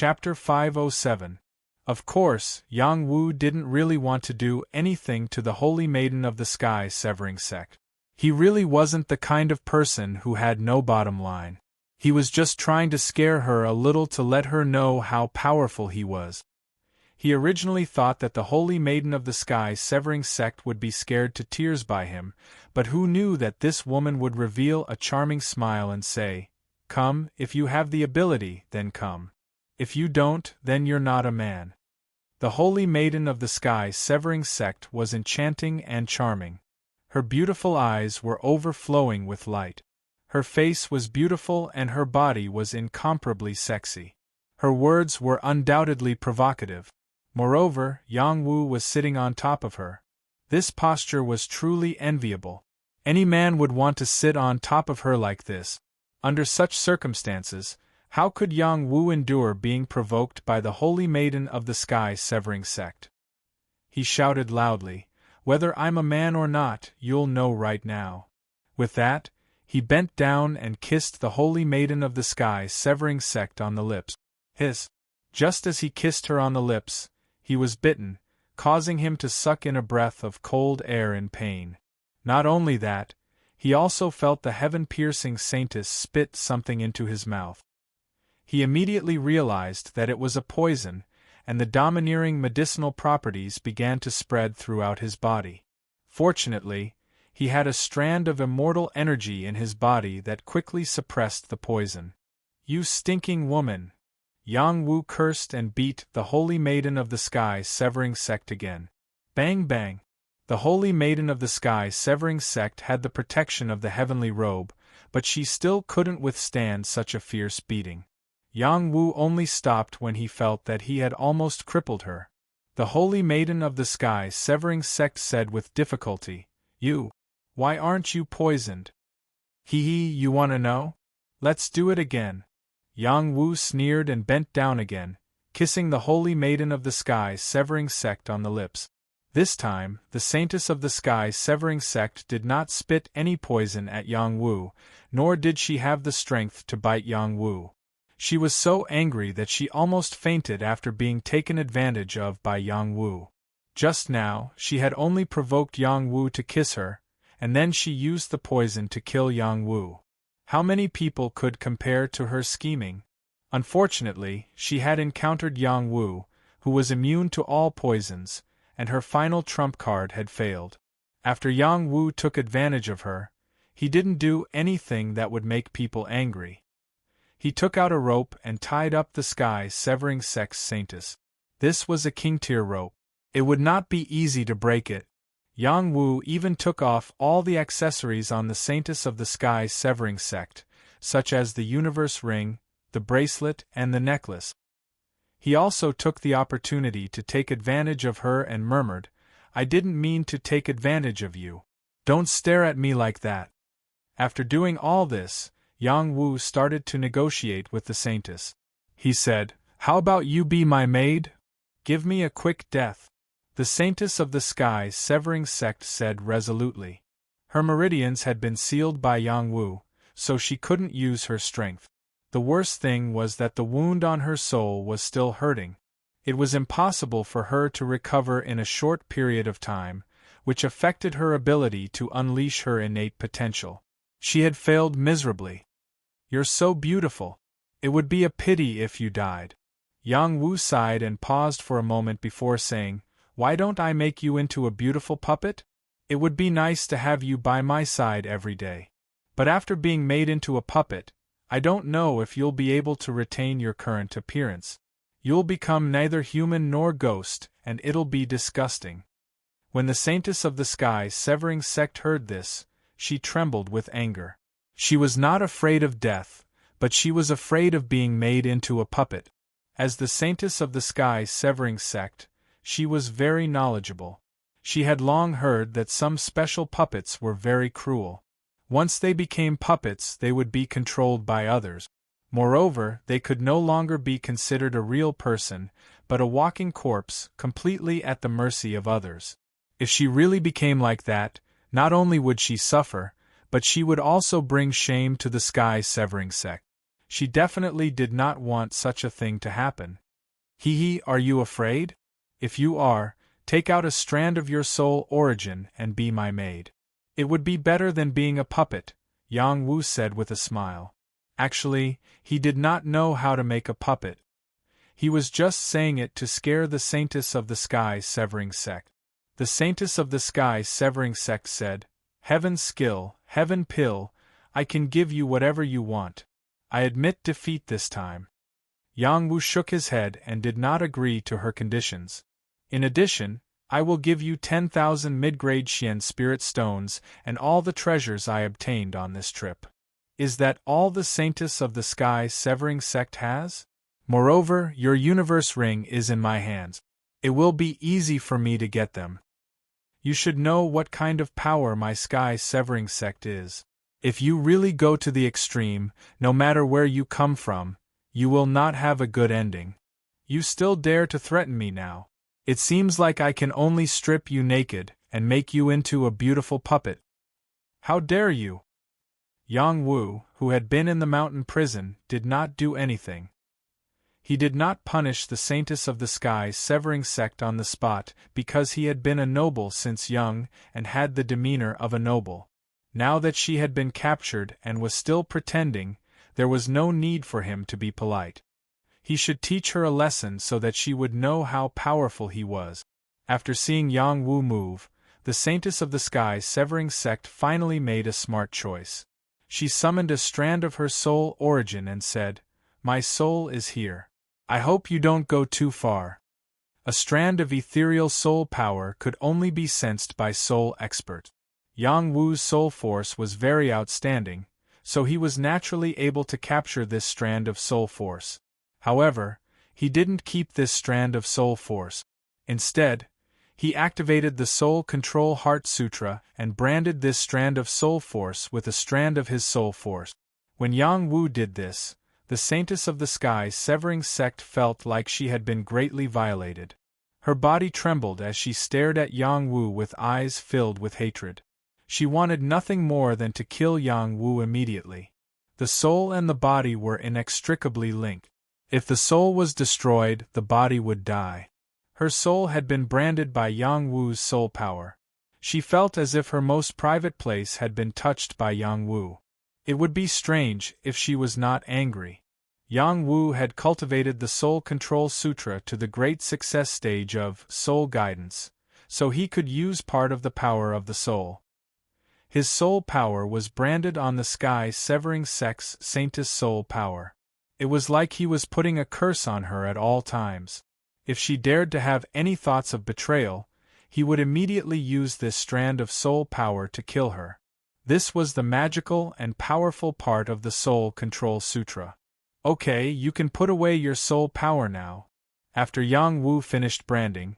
Chapter 507. Of course, Yang Wu didn't really want to do anything to the Holy Maiden of the Sky Severing sect. He really wasn't the kind of person who had no bottom line. He was just trying to scare her a little to let her know how powerful he was. He originally thought that the Holy Maiden of the Sky Severing sect would be scared to tears by him, but who knew that this woman would reveal a charming smile and say, "Come, if you have the ability, then come. If you don't, then you're not a man." The Holy Maiden of the Sky Severing sect was enchanting and charming. Her beautiful eyes were overflowing with light. Her face was beautiful and her body was incomparably sexy. Her words were undoubtedly provocative. Moreover, Yang Wu was sitting on top of her. This posture was truly enviable. Any man would want to sit on top of her like this. Under such circumstances, how could Yang Wu endure being provoked by the Holy Maiden of the Sky Severing sect? He shouted loudly, "Whether I'm a man or not, you'll know right now." With that, he bent down and kissed the Holy Maiden of the Sky Severing sect on the lips. Just as he kissed her on the lips, he was bitten, causing him to suck in a breath of cold air in pain. Not only that, he also felt the heaven-piercing saintess spit something into his mouth. He immediately realized that it was a poison, and the domineering medicinal properties began to spread throughout his body. Fortunately, he had a strand of immortal energy in his body that quickly suppressed the poison. "You stinking woman!" Yang Wu cursed and beat the Holy Maiden of the Sky Severing sect again. Bang bang! The Holy Maiden of the Sky Severing sect had the protection of the heavenly robe, but she still couldn't withstand such a fierce beating. Yang Wu only stopped when he felt that he had almost crippled her. The Holy Maiden of the Sky Severing sect said with difficulty, Why aren't you poisoned?" You wanna know? Let's do it again." Yang Wu sneered and bent down again, kissing the Holy Maiden of the Sky Severing sect on the lips. This time, the Saintess of the Sky Severing sect did not spit any poison at Yang Wu, nor did she have the strength to bite Yang Wu. She was so angry that she almost fainted after being taken advantage of by Yang Wu. Just now, she had only provoked Yang Wu to kiss her, and then she used the poison to kill Yang Wu. How many people could compare to her scheming? Unfortunately, she had encountered Yang Wu, who was immune to all poisons, and her final trump card had failed. After Yang Wu took advantage of her, he didn't do anything that would make people angry. He took out a rope and tied up the Sky Severing sect saintess. This was a king-tier rope. It would not be easy to break it. Yang Wu even took off all the accessories on the Saintess of the Sky Severing sect, such as the universe ring, the bracelet, and the necklace. He also took the opportunity to take advantage of her and murmured, "I didn't mean to take advantage of you. Don't stare at me like that." After doing all this, Yang Wu started to negotiate with the Saintess. He said, "How about you be my maid? Give me a quick death." The Saintess of the Sky Severing sect said resolutely. Her meridians had been sealed by Yang Wu, so she couldn't use her strength. The worst thing was that the wound on her soul was still hurting. It was impossible for her to recover in a short period of time, which affected her ability to unleash her innate potential. She had failed miserably. "You're so beautiful. It would be a pity if you died." Yang Wu sighed and paused for a moment before saying, "Why don't I make you into a beautiful puppet? It would be nice to have you by my side every day. But after being made into a puppet, I don't know if you'll be able to retain your current appearance. You'll become neither human nor ghost, and it'll be disgusting." When the Saintess of the Sky Severing sect heard this, she trembled with anger. She was not afraid of death, but she was afraid of being made into a puppet. As the Saintess of the Sky Severing sect, she was very knowledgeable. She had long heard that some special puppets were very cruel. Once they became puppets, they would be controlled by others. Moreover, they could no longer be considered a real person, but a walking corpse, completely at the mercy of others. If she really became like that, not only would she suffer, but she would also bring shame to the Sky Severing sect. She definitely did not want such a thing to happen. Hee, are you afraid? If you are, take out a strand of your soul origin and be my maid. It would be better than being a puppet, Yang Wu said with a smile. Actually, he did not know how to make a puppet. He was just saying it to scare the Saintess of the Sky Severing Sect. The Saintess of the Sky Severing Sect said, Heaven's skill, heaven pill, I can give you whatever you want. I admit defeat this time. Yang Wu shook his head and did not agree to her conditions. In addition, I will give you 10,000 mid-grade Xian spirit stones and all the treasures I obtained on this trip. Is that all the Saintess of the Sky Severing Sect has? Moreover, your universe ring is in my hands. It will be easy for me to get them. You should know what kind of power my Sky Severing Sect is. If you really go to the extreme, no matter where you come from, you will not have a good ending. You still dare to threaten me now. It seems like I can only strip you naked and make you into a beautiful puppet. How dare you? Yang Wu, who had been in the mountain prison, did not do anything. He did not punish the Saintess of the Sky Severing Sect on the spot because he had been a noble since young and had the demeanor of a noble. Now that she had been captured and was still pretending, there was no need for him to be polite. He should teach her a lesson so that she would know how powerful he was. After seeing Yang Wu move, the Saintess of the Sky Severing Sect finally made a smart choice. She summoned a strand of her soul origin and said, My soul is here. I hope you don't go too far. A strand of ethereal soul power could only be sensed by soul expert. Yang Wu's soul force was very outstanding, so he was naturally able to capture this strand of soul force. However, he didn't keep this strand of soul force. Instead, he activated the Soul Control Heart Sutra and branded this strand of soul force with a strand of his soul force. When Yang Wu did this, the Saintess of the Sky Severing Sect felt like she had been greatly violated. Her body trembled as she stared at Yang Wu with eyes filled with hatred. She wanted nothing more than to kill Yang Wu immediately. The soul and the body were inextricably linked. If the soul was destroyed, the body would die. Her soul had been branded by Yang Wu's soul power. She felt as if her most private place had been touched by Yang Wu. It would be strange if she was not angry. Yang Wu had cultivated the Soul Control Sutra to the great success stage of soul guidance, so he could use part of the power of the soul. His soul power was branded on the Sky Severing Sect's Saintess soul power. It was like he was putting a curse on her at all times. If she dared to have any thoughts of betrayal, he would immediately use this strand of soul power to kill her. This was the magical and powerful part of the Soul Control Sutra. Okay, you can put away your soul power now. After Yang Wu finished branding,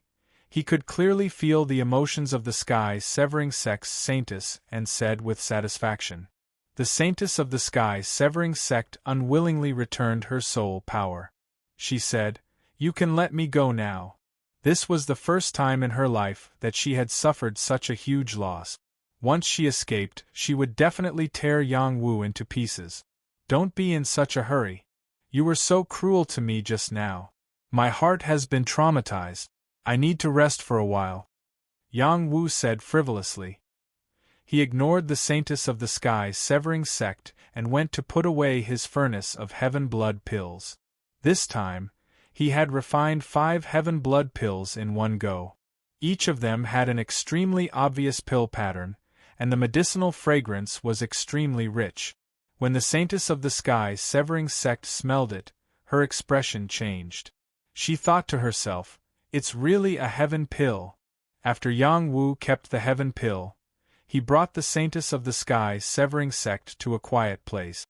he could clearly feel the emotions of the Sky Severing Sect's Saintess and said with satisfaction. The Saintess of the Sky Severing Sect unwillingly returned her soul power. She said, You can let me go now. This was the first time in her life that she had suffered such a huge loss. Once she escaped, she would definitely tear Yang Wu into pieces. Don't be in such a hurry. You were so cruel to me just now. My heart has been traumatized. I need to rest for a while. Yang Wu said frivolously. He ignored the Saintess of the Sky Severing Sect and went to put away his furnace of heaven blood pills. This time, he had refined 5 heaven blood pills in one go. Each of them had an extremely obvious pill pattern, and the medicinal fragrance was extremely rich. When the Saintess of the Sky Severing Sect smelled it, her expression changed. She thought to herself, It's really a heaven pill. After Yang Wu kept the heaven pill, he brought the Saintess of the Sky Severing Sect to a quiet place.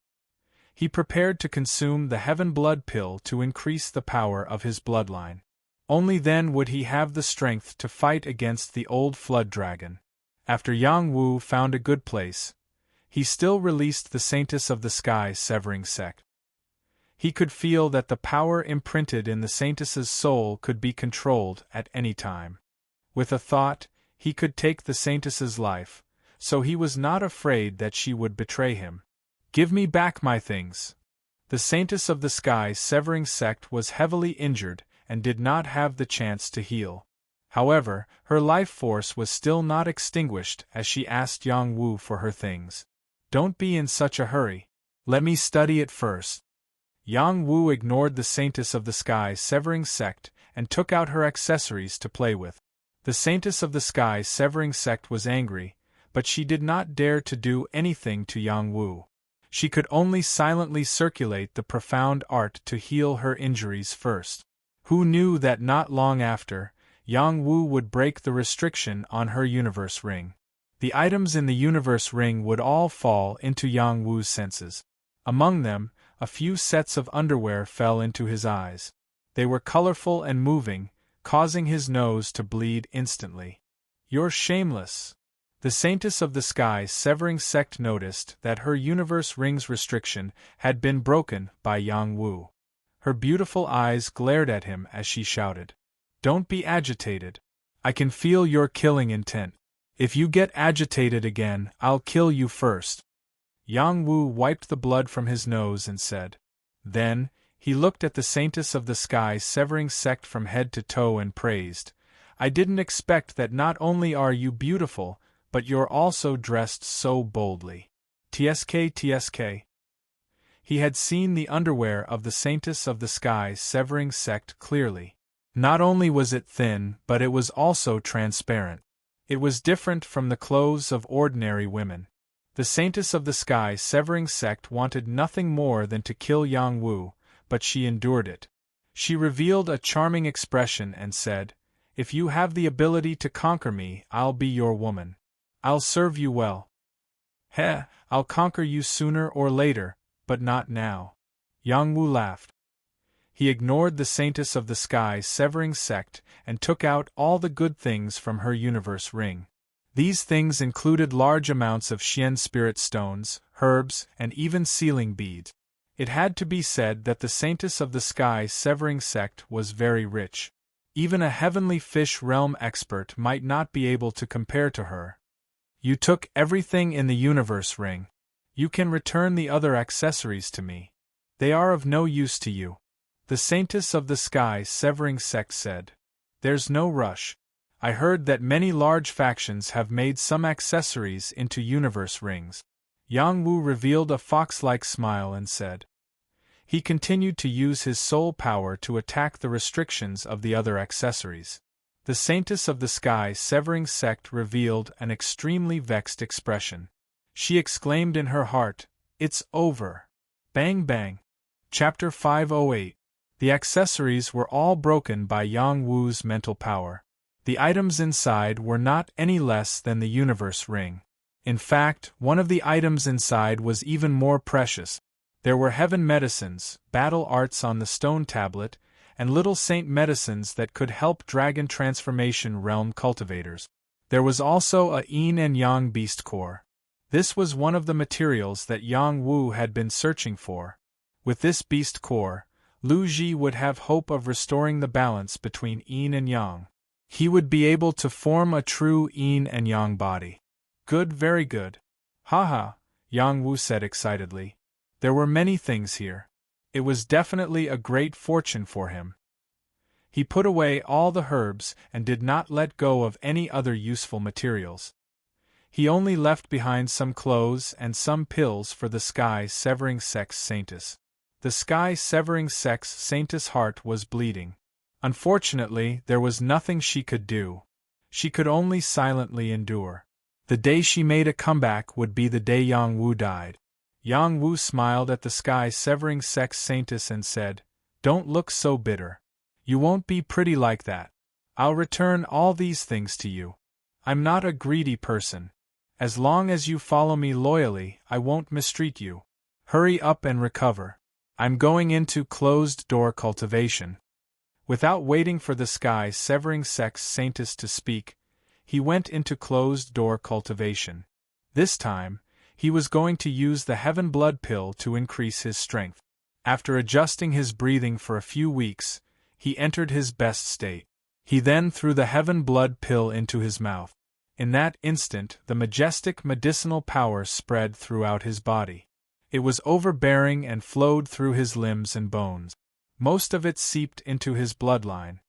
He prepared to consume the heaven blood pill to increase the power of his bloodline. Only then would he have the strength to fight against the old flood dragon. After Yang Wu found a good place, he still released the Saintess of the Sky Severing Sect. He could feel that the power imprinted in the Saintess's soul could be controlled at any time. With a thought, he could take the Saintess's life, so he was not afraid that she would betray him. Give me back my things. The Saintess of the Sky Severing sect was heavily injured and did not have the chance to heal. However, her life force was still not extinguished as she asked Yang Wu for her things. Don't be in such a hurry. Let me study it first. Yang Wu ignored the Saintess of the Sky Severing sect and took out her accessories to play with. The Saintess of the Sky Severing sect was angry, but she did not dare to do anything to Yang Wu. She could only silently circulate the profound art to heal her injuries first. Who knew that not long after, Yang Wu would break the restriction on her universe ring. The items in the universe ring would all fall into Yang Wu's senses. Among them, a few sets of underwear fell into his eyes. They were colorful and moving, causing his nose to bleed instantly. You're shameless. The Saintess of the Sky Severing sect noticed that her universe ring's restriction had been broken by Yang Wu. Her beautiful eyes glared at him as she shouted, "Don't be agitated. I can feel your killing intent. If you get agitated again, I'll kill you first." Yang Wu wiped the blood from his nose and said. Then, he looked at the Saintess of the Sky Severing sect from head to toe and praised, "I didn't expect that not only are you beautiful, but you're also dressed so boldly. TSK. He had seen the underwear of the Saintess of the Sky Severing sect clearly. Not only was it thin, but it was also transparent. It was different from the clothes of ordinary women. The Saintess of the Sky Severing sect wanted nothing more than to kill Yang Wu, but she endured it. She revealed a charming expression and said, "If you have the ability to conquer me, I'll be your woman. I'll serve you well. I'll conquer you sooner or later, but not now." Yang Wu laughed. He ignored the Saintess of the Sky Severing sect and took out all the good things from her universe ring. These things included large amounts of Xian spirit stones, herbs, and even sealing beads. It had to be said that the Saintess of the Sky Severing sect was very rich. Even a heavenly fish realm expert might not be able to compare to her. "You took everything in the universe ring. You can return the other accessories to me. They are of no use to you," the Saintess of the Sky Severing sect said. "There's no rush. I heard that many large factions have made some accessories into universe rings." Yang Wu revealed a fox-like smile and said. He continued to use his soul power to attack the restrictions of the other accessories. The Saintess of the Sky Severing sect revealed an extremely vexed expression. She exclaimed in her heart, "It's over." Bang bang. Chapter 508. The accessories were all broken by Yang Wu's mental power. The items inside were not any less than the universe ring. In fact, one of the items inside was even more precious. There were heaven medicines, battle arts on the stone tablet, and little saint medicines that could help dragon transformation realm cultivators. There was also a yin and yang beast core. This was one of the materials that Yang Wu had been searching for. With this beast core, Lu Ji would have hope of restoring the balance between yin and yang. He would be able to form a true yin and yang body. Good, very good. Haha, Yang Wu said excitedly. There were many things here. It was definitely a great fortune for him. He put away all the herbs and did not let go of any other useful materials. He only left behind some clothes and some pills for the Sky Severing Sex Saintess. The Sky Severing Sex Saintess' heart was bleeding. Unfortunately, there was nothing she could do. She could only silently endure. The day she made a comeback would be the day Yang Wu died. Yang Wu smiled at the Sky Severing Sex Saintess and said, "Don't look so bitter. You won't be pretty like that. I'll return all these things to you. I'm not a greedy person. As long as you follow me loyally, I won't mistreat you. Hurry up and recover. I'm going into closed-door cultivation." Without waiting for the Sky Severing Sex Saintess to speak, he went into closed-door cultivation. This time, he was going to use the Heaven Blood Pill to increase his strength. After adjusting his breathing for a few weeks, he entered his best state. He then threw the Heaven Blood Pill into his mouth. In that instant, the majestic medicinal power spread throughout his body. It was overbearing and flowed through his limbs and bones. Most of it seeped into his bloodline.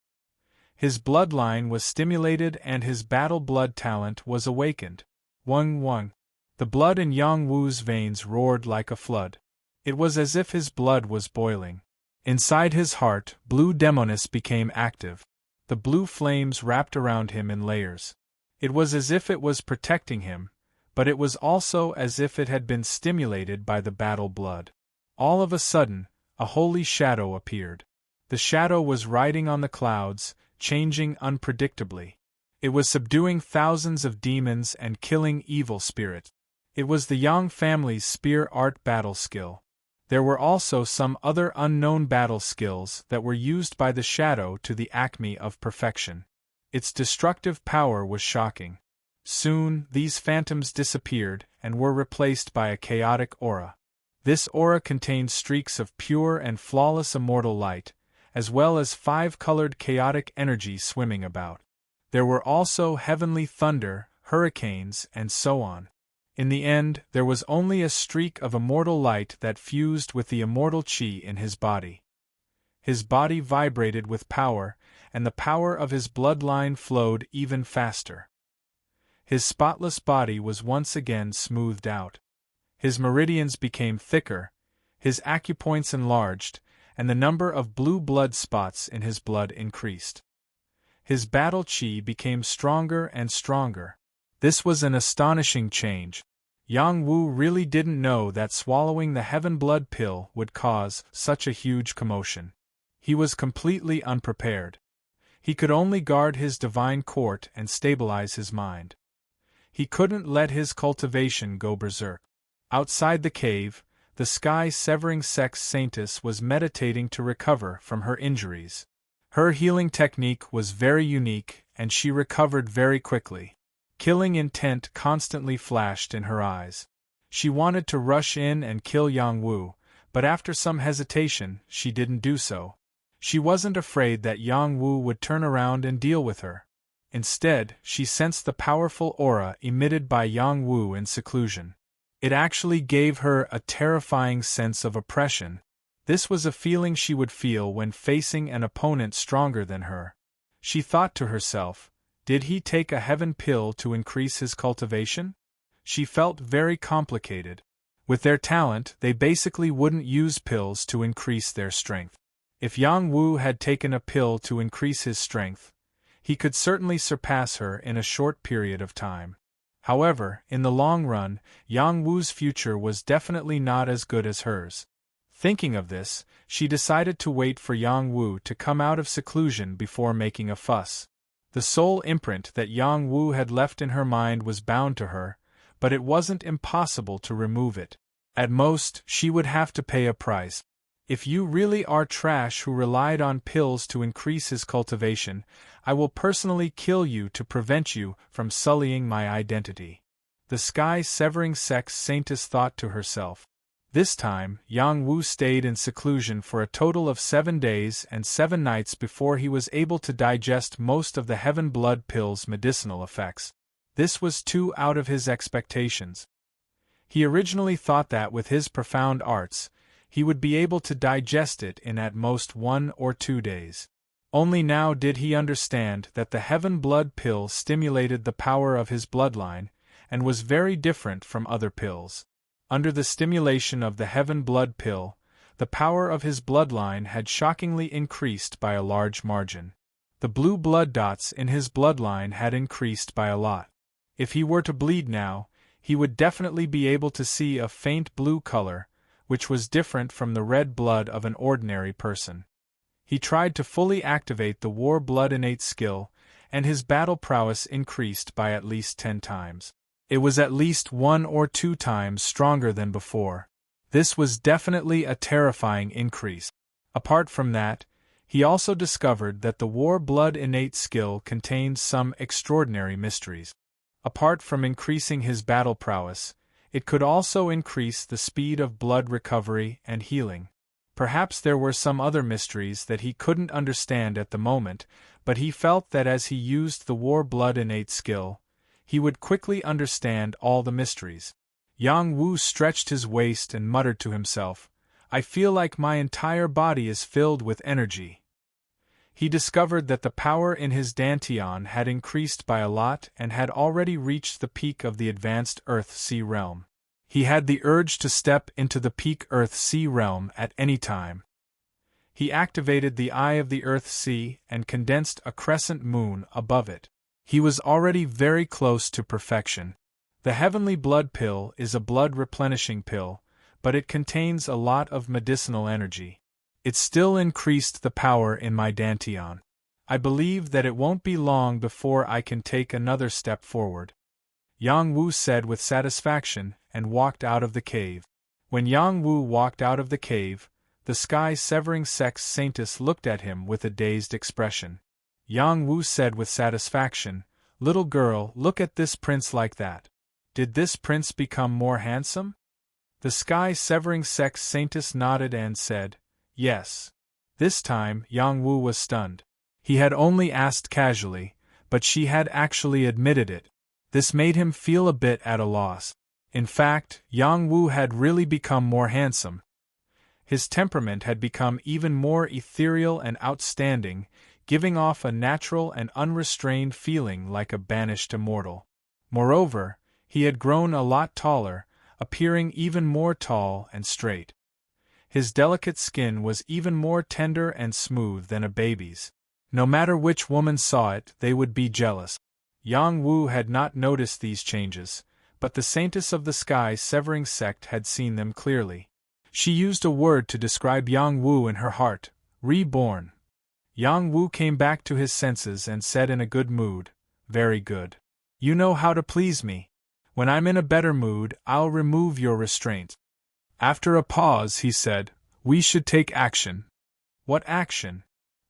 His bloodline was stimulated and his battle blood talent was awakened. Wung wung. The blood in Yang Wu's veins roared like a flood. It was as if his blood was boiling. Inside his heart, blue demonis became active. The blue flames wrapped around him in layers. It was as if it was protecting him, but it was also as if it had been stimulated by the battle blood. All of a sudden, a holy shadow appeared. The shadow was riding on the clouds, changing unpredictably. It was subduing thousands of demons and killing evil spirits. It was the Yang family's spear art battle skill. There were also some other unknown battle skills that were used by the shadow to the acme of perfection. Its destructive power was shocking. Soon, these phantoms disappeared and were replaced by a chaotic aura. This aura contained streaks of pure and flawless immortal light, as well as 5-colored chaotic energy swimming about. There were also heavenly thunder, hurricanes, and so on. In the end, there was only a streak of immortal light that fused with the immortal chi in his body. His body vibrated with power, and the power of his bloodline flowed even faster. His spotless body was once again smoothed out. His meridians became thicker, his acupoints enlarged, and the number of blue blood spots in his blood increased. His battle chi became stronger and stronger. This was an astonishing change. Yang Wu really didn't know that swallowing the Heaven Blood pill would cause such a huge commotion. He was completely unprepared. He could only guard his divine court and stabilize his mind. He couldn't let his cultivation go berserk. Outside the cave, the sky-severing sex saintess was meditating to recover from her injuries. Her healing technique was very unique, and she recovered very quickly. Killing intent constantly flashed in her eyes. She wanted to rush in and kill Yang Wu, but after some hesitation, she didn't do so. She wasn't afraid that Yang Wu would turn around and deal with her. Instead, she sensed the powerful aura emitted by Yang Wu in seclusion. It actually gave her a terrifying sense of oppression. This was a feeling she would feel when facing an opponent stronger than her. She thought to herself, did he take a heaven pill to increase his cultivation? She felt very complicated. With their talent, they basically wouldn't use pills to increase their strength. If Yang Wu had taken a pill to increase his strength, he could certainly surpass her in a short period of time. However, in the long run, Yang Wu's future was definitely not as good as hers. Thinking of this, she decided to wait for Yang Wu to come out of seclusion before making a fuss. The soul imprint that Yang Wu had left in her mind was bound to her, but it wasn't impossible to remove it. At most, she would have to pay a price. If you really are trash who relied on pills to increase his cultivation, I will personally kill you to prevent you from sullying my identity. The sky-severing sex saintess thought to herself. This time, Yang Wu stayed in seclusion for a total of 7 days and 7 nights before he was able to digest most of the Heaven Blood pill's medicinal effects. This was too out of his expectations. He originally thought that with his profound arts, he would be able to digest it in at most 1 or 2 days. Only now did he understand that the Heaven Blood pill stimulated the power of his bloodline, and was very different from other pills. Under the stimulation of the Heaven Blood pill, the power of his bloodline had shockingly increased by a large margin. The blue blood dots in his bloodline had increased by a lot. If he were to bleed now, he would definitely be able to see a faint blue color, which was different from the red blood of an ordinary person. He tried to fully activate the War Blood innate skill, and his battle prowess increased by at least 10 times. It was at least 1 or 2 times stronger than before. This was definitely a terrifying increase. Apart from that, he also discovered that the War Blood innate skill contained some extraordinary mysteries. Apart from increasing his battle prowess, it could also increase the speed of blood recovery and healing. Perhaps there were some other mysteries that he couldn't understand at the moment, but he felt that as he used the War Blood innate skill, he would quickly understand all the mysteries. Yang Wu stretched his waist and muttered to himself, I feel like my entire body is filled with energy. He discovered that the power in his dantian had increased by a lot and had already reached the peak of the advanced Earth-Sea realm. He had the urge to step into the peak Earth-Sea realm at any time. He activated the Eye of the Earth-Sea and condensed a crescent moon above it. He was already very close to perfection. The Heavenly Blood Pill is a blood-replenishing pill, but it contains a lot of medicinal energy. It still increased the power in my dantian. I believe that it won't be long before I can take another step forward. Yang Wu said with satisfaction and walked out of the cave. When Yang Wu walked out of the cave, the sky-severing sex saintess looked at him with a dazed expression. Yang Wu said with satisfaction, Little girl, look at this prince like that. Did this prince become more handsome? The sky-severing sex saintess nodded and said, Yes. This time, Yang Wu was stunned. He had only asked casually, but she had actually admitted it. This made him feel a bit at a loss. In fact, Yang Wu had really become more handsome. His temperament had become even more ethereal and outstanding, giving off a natural and unrestrained feeling like a banished immortal. Moreover, he had grown a lot taller, appearing even more tall and straight. His delicate skin was even more tender and smooth than a baby's. No matter which woman saw it, they would be jealous. Yang Wu had not noticed these changes, but the saintess of the sky-severing sect had seen them clearly. She used a word to describe Yang Wu in her heart, reborn. Yang Wu came back to his senses and said in a good mood, Very good. You know how to please me. When I'm in a better mood, I'll remove your restraint. After a pause, he said, We should take action. What action?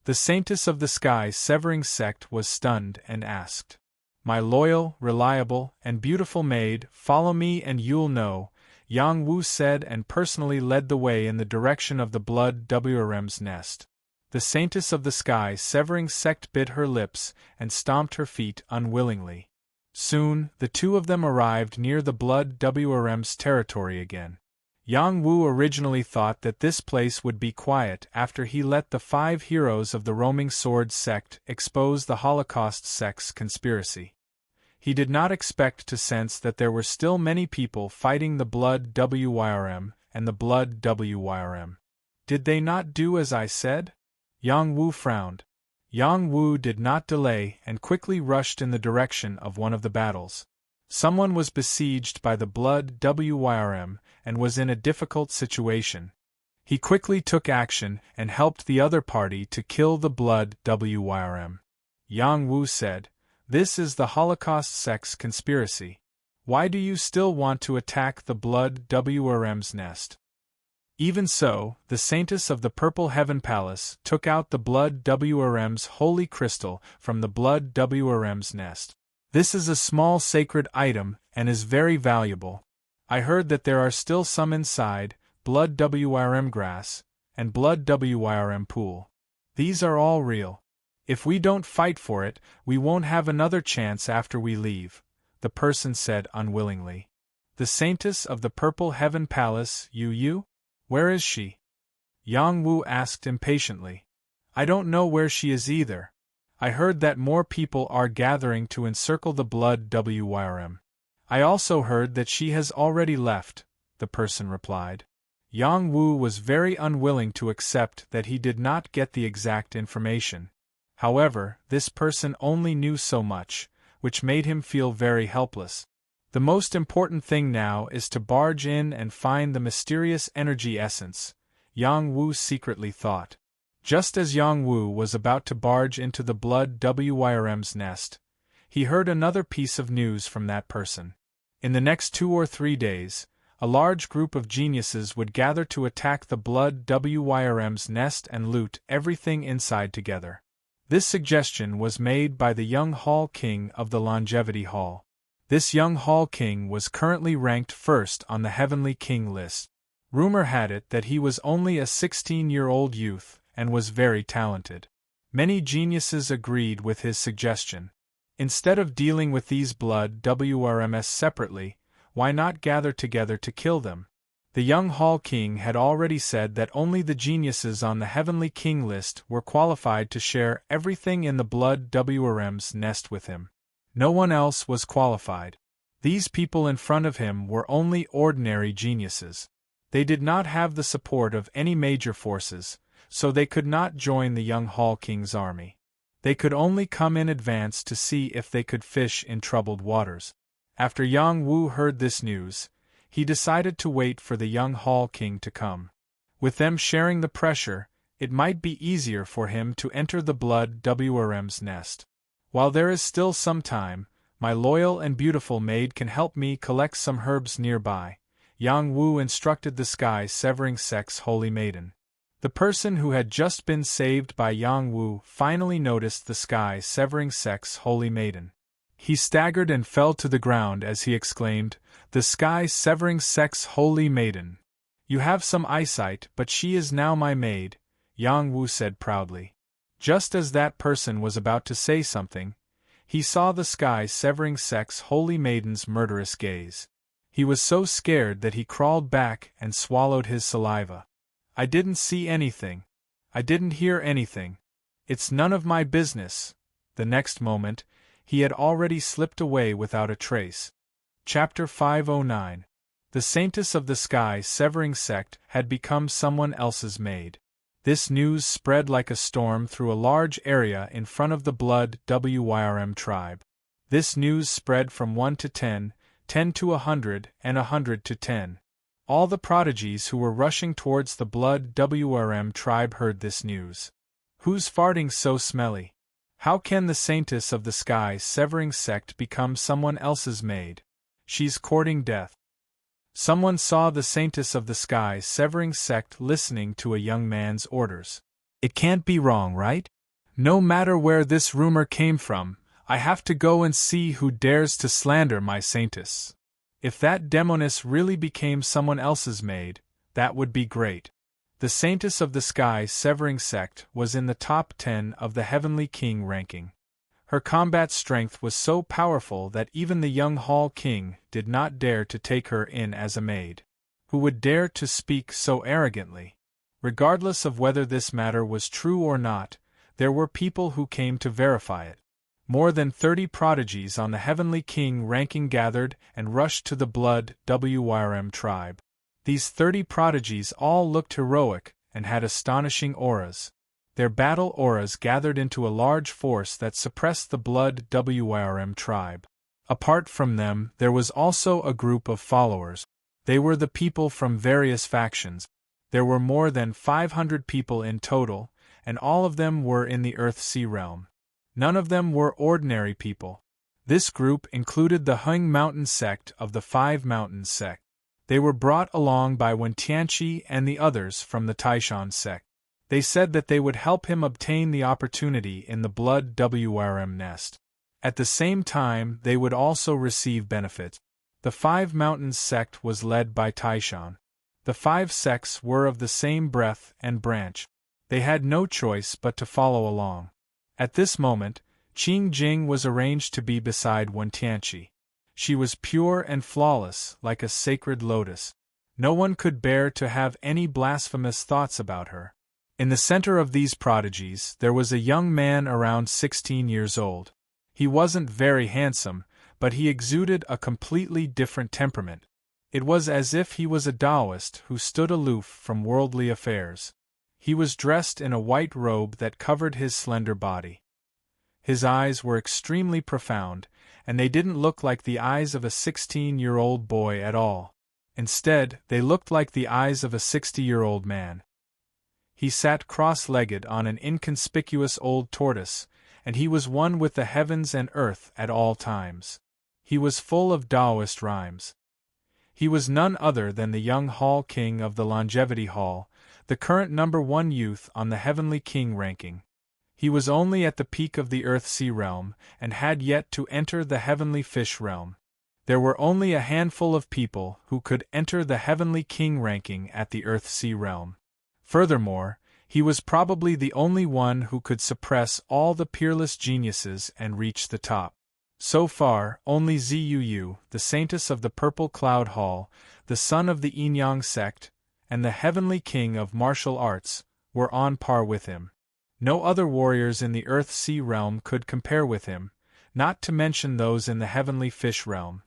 The saintess of the sky-severing sect was stunned and asked. My loyal, reliable, and beautiful maid, follow me and you'll know, Yang Wu said and personally led the way in the direction of the blood WRM's nest. The saintess of the sky-severing sect bit her lips and stomped her feet unwillingly. Soon, the two of them arrived near the blood WRM's territory again. Yang Wu originally thought that this place would be quiet after he let the 5 heroes of the roaming sword sect expose the Holocaust sect's conspiracy. He did not expect to sense that there were still many people fighting the blood WYRM and the blood WYRM. Did they not do as I said? Yang Wu frowned. Yang Wu did not delay and quickly rushed in the direction of one of the battles. Someone was besieged by the blood WYRM and was in a difficult situation. He quickly took action and helped the other party to kill the blood WYRM. Yang Wu said, This is the Holocaust sect's conspiracy. Why do you still want to attack the blood WRM's nest? Even so, the saintess of the Purple Heaven Palace took out the blood WRM's holy crystal from the blood WRM's nest. This is a small sacred item and is very valuable. I heard that there are still some inside, blood WRM grass, and blood WRM pool. These are all real. If we don't fight for it, we won't have another chance after we leave, the person said unwillingly. The saintess of the Purple Heaven Palace, Yu? Where is she? Yang Wu asked impatiently. I don't know where she is either. I heard that more people are gathering to encircle the blood WYRM. I also heard that she has already left, the person replied. Yang Wu was very unwilling to accept that he did not get the exact information. However, this person only knew so much, which made him feel very helpless. The most important thing now is to barge in and find the mysterious energy essence, Yang Wu secretly thought. Just as Yang Wu was about to barge into the blood WYRM's nest, he heard another piece of news from that person. In the next 2 or 3 days, a large group of geniuses would gather to attack the blood WYRM's nest and loot everything inside together. This suggestion was made by the young Hall King of the Longevity Hall. This young Hall King was currently ranked first on the Heavenly King list. Rumor had it that he was only a 16-year-old youth and was very talented. Many geniuses agreed with his suggestion. Instead of dealing with these blood WRMs separately, why not gather together to kill them? The young Hall King had already said that only the geniuses on the Heavenly King list were qualified to share everything in the Blood WRM's nest with him. No one else was qualified. These people in front of him were only ordinary geniuses. They did not have the support of any major forces, so they could not join the young Hall King's army. They could only come in advance to see if they could fish in troubled waters. After Yang Wu heard this news, he decided to wait for the young Hall King to come. With them sharing the pressure, it might be easier for him to enter the Blood WRM's nest. While there is still some time, my loyal and beautiful maid can help me collect some herbs nearby, Yang Wu instructed the sky-severing sect's holy maiden. The person who had just been saved by Yang Wu finally noticed the sky-severing sect's holy maiden. He staggered and fell to the ground as he exclaimed, "The sky-severing sect's holy maiden! You have some eyesight, but she is now my maid," Yang Wu said proudly. Just as that person was about to say something, he saw the sky-severing sect's holy maiden's murderous gaze. He was so scared that he crawled back and swallowed his saliva. "I didn't see anything. I didn't hear anything. It's none of my business." The next moment, he had already slipped away without a trace. Chapter 509. The Saintess of the Sky-Severing Sect had become someone else's maid. This news spread like a storm through a large area in front of the Blood WYRM tribe. This news spread from 1 to 10, 10 to 100, and 100 to 10. All the prodigies who were rushing towards the Blood WRM tribe heard this news. "Who's farting so smelly? How can the Saintess of the Sky-Severing Sect become someone else's maid? She's courting death." Someone saw the Saintess of the Sky-Severing Sect listening to a young man's orders. "It can't be wrong, right? No matter where this rumor came from, I have to go and see who dares to slander my Saintess. If that demoness really became someone else's maid, that would be great." The Saintess of the Sky-Severing Sect was in the top 10 of the Heavenly King ranking. Her combat strength was so powerful that even the young Hall King did not dare to take her in as a maid. Who would dare to speak so arrogantly? Regardless of whether this matter was true or not, there were people who came to verify it. More than 30 prodigies on the Heavenly King ranking gathered and rushed to the Blood WYRM tribe. These 30 prodigies all looked heroic and had astonishing auras. Their battle auras gathered into a large force that suppressed the Blood WYRM tribe. Apart from them, there was also a group of followers. They were the people from various factions. There were more than 500 people in total, and all of them were in the Earth-Sea realm. None of them were ordinary people. This group included the Hung Mountain sect of the Five Mountains sect. They were brought along by Wentianchi and the others from the Taishan sect. They said that they would help him obtain the opportunity in the Blood WRM nest. At the same time, they would also receive benefits. The Five Mountains sect was led by Taishan. The 5 sects were of the same breadth and branch. They had no choice but to follow along. At this moment, Qing Jing was arranged to be beside Wentianchi. She was pure and flawless, like a sacred lotus. No one could bear to have any blasphemous thoughts about her. In the center of these prodigies, there was a young man around 16 years old. He wasn't very handsome, but he exuded a completely different temperament. It was as if he was a Taoist who stood aloof from worldly affairs. He was dressed in a white robe that covered his slender body. His eyes were extremely profound, and they didn't look like the eyes of a 16-year-old boy at all. Instead, they looked like the eyes of a 60-year-old man. He sat cross-legged on an inconspicuous old tortoise, and he was one with the heavens and earth at all times. He was full of Taoist rhymes. He was none other than the young Hall King of the Longevity Hall, the current #1 youth on the Heavenly King ranking. He was only at the peak of the Earth-Sea realm, and had yet to enter the Heavenly Fish realm. There were only a handful of people who could enter the Heavenly King ranking at the Earth-Sea realm. Furthermore, he was probably the only one who could suppress all the peerless geniuses and reach the top. So far, only Zuu, the saintess of the Purple Cloud Hall, the son of the Inyang sect, and the heavenly king of martial arts, were on par with him. No other warriors in the Earth-Sea realm could compare with him, not to mention those in the heavenly fish realm.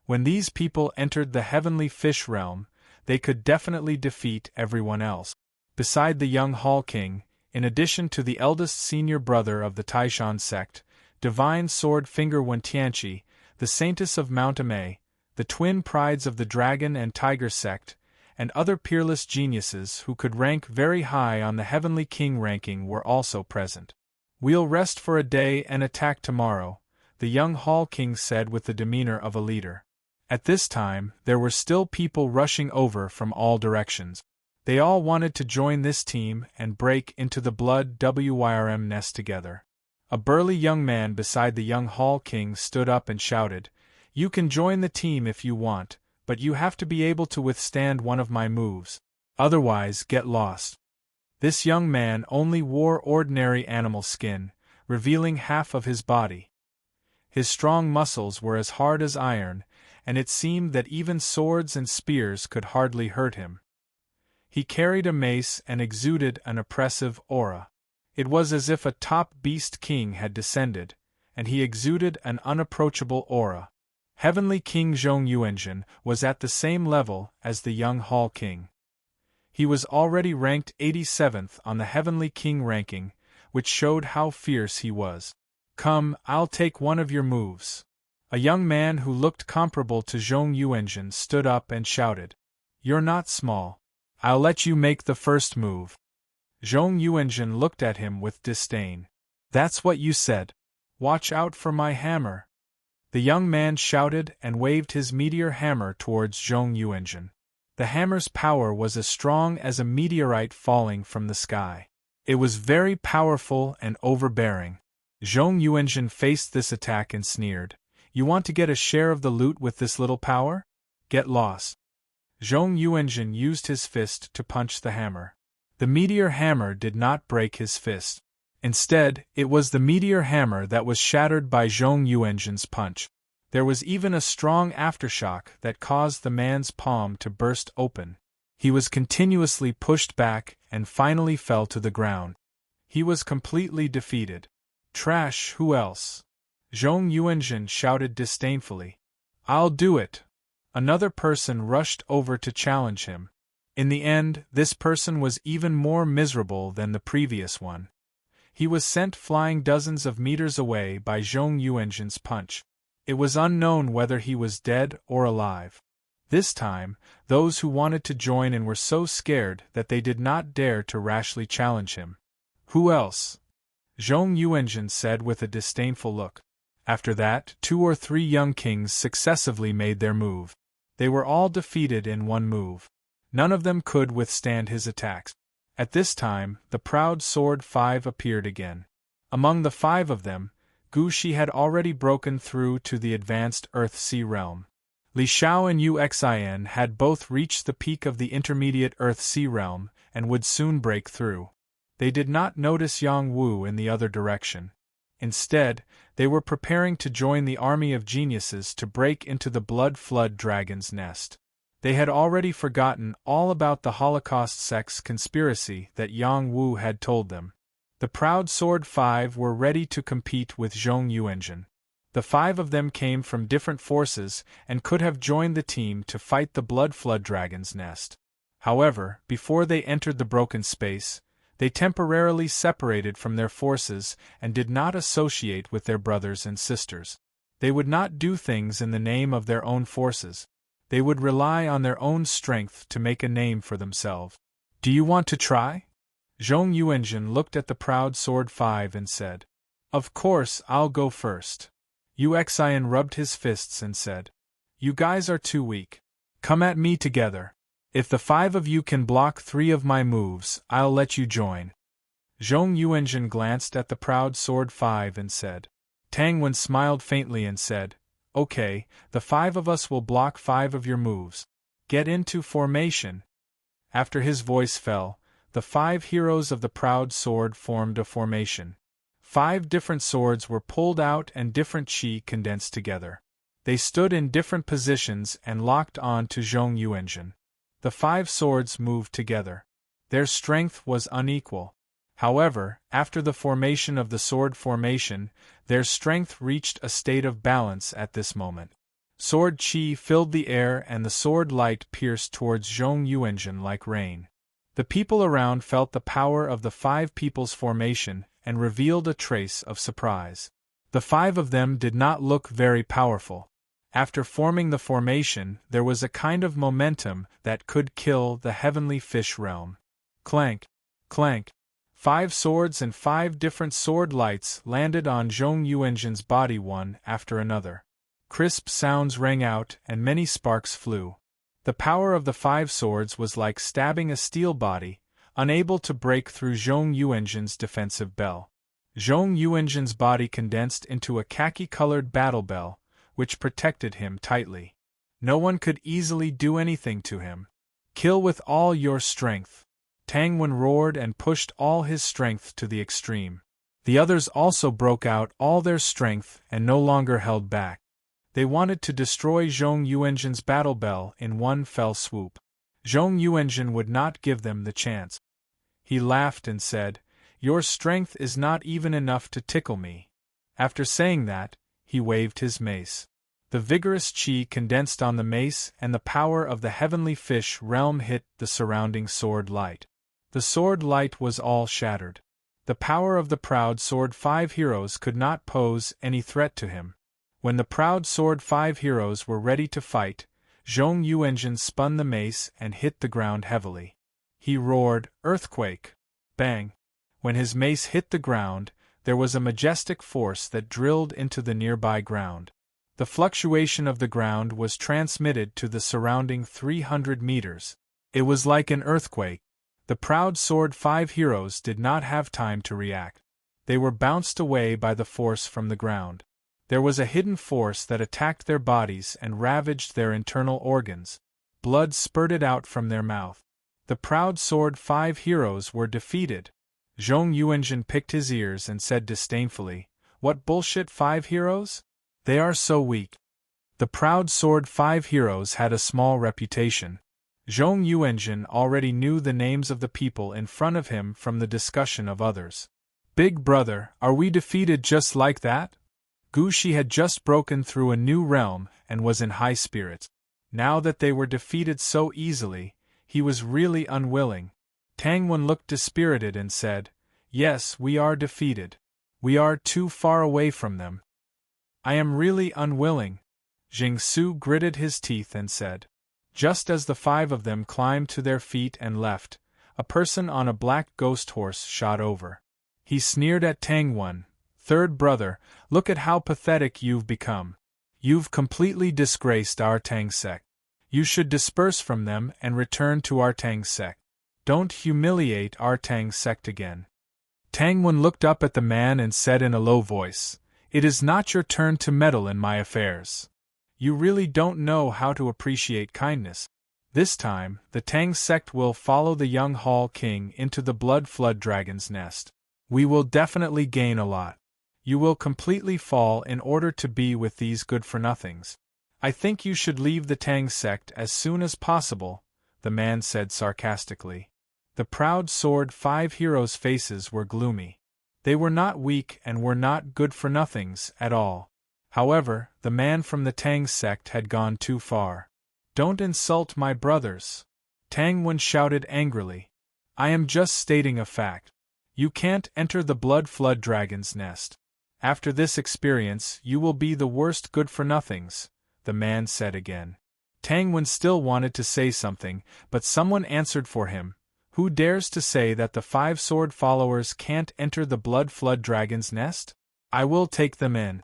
When these people entered the heavenly fish realm, they could definitely defeat everyone else. Beside the young Hall King, in addition to the eldest senior brother of the Taishan sect, Divine Sword Finger Wentianchi, the saintess of Mount Amei, the twin prides of the Dragon and Tiger sect, and other peerless geniuses who could rank very high on the Heavenly King ranking were also present. "We'll rest for a day and attack tomorrow," the young Hall King said with the demeanor of a leader. At this time, there were still people rushing over from all directions. They all wanted to join this team and break into the Blood Wyrm nest together. A burly young man beside the young Hall King stood up and shouted, "You can join the team if you want, but you have to be able to withstand one of my moves. Otherwise, get lost." This young man only wore ordinary animal skin, revealing half of his body. His strong muscles were as hard as iron, and it seemed that even swords and spears could hardly hurt him. He carried a mace and exuded an oppressive aura. It was as if a top beast king had descended, and he exuded an unapproachable aura. Heavenly King Zhong Yuanzhen was at the same level as the young Hall King. He was already ranked 87th on the Heavenly King ranking, which showed how fierce he was. "Come, I'll take one of your moves." A young man who looked comparable to Zhong Yuanzhen stood up and shouted, "You're not small. I'll let you make the first move." Zhong Yuanzhen looked at him with disdain. "That's what you said. Watch out for my hammer." The young man shouted and waved his meteor hammer towards Zhong Yuanzhen. The hammer's power was as strong as a meteorite falling from the sky. It was very powerful and overbearing. Zhong Yuanzhen faced this attack and sneered, "You want to get a share of the loot with this little power? Get lost." Zhong Yuanzhen used his fist to punch the hammer. The meteor hammer did not break his fist. Instead, it was the meteor hammer that was shattered by Zhong Yuanzhen's punch. There was even a strong aftershock that caused the man's palm to burst open. He was continuously pushed back and finally fell to the ground. He was completely defeated. "Trash, who else?" Zhong Yuanzhen shouted disdainfully. "I'll do it." Another person rushed over to challenge him. In the end, this person was even more miserable than the previous one. He was sent flying dozens of meters away by Zhong Yuanzhen's punch. It was unknown whether he was dead or alive. This time, those who wanted to join in were so scared that they did not dare to rashly challenge him. "Who else?" Zhong Yuanzhen said with a disdainful look. After that, 2 or 3 young kings successively made their move. They were all defeated in one move. None of them could withstand his attacks. At this time, the proud Sword 5 appeared again. Among the 5 of them, Gu Shi had already broken through to the advanced Earth-Sea realm. Li Xiao and Yu Xin had both reached the peak of the intermediate Earth-Sea realm and would soon break through. They did not notice Yang Wu in the other direction. Instead, they were preparing to join the army of geniuses to break into the Blood Flood Dragon's nest. They had already forgotten all about the Holocaust sect's conspiracy that Yang Wu had told them. The proud Sword 5 were ready to compete with Zhong Yuanzhen. The 5 of them came from different forces and could have joined the team to fight the Blood Flood Dragon's nest. However, before they entered the broken space, they temporarily separated from their forces and did not associate with their brothers and sisters. They would not do things in the name of their own forces. They would rely on their own strength to make a name for themselves. "Do you want to try?" Zhong Yuanzhen looked at the proud Sword 5 and said, "Of course, I'll go first." Yu Xin rubbed his fists and said, "You guys are too weak. Come at me together. If the 5 of you can block 3 of my moves, I'll let you join." Zhong Yuanzhen glanced at the proud Sword 5 and said. Tang Wen smiled faintly and said, "Okay, the 5 of us will block 5 of your moves. Get into formation." After his voice fell, the 5 heroes of the proud sword formed a formation. 5 different swords were pulled out and different chi condensed together. They stood in different positions and locked on to Zhong Yuanzhen. The 5 swords moved together. Their strength was unequal. However, after the formation of the sword formation, their strength reached a state of balance at this moment. Sword chi filled the air and the sword light pierced towards Zhong Yuanzhen like rain. The people around felt the power of the 5 people's formation and revealed a trace of surprise. The 5 of them did not look very powerful. After forming the formation, there was a kind of momentum that could kill the heavenly fish realm. Clank, clank. 5 swords and 5 different sword lights landed on Zhong Yuanzhen's body one after another. Crisp sounds rang out and many sparks flew. The power of the 5 swords was like stabbing a steel body, unable to break through Zhong Yuanzhen's defensive bell. Zhong Yuanzhen's body condensed into a khaki-colored battle bell, which protected him tightly. No one could easily do anything to him. Kill with all your strength. Tang Wen roared and pushed all his strength to the extreme. The others also broke out all their strength and no longer held back. They wanted to destroy Zhong Yuanzhen's battle bell in one fell swoop. Zhong Yuanzhen would not give them the chance. He laughed and said, "Your strength is not even enough to tickle me." After saying that, he waved his mace. The vigorous chi condensed on the mace and the power of the heavenly fish realm hit the surrounding sword light. The sword light was all shattered. The power of the proud sword 5 heroes could not pose any threat to him. When the proud sword 5 heroes were ready to fight, Zhong Yuanzhen spun the mace and hit the ground heavily. He roared, "Earthquake!" Bang! When his mace hit the ground, there was a majestic force that drilled into the nearby ground. The fluctuation of the ground was transmitted to the surrounding 300 meters. It was like an earthquake. The proud sword 5 heroes did not have time to react. They were bounced away by the force from the ground. There was a hidden force that attacked their bodies and ravaged their internal organs. Blood spurted out from their mouth. The proud sword 5 heroes were defeated. Zhong Yuanzhen picked his ears and said disdainfully, "What bullshit 5 heroes? They are so weak." The proud sword 5 heroes had a small reputation. Zhong Yuanzhen already knew the names of the people in front of him from the discussion of others. "Big brother, are we defeated just like that?" Gu Shi had just broken through a new realm and was in high spirits. Now that they were defeated so easily, he was really unwilling. Tang Wen looked dispirited and said, "Yes, we are defeated. We are too far away from them." "I am really unwilling." Jing Su gritted his teeth and said. Just as the 5 of them climbed to their feet and left, a person on a black ghost horse shot over. He sneered at Tang Wen, "Third brother, look at how pathetic you've become. You've completely disgraced our Tang sect. You should disperse from them and return to our Tang sect. Don't humiliate our Tang sect again." Tang Wen looked up at the man and said in a low voice, "It is not your turn to meddle in my affairs. You really don't know how to appreciate kindness. This time, the Tang sect will follow the young Hall King into the Blood Flood Dragon's nest. We will definitely gain a lot. You will completely fall in order to be with these good-for-nothings. I think you should leave the Tang sect as soon as possible," the man said sarcastically. The proud sword 5 heroes' faces were gloomy. They were not weak and were not good-for-nothings at all. However, the man from the Tang sect had gone too far. "Don't insult my brothers!" Tang Wen shouted angrily. "I am just stating a fact. You can't enter the Blood Flood Dragon's nest. After this experience, you will be the worst good-for-nothings," the man said again. Tang Wen still wanted to say something, but someone answered for him. "Who dares to say that the 5 sword followers can't enter the Blood Flood Dragon's nest? I will take them in."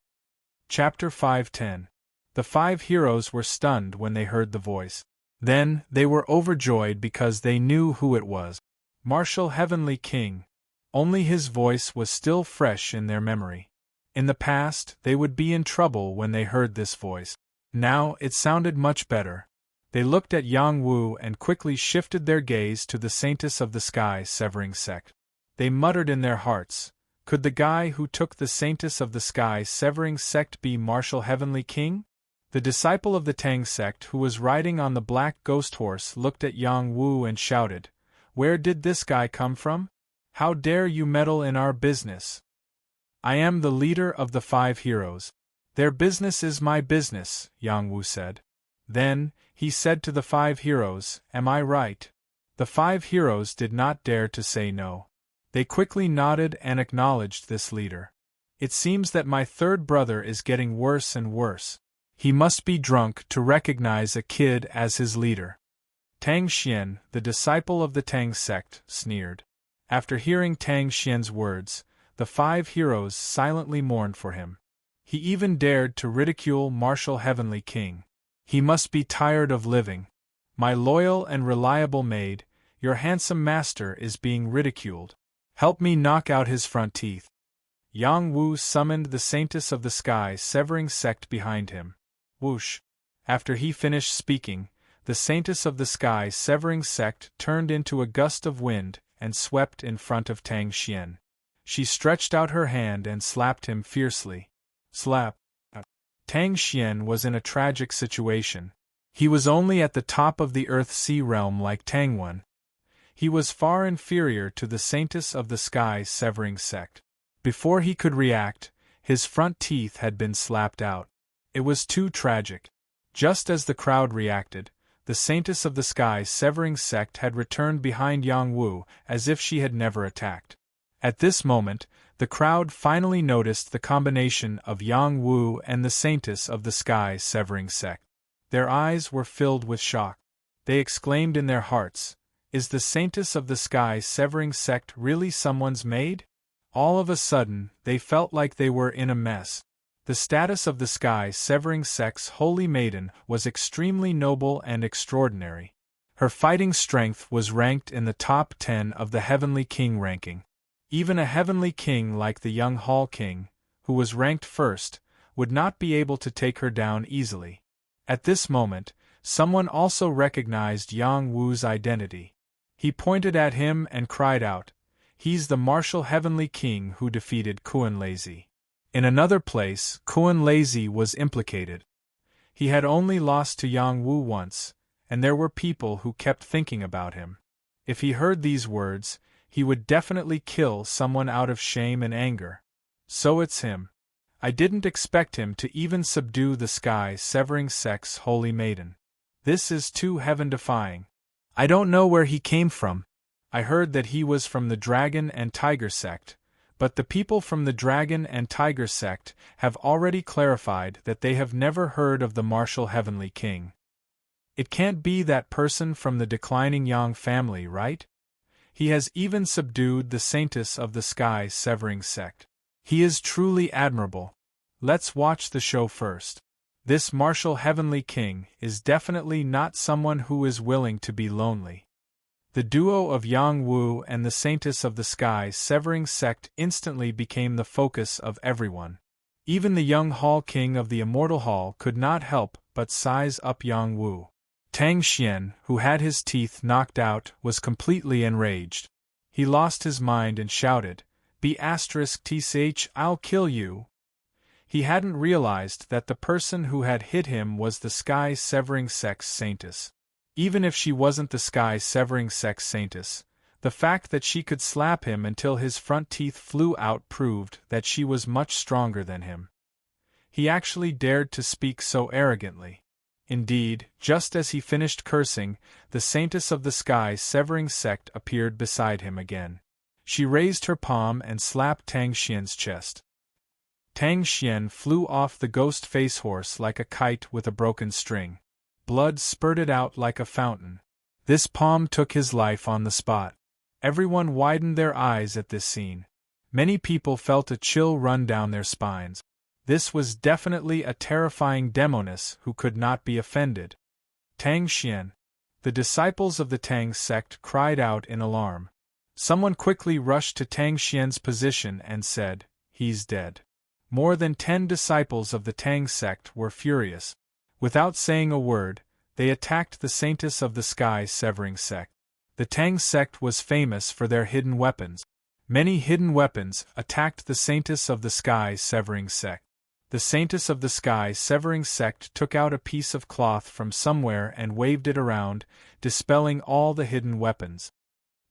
Chapter 510. The 5 heroes were stunned when they heard the voice. Then, they were overjoyed because they knew who it was. Martial Heavenly King. Only his voice was still fresh in their memory. In the past, they would be in trouble when they heard this voice. Now, it sounded much better. They looked at Yang Wu and quickly shifted their gaze to the Saintess of the Sky Severing sect. They muttered in their hearts, Could the guy who took the Saintess of the Sky Severing sect be Martial Heavenly King? The disciple of the Tang sect who was riding on the black ghost horse looked at Yang Wu and shouted, "Where did this guy come from? How dare you meddle in our business? I am the leader of the 5 heroes. Their business is my business," Yang Wu said. Then, he said to the 5 heroes, "Am I right?" The 5 heroes did not dare to say no. They quickly nodded and acknowledged this leader. "It seems that my third brother is getting worse and worse. He must be drunk to recognize a kid as his leader." Tang Xian, the disciple of the Tang sect, sneered. After hearing Tang Xian's words, the 5 heroes silently mourned for him. He even dared to ridicule Martial Heavenly King. He must be tired of living. "My loyal and reliable maid, your handsome master is being ridiculed. Help me knock out his front teeth." Yang Wu summoned the Saintess of the Sky Severing sect behind him. Whoosh! After he finished speaking, the Saintess of the Sky Severing sect turned into a gust of wind and swept in front of Tang Xian. She stretched out her hand and slapped him fiercely. Slap! Tang Xian was in a tragic situation. He was only at the top of the Earth-Sea realm like Tangwen. He was far inferior to the Saintess of the Sky Severing sect. Before he could react, his front teeth had been slapped out. It was too tragic. Just as the crowd reacted, the Saintess of the Sky Severing sect had returned behind Yang Wu as if she had never attacked. At this moment, the crowd finally noticed the combination of Yang Wu and the Saintess of the Sky Severing sect. Their eyes were filled with shock. They exclaimed in their hearts, "Is the Saintess of the Sky Severing sect really someone's maid?" All of a sudden, they felt like they were in a mess. The status of the Sky Severing sect's holy maiden was extremely noble and extraordinary. Her fighting strength was ranked in the top 10 of the Heavenly King ranking. Even a Heavenly King like the young Hall King, who was ranked first, would not be able to take her down easily. At this moment, someone also recognized Yang Wu's identity. He pointed at him and cried out, "He's the Martial Heavenly King who defeated Kuan Lazy." In another place, Kuan Lazy was implicated. He had only lost to Yang Wu once, and there were people who kept thinking about him. If he heard these words, he would definitely kill someone out of shame and anger. So it's him. I didn't expect him to even subdue the Sky Severing sect's holy maiden. This is too heaven-defying. I don't know where he came from. I heard that he was from the Dragon and Tiger sect, but the people from the Dragon and Tiger sect have already clarified that they have never heard of the Martial Heavenly King. It can't be that person from the declining Yang family, right? He has even subdued the Saintess of the Sky Severing sect. He is truly admirable. Let's watch the show first. This Martial Heavenly King is definitely not someone who is willing to be lonely. The duo of Yang Wu and the Saintess of the Sky Severing sect instantly became the focus of everyone. Even the young Hall King of the Immortal Hall could not help but size up Yang Wu. Tang Xian, who had his teeth knocked out, was completely enraged. He lost his mind and shouted, "B*TCH, I'll kill you!" He hadn't realized that the person who had hit him was the Sky Severing sect's Saintess. Even if she wasn't the Sky Severing sect's Saintess, the fact that she could slap him until his front teeth flew out proved that she was much stronger than him. He actually dared to speak so arrogantly. Indeed, just as he finished cursing, the Saintess of the Sky Severing sect appeared beside him again. She raised her palm and slapped Tang Xian's chest. Tang Xian flew off the ghost face horse like a kite with a broken string. Blood spurted out like a fountain. This palm took his life on the spot. Everyone widened their eyes at this scene. Many people felt a chill run down their spines. This was definitely a terrifying demoness who could not be offended. Tang Xian. The disciples of the Tang sect cried out in alarm. Someone quickly rushed to Tang Xian's position and said, "He's dead." More than 10 disciples of the Tang sect were furious. Without saying a word, they attacked the Saintess of the Sky Severing sect. The Tang sect was famous for their hidden weapons. Many hidden weapons attacked the Saintess of the Sky Severing Sect. The Saintess of the Sky Severing Sect took out a piece of cloth from somewhere and waved it around, dispelling all the hidden weapons.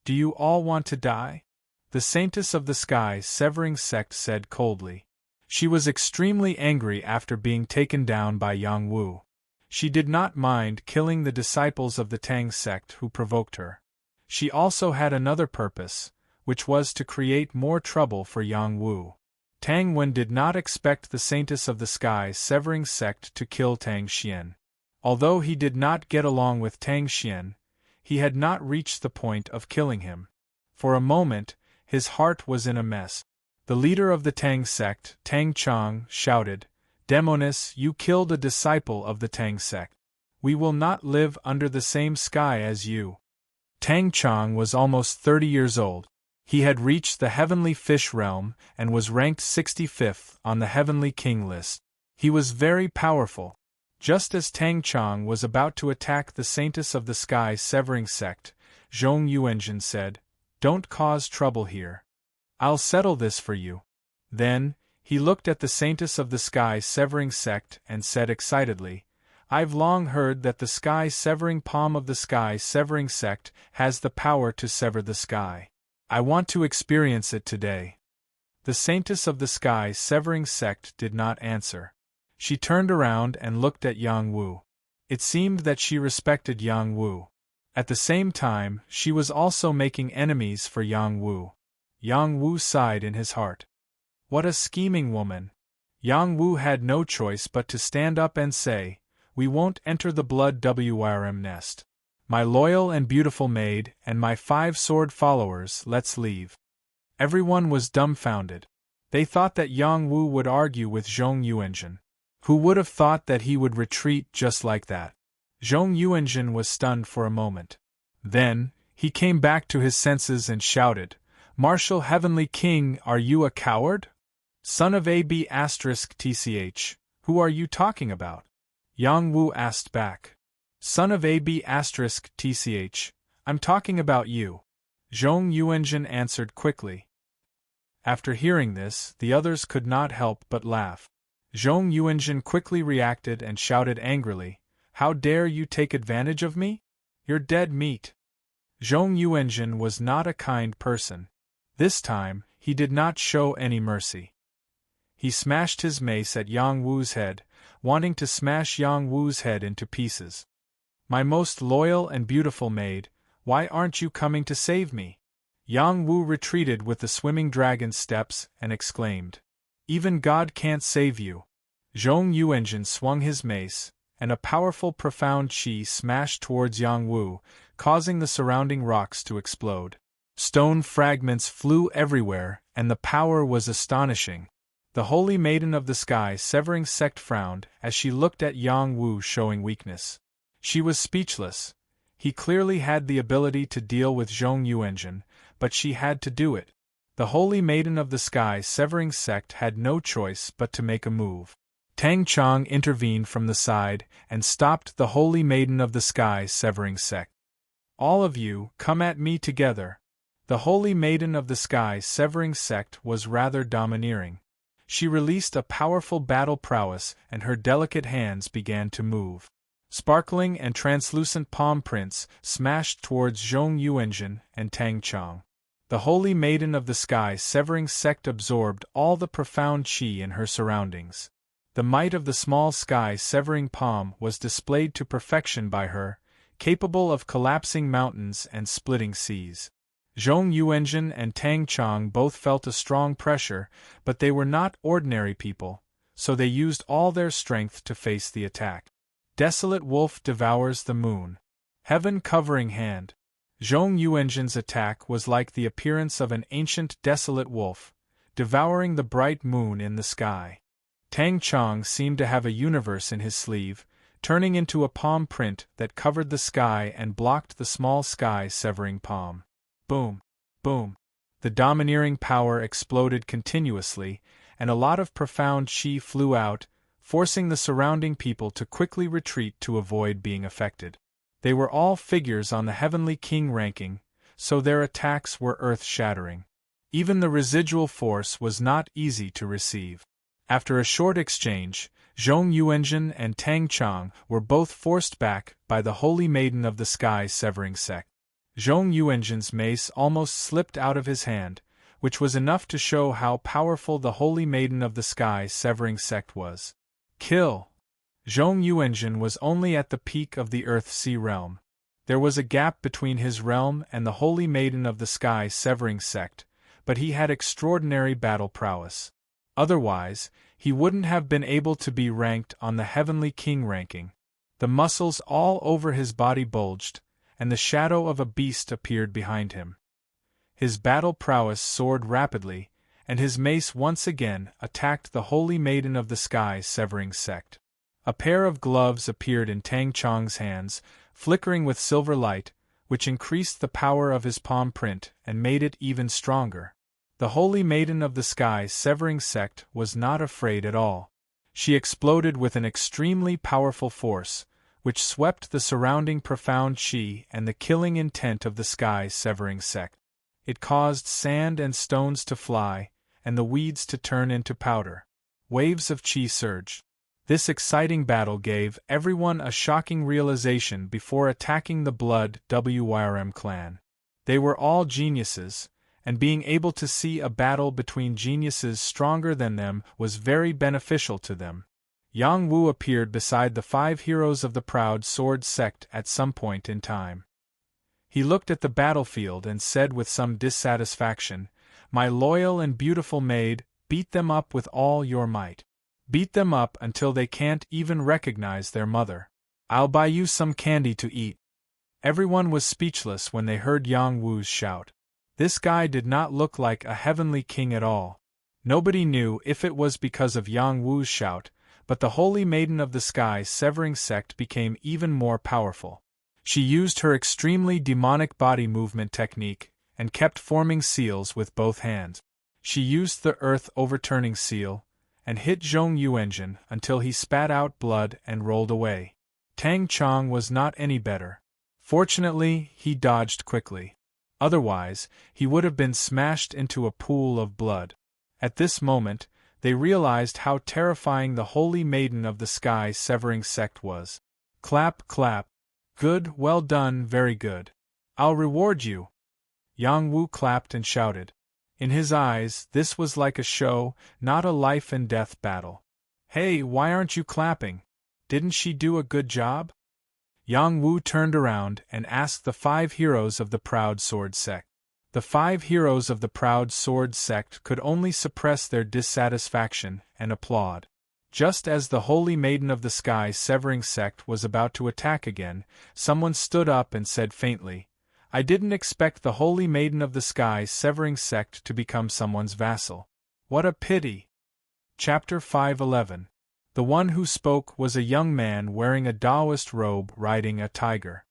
"Do you all want to die?" the Saintess of the Sky Severing Sect said coldly. She was extremely angry after being taken down by Yang Wu. She did not mind killing the disciples of the Tang sect who provoked her. She also had another purpose, which was to create more trouble for Yang Wu. Tang Wen did not expect the Saintess of the Sky Severing Sect to kill Tang Xian. Although he did not get along with Tang Xian, he had not reached the point of killing him. For a moment, his heart was in a mess. The leader of the Tang sect, Tang Chong, shouted, "Demonis, you killed a disciple of the Tang sect. We will not live under the same sky as you." Tang Chong was almost 30 years old. He had reached the Heavenly Fish Realm and was ranked 65th on the Heavenly King list. He was very powerful. Just as Tang Chong was about to attack the Saintess of the Sky Severing Sect, Zhong Yuanzhen said, "Don't cause trouble here. I'll settle this for you." Then, he looked at the Saintess of the Sky Severing Sect and said excitedly, "I've long heard that the Sky Severing Palm of the Sky Severing Sect has the power to sever the sky. I want to experience it today." The Saintess of the Sky Severing Sect did not answer. She turned around and looked at Yang Wu. It seemed that she respected Yang Wu. At the same time, she was also making enemies for Yang Wu. Yang Wu sighed in his heart. What a scheming woman! Yang Wu had no choice but to stand up and say, "We won't enter the Blood Wrm nest. My loyal and beautiful maid and my 5 sword followers, let's leave." Everyone was dumbfounded. They thought that Yang Wu would argue with Zhong Yuanzhen. Who would have thought that he would retreat just like that? Zhong Yuanzhen was stunned for a moment. Then, he came back to his senses and shouted, "Martial Heavenly King, are you a coward? Son of AB*TCH, who are you talking about?" Yang Wu asked back. "Son of AB*TCH, I'm talking about you," Zhong Yuanzhen answered quickly. After hearing this, the others could not help but laugh. Zhong Yuanzhen quickly reacted and shouted angrily, "How dare you take advantage of me? You're dead meat." Zhong Yuanzhen was not a kind person. This time, he did not show any mercy. He smashed his mace at Yang Wu's head, wanting to smash Yang Wu's head into pieces. "My most loyal and beautiful maid, why aren't you coming to save me?" Yang Wu retreated with the swimming dragon steps and exclaimed, "Even God can't save you." Zhong Yuanzhen swung his mace, and a powerful profound qi smashed towards Yang Wu, causing the surrounding rocks to explode. Stone fragments flew everywhere, and the power was astonishing. The Holy Maiden of the Sky Severing Sect frowned as she looked at Yang Wu showing weakness. She was speechless. He clearly had the ability to deal with Zhong Yuanzhen, but she had to do it. The Holy Maiden of the Sky Severing Sect had no choice but to make a move. Tang Chong intervened from the side and stopped the Holy Maiden of the Sky Severing Sect. "All of you, come at me together." The Holy Maiden of the Sky Severing Sect was rather domineering. She released a powerful battle prowess and her delicate hands began to move. Sparkling and translucent palm prints smashed towards Zhong Yuanzhen and Tang Chong. The Holy Maiden of the Sky Severing Sect absorbed all the profound qi in her surroundings. The might of the small sky severing palm was displayed to perfection by her, capable of collapsing mountains and splitting seas. Zhong Yuanzhen and Tang Chong both felt a strong pressure, but they were not ordinary people, so they used all their strength to face the attack. Desolate Wolf devours the moon. Heaven covering hand. Zhong Yuanzhen's attack was like the appearance of an ancient desolate wolf, devouring the bright moon in the sky. Tang Chong seemed to have a universe in his sleeve, turning into a palm print that covered the sky and blocked the small sky severing palm. Boom! Boom! The domineering power exploded continuously, and a lot of profound qi flew out, forcing the surrounding people to quickly retreat to avoid being affected. They were all figures on the Heavenly King ranking, so their attacks were earth-shattering. Even the residual force was not easy to receive. After a short exchange, Zhong Yuanzhen and Tang Chong were both forced back by the Holy Maiden of the Sky Severing Sect. Zhong Yuanzhen's mace almost slipped out of his hand, which was enough to show how powerful the Holy Maiden of the Sky Severing Sect was. Kill! Zhong Yuanzhen was only at the peak of the Earth-Sea realm. There was a gap between his realm and the Holy Maiden of the Sky Severing Sect, but he had extraordinary battle prowess. Otherwise, he wouldn't have been able to be ranked on the Heavenly King ranking. The muscles all over his body bulged, and the shadow of a beast appeared behind him. His battle prowess soared rapidly, and his mace once again attacked the Holy Maiden of the Sky Severing Sect. A pair of gloves appeared in Tang Chong's hands, flickering with silver light, which increased the power of his palm print and made it even stronger. The Holy Maiden of the Sky Severing Sect was not afraid at all. She exploded with an extremely powerful force, which swept the surrounding profound chi and the killing intent of the Sky Severing Sect. It caused sand and stones to fly, and the weeds to turn into powder. Waves of chi surged. This exciting battle gave everyone a shocking realization before attacking the Blood Wyrm clan. They were all geniuses, and being able to see a battle between geniuses stronger than them was very beneficial to them. Yang Wu appeared beside the 5 heroes of the Proud Sword Sect at some point in time. He looked at the battlefield and said with some dissatisfaction, "My loyal and beautiful maid, beat them up with all your might. Beat them up until they can't even recognize their mother. I'll buy you some candy to eat." Everyone was speechless when they heard Yang Wu's shout. This guy did not look like a heavenly king at all. Nobody knew if it was because of Yang Wu's shout, but the Holy Maiden of the Sky Severing Sect became even more powerful. She used her extremely demonic body movement technique, and kept forming seals with both hands. She used the earth overturning seal, and hit Zhong Yuanzhen until he spat out blood and rolled away. Tang Chong was not any better. Fortunately, he dodged quickly. Otherwise, he would have been smashed into a pool of blood. At this moment, they realized how terrifying the Holy Maiden of the Sky Severing Sect was. Clap, clap. Good, well done, very good. I'll reward you. Yang Wu clapped and shouted. In his eyes, this was like a show, not a life-and-death battle. Hey, why aren't you clapping? Didn't she do a good job? Yang Wu turned around and asked the 5 heroes of the Proud Sword Sect. The 5 heroes of the Proud Sword Sect could only suppress their dissatisfaction and applaud. Just as the Holy Maiden of the Sky Severing Sect was about to attack again, someone stood up and said faintly, "I didn't expect the Holy Maiden of the Sky Severing Sect to become someone's vassal. What a pity." Chapter 5:11. The one who spoke was a young man wearing a Taoist robe riding a tiger.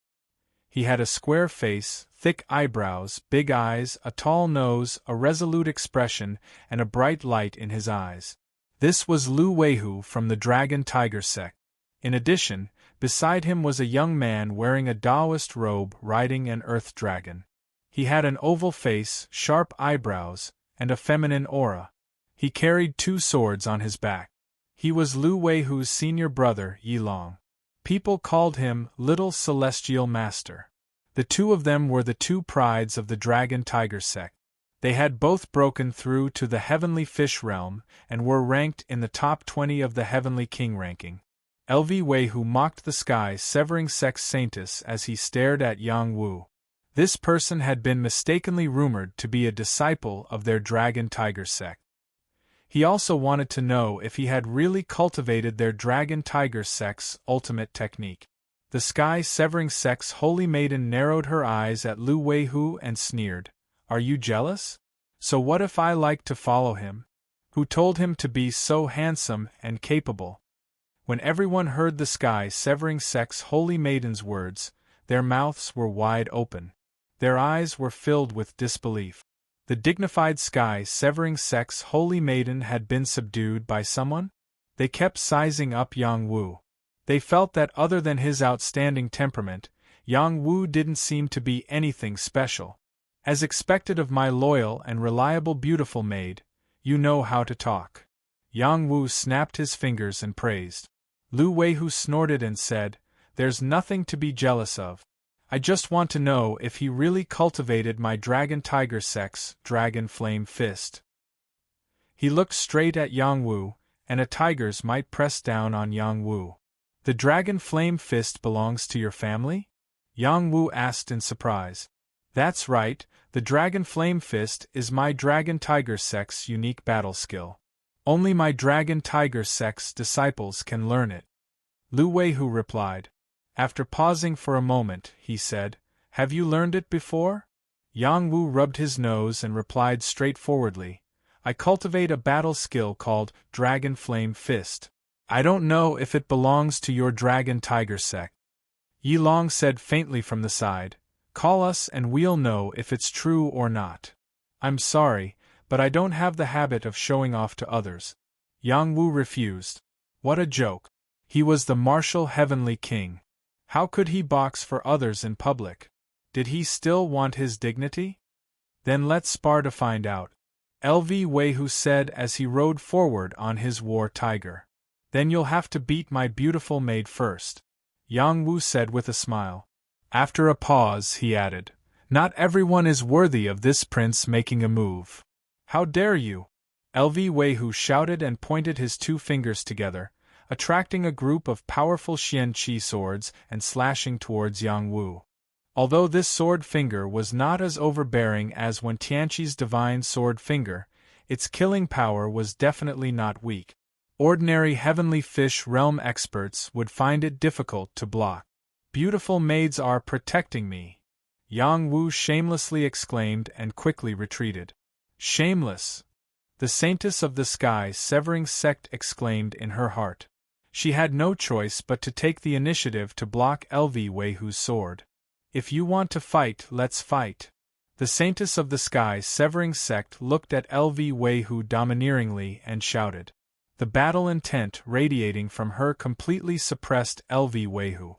He had a square face, thick eyebrows, big eyes, a tall nose, a resolute expression, and a bright light in his eyes. This was Lu Weihu from the Dragon Tiger sect. In addition, beside him was a young man wearing a Taoist robe riding an earth dragon. He had an oval face, sharp eyebrows, and a feminine aura. He carried 2 swords on his back. He was Lu Weihu's senior brother, Yilong. People called him Little Celestial Master. The 2 of them were the 2 prides of the Dragon Tiger sect. They had both broken through to the Heavenly Fish realm and were ranked in the top 20 of the Heavenly King ranking. Lv Weihu mocked the Sky Severing Sect's Saintess as he stared at Yang Wu. This person had been mistakenly rumored to be a disciple of their Dragon Tiger sect. He also wanted to know if he had really cultivated their Dragon Tiger sect's ultimate technique. The Sky Severing Sect's Holy Maiden narrowed her eyes at Lu Weihu and sneered, "Are you jealous? So what if I like to follow him? Who told him to be so handsome and capable?" When everyone heard the Sky Severing Sect's Holy Maiden's words, their mouths were wide open. Their eyes were filled with disbelief. The dignified Sky Severing Sect's Holy Maiden had been subdued by someone? They kept sizing up Yang Wu. They felt that other than his outstanding temperament, Yang Wu didn't seem to be anything special. As expected of my loyal and reliable beautiful maid, you know how to talk. Yang Wu snapped his fingers and praised. Lu Weihu snorted and said, There's nothing to be jealous of. I just want to know if he really cultivated my dragon-tiger sex, dragon flame fist. He looked straight at Yang Wu, and a tiger's might pressed down on Yang Wu. The dragon flame fist belongs to your family? Yang Wu asked in surprise. That's right, the dragon flame fist is my dragon-tiger sex unique battle skill. Only my dragon-tiger sex disciples can learn it. Lu Weihu replied. After pausing for a moment, he said, Have you learned it before? Yang Wu rubbed his nose and replied straightforwardly, I cultivate a battle skill called Dragon Flame Fist. I don't know if it belongs to your dragon-tiger sect. Yi Long said faintly from the side, Call us and we'll know if it's true or not. I'm sorry, but I don't have the habit of showing off to others. Yang Wu refused. What a joke. He was the martial heavenly king. How could he box for others in public? Did he still want his dignity? Then let's spar to find out. LV Weihu said as he rode forward on his war tiger. Then you'll have to beat my beautiful maid first. Yang Wu said with a smile. After a pause, he added, Not everyone is worthy of this prince making a move. How dare you? LV Weihu shouted and pointed his two fingers together, attracting a group of powerful Xian Qi swords and slashing towards Yang Wu. Although this sword finger was not as overbearing as Wen Tianqi's divine sword finger, its killing power was definitely not weak. Ordinary heavenly fish realm experts would find it difficult to block. Beautiful maids are protecting me. Yang Wu shamelessly exclaimed and quickly retreated. Shameless! The Saintess of the Sky Severing Sect exclaimed in her heart. She had no choice but to take the initiative to block LV Weihu's sword. If you want to fight, let's fight. The Saintess of the Sky Severing Sect looked at LV Weihu domineeringly and shouted. The battle intent radiating from her completely suppressed LV Weihu.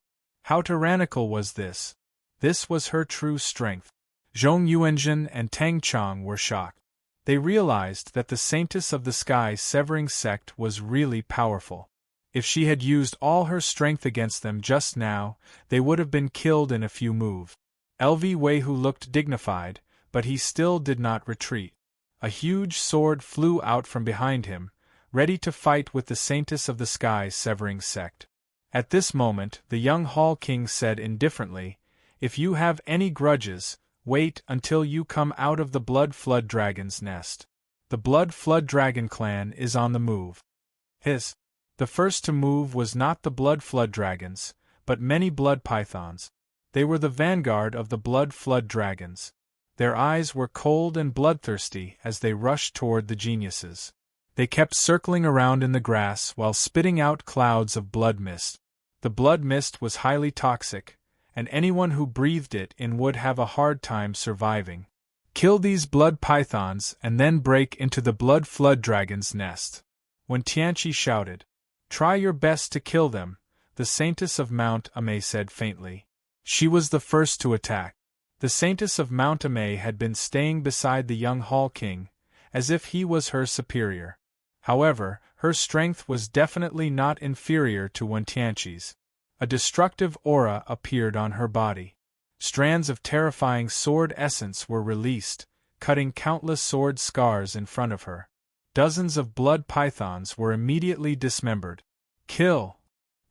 How tyrannical was this? This was her true strength. Zhong Yuanzhen and Tang Chong were shocked. They realized that the Saintess of the Sky Severing Sect was really powerful. If she had used all her strength against them just now, they would have been killed in a few moves. LV Weihu looked dignified, but he still did not retreat. A huge sword flew out from behind him, ready to fight with the Saintess of the Sky Severing Sect. At this moment, the young Hall King said indifferently, If you have any grudges, wait until you come out of the Blood Flood Dragon's nest. The Blood Flood Dragon clan is on the move. The first to move was not the Blood Flood Dragons, but many blood pythons. They were the vanguard of the Blood Flood Dragons. Their eyes were cold and bloodthirsty as they rushed toward the geniuses. They kept circling around in the grass while spitting out clouds of blood mist. The blood mist was highly toxic, and anyone who breathed it in would have a hard time surviving. Kill these blood pythons and then break into the Blood Flood Dragon's nest. When Tianqi shouted, Try your best to kill them, the Saintess of Mount Amei said faintly. She was the first to attack. The Saintess of Mount Amei had been staying beside the young Hall King, as if he was her superior. However, her strength was definitely not inferior to Wen Tianqi's. A destructive aura appeared on her body. Strands of terrifying sword essence were released, cutting countless sword scars in front of her. Dozens of blood pythons were immediately dismembered. Kill!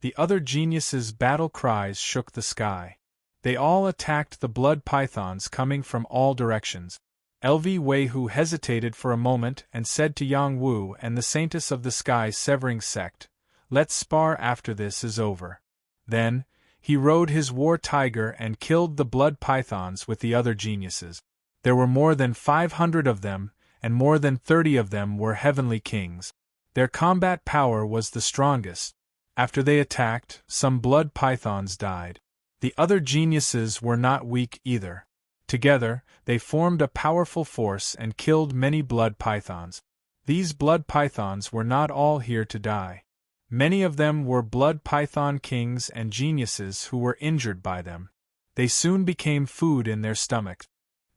The other geniuses' battle cries shook the sky. They all attacked the blood pythons coming from all directions. LV Weihu hesitated for a moment and said to Yang Wu and the Saintess of the Sky Severing Sect, Let's spar after this is over. Then, he rode his war tiger and killed the blood pythons with the other geniuses. There were more than 500 of them, and more than 30 of them were heavenly kings. Their combat power was the strongest. After they attacked, some blood pythons died. The other geniuses were not weak either. Together, they formed a powerful force and killed many blood pythons. These blood pythons were not all here to die. Many of them were blood python kings and geniuses who were injured by them. They soon became food in their stomachs.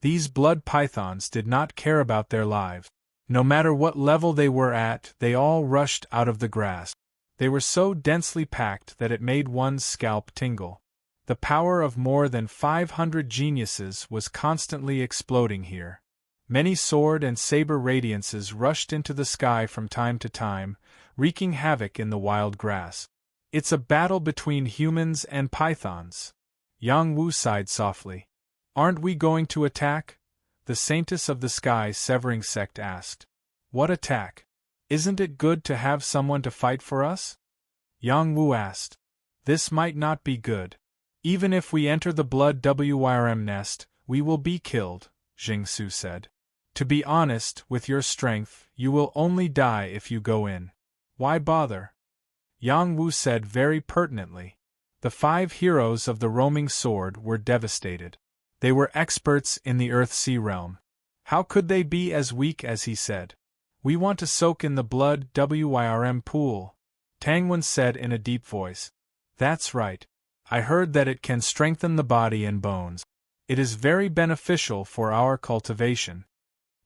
These blood pythons did not care about their lives. No matter what level they were at, they all rushed out of the grass. They were so densely packed that it made one's scalp tingle. The power of more than 500 geniuses was constantly exploding here. Many sword and saber radiances rushed into the sky from time to time, wreaking havoc in the wild grass. It's a battle between humans and pythons. Yang Wu sighed softly. Aren't we going to attack? The Saintess of the Sky Severing Sect asked. What attack? Isn't it good to have someone to fight for us? Yang Wu asked. This might not be good. Even if we enter the blood WYRM nest, we will be killed, Jingsu said. To be honest, with your strength, you will only die if you go in. Why bother? Yang Wu said very pertinently. The 5 heroes of the roaming sword were devastated. They were experts in the Earth-Sea realm. How could they be as weak as he said? We want to soak in the blood WYRM pool, Tangwen said in a deep voice. That's right. I heard that it can strengthen the body and bones. It is very beneficial for our cultivation.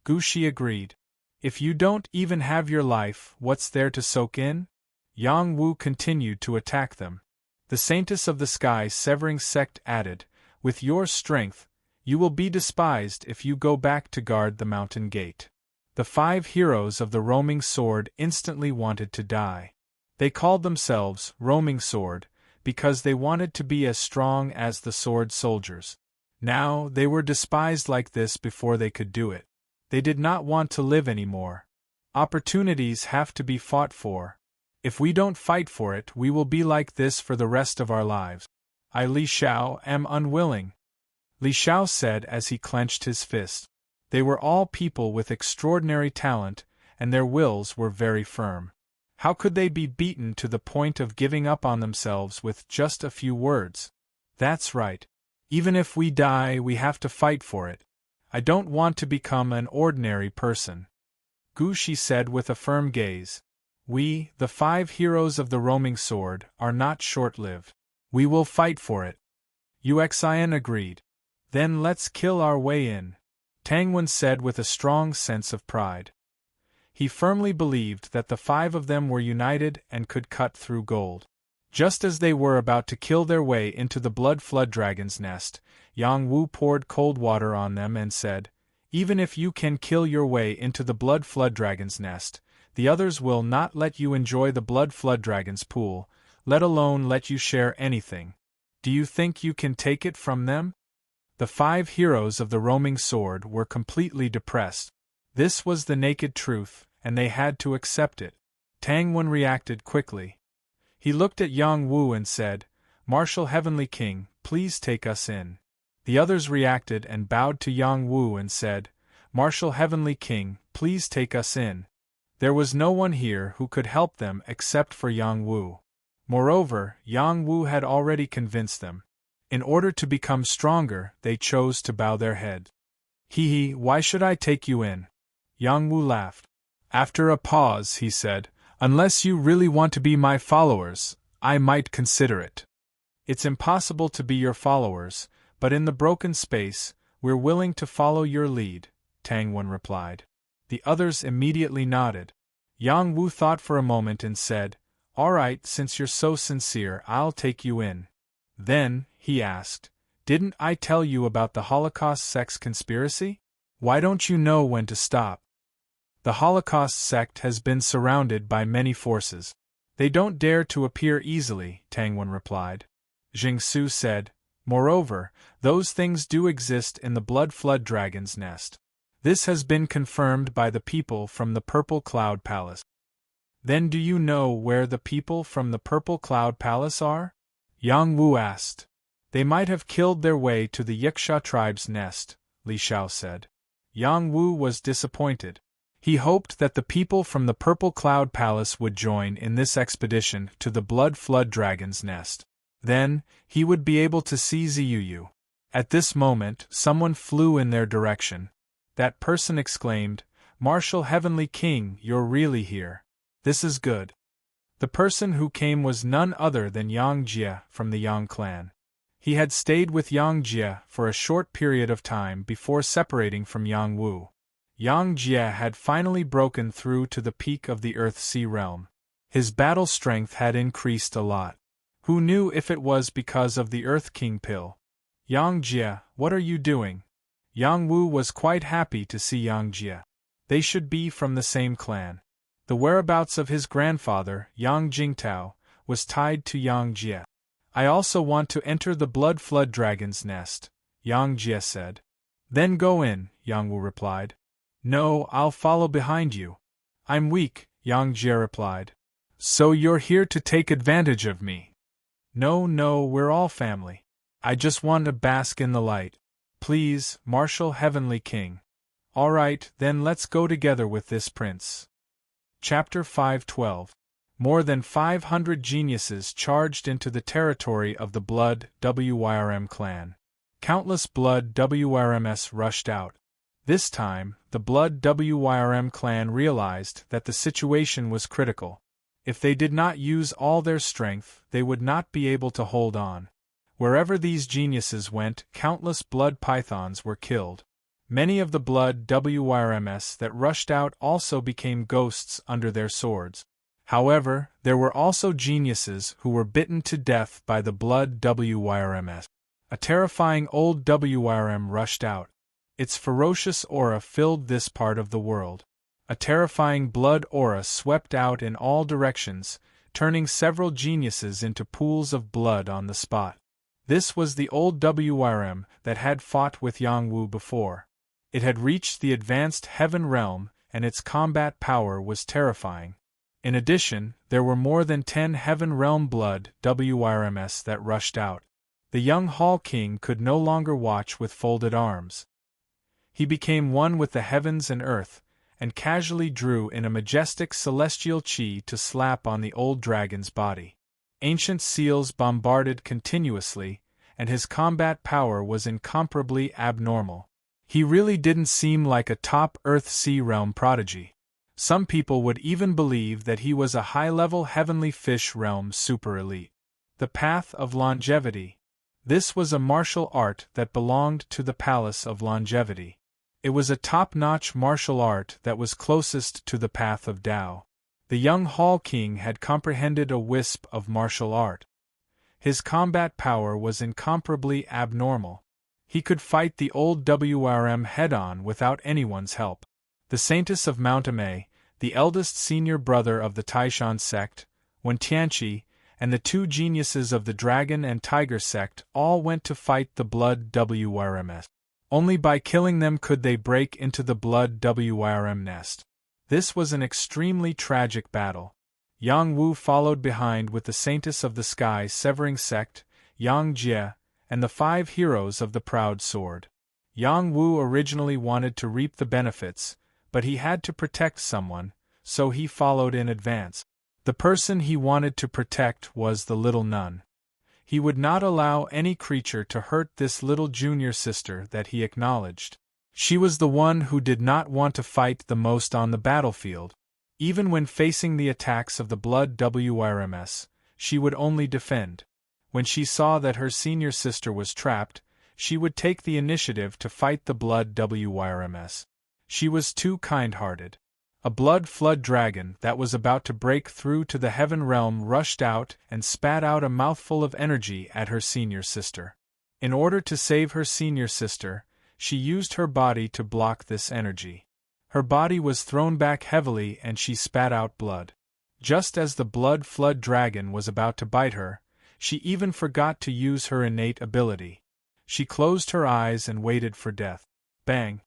Gushi agreed. If you don't even have your life, what's there to soak in? Yang Wu continued to attack them. The Saintess of the Sky Severing Sect added, with your strength, you will be despised if you go back to guard the mountain gate. The 5 heroes of the roaming sword instantly wanted to die. They called themselves Roaming Sword, because they wanted to be as strong as the sword soldiers. Now, they were despised like this before they could do it. They did not want to live anymore. Opportunities have to be fought for. If we don't fight for it, we will be like this for the rest of our lives. I, Li Xiao, am unwilling, Li Xiao said as he clenched his fist. They were all people with extraordinary talent, and their wills were very firm. How could they be beaten to the point of giving up on themselves with just a few words? That's right. Even if we die, we have to fight for it. I don't want to become an ordinary person. Gushi said with a firm gaze. We, the 5 heroes of the roaming sword, are not short-lived. We will fight for it. Uxian agreed. Then let's kill our way in, Tangwen said with a strong sense of pride. He firmly believed that the 5 of them were united and could cut through gold. Just as they were about to kill their way into the blood flood dragon's nest, Yang Wu poured cold water on them and said, Even if you can kill your way into the blood flood dragon's nest, the others will not let you enjoy the blood flood dragon's pool, let alone let you share anything. Do you think you can take it from them? The 5 heroes of the roaming sword were completely depressed. This was the naked truth, and they had to accept it. Tangwen reacted quickly. He looked at Yang Wu and said, Martial Heavenly King, please take us in. The others reacted and bowed to Yang Wu and said, Martial Heavenly King, please take us in. There was no one here who could help them except for Yang Wu. Moreover, Yang Wu had already convinced them. In order to become stronger, they chose to bow their head. Hee, why should I take you in? Yang Wu laughed. After a pause, he said, Unless you really want to be my followers, I might consider it. It's impossible to be your followers, but in the broken space, we're willing to follow your lead, Tangwen replied. The others immediately nodded. Yang Wu thought for a moment and said, All right, since you're so sincere, I'll take you in. Then, he asked, Didn't I tell you about the Holocaust sex conspiracy? Why don't you know when to stop? The Holocaust sect has been surrounded by many forces. They don't dare to appear easily, Tangwen replied. Jingsu said, Moreover, those things do exist in the blood flood dragon's nest. This has been confirmed by the people from the Purple Cloud Palace. Then do you know where the people from the Purple Cloud Palace are? Yang Wu asked. They might have killed their way to the Yiksha tribe's nest, Li Xiao said. Yang Wu was disappointed. He hoped that the people from the Purple Cloud Palace would join in this expedition to the Blood Flood Dragon's nest. Then, he would be able to see Ziyuyu. At this moment, someone flew in their direction. That person exclaimed, Martial Heavenly King, you're really here. This is good. The person who came was none other than Yang Jie from the Yang clan. He had stayed with Yang Jie for a short period of time before separating from Yang Wu. Yang Jie had finally broken through to the peak of the Earth-Sea realm. His battle strength had increased a lot. Who knew if it was because of the Earth King pill? Yang Jie, what are you doing? Yang Wu was quite happy to see Yang Jie. They should be from the same clan. The whereabouts of his grandfather, Yang Jingtao, was tied to Yang Jie. I also want to enter the Blood Flood Dragon's nest, Yang Jie said. Then go in, Yang Wu replied. No, I'll follow behind you. I'm weak, Yang Jie replied. So you're here to take advantage of me? No, we're all family. I just want to bask in the light. Please, Martial Heavenly King. All right, then let's go together with this prince. Chapter 512. More than 500 geniuses charged into the territory of the Blood WYRM clan. Countless Blood WYRMs rushed out. This time, the Blood WYRM clan realized that the situation was critical. If they did not use all their strength, they would not be able to hold on. Wherever these geniuses went, countless blood pythons were killed. Many of the Blood WYRMs that rushed out also became ghosts under their swords. However, there were also geniuses who were bitten to death by the Blood WYRMs. A terrifying old WYRM rushed out. Its ferocious aura filled this part of the world. A terrifying blood aura swept out in all directions, turning several geniuses into pools of blood on the spot. This was the old WYRM that had fought with Yang Wu before. It had reached the advanced heaven realm, and its combat power was terrifying. In addition, there were more than 10 Heaven Realm Blood WYRMs that rushed out. The young Hall King could no longer watch with folded arms. He became one with the heavens and earth, and casually drew in a majestic celestial chi to slap on the old dragon's body. Ancient seals bombarded continuously, and his combat power was incomparably abnormal. He really didn't seem like a top Earth-Sea realm prodigy. Some people would even believe that he was a high-level heavenly fish realm super-elite. The Path of Longevity. This was a martial art that belonged to the Palace of Longevity. It was a top-notch martial art that was closest to the Path of Tao. The young Hall King had comprehended a wisp of martial art. His combat power was incomparably abnormal. He could fight the old WRM head-on without anyone's help. The Saintess of Mount Amei, the eldest senior brother of the Taishan sect, Wen Tianqi, and the two geniuses of the Dragon and Tiger sect all went to fight the Blood WRMs. Only by killing them could they break into the Blood WRM nest. This was an extremely tragic battle. Yang Wu followed behind with the Saintess of the Sky Severing Sect, Yang Jie, and the 5 heroes of the Proud Sword. Yang Wu originally wanted to reap the benefits, but he had to protect someone, so he followed in advance. The person he wanted to protect was the little nun. He would not allow any creature to hurt this little junior sister that he acknowledged. She was the one who did not want to fight the most on the battlefield. Even when facing the attacks of the Blood WRMs, she would only defend. When she saw that her senior sister was trapped, she would take the initiative to fight the Blood WRMs. She was too kind-hearted. A blood flood dragon that was about to break through to the heaven realm rushed out and spat out a mouthful of energy at her senior sister. In order to save her senior sister, she used her body to block this energy. Her body was thrown back heavily and she spat out blood. Just as the blood flood dragon was about to bite her, she even forgot to use her innate ability. She closed her eyes and waited for death. Bang!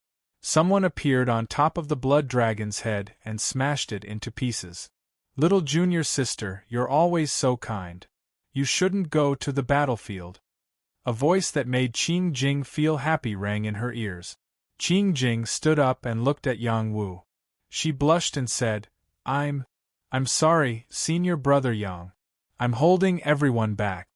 Someone appeared on top of the blood dragon's head and smashed it into pieces. Little junior sister, you're always so kind. You shouldn't go to the battlefield. A voice that made Qing Jing feel happy rang in her ears. Qing Jing stood up and looked at Yang Wu. She blushed and said, I'm sorry, senior brother Yang. I'm holding everyone back.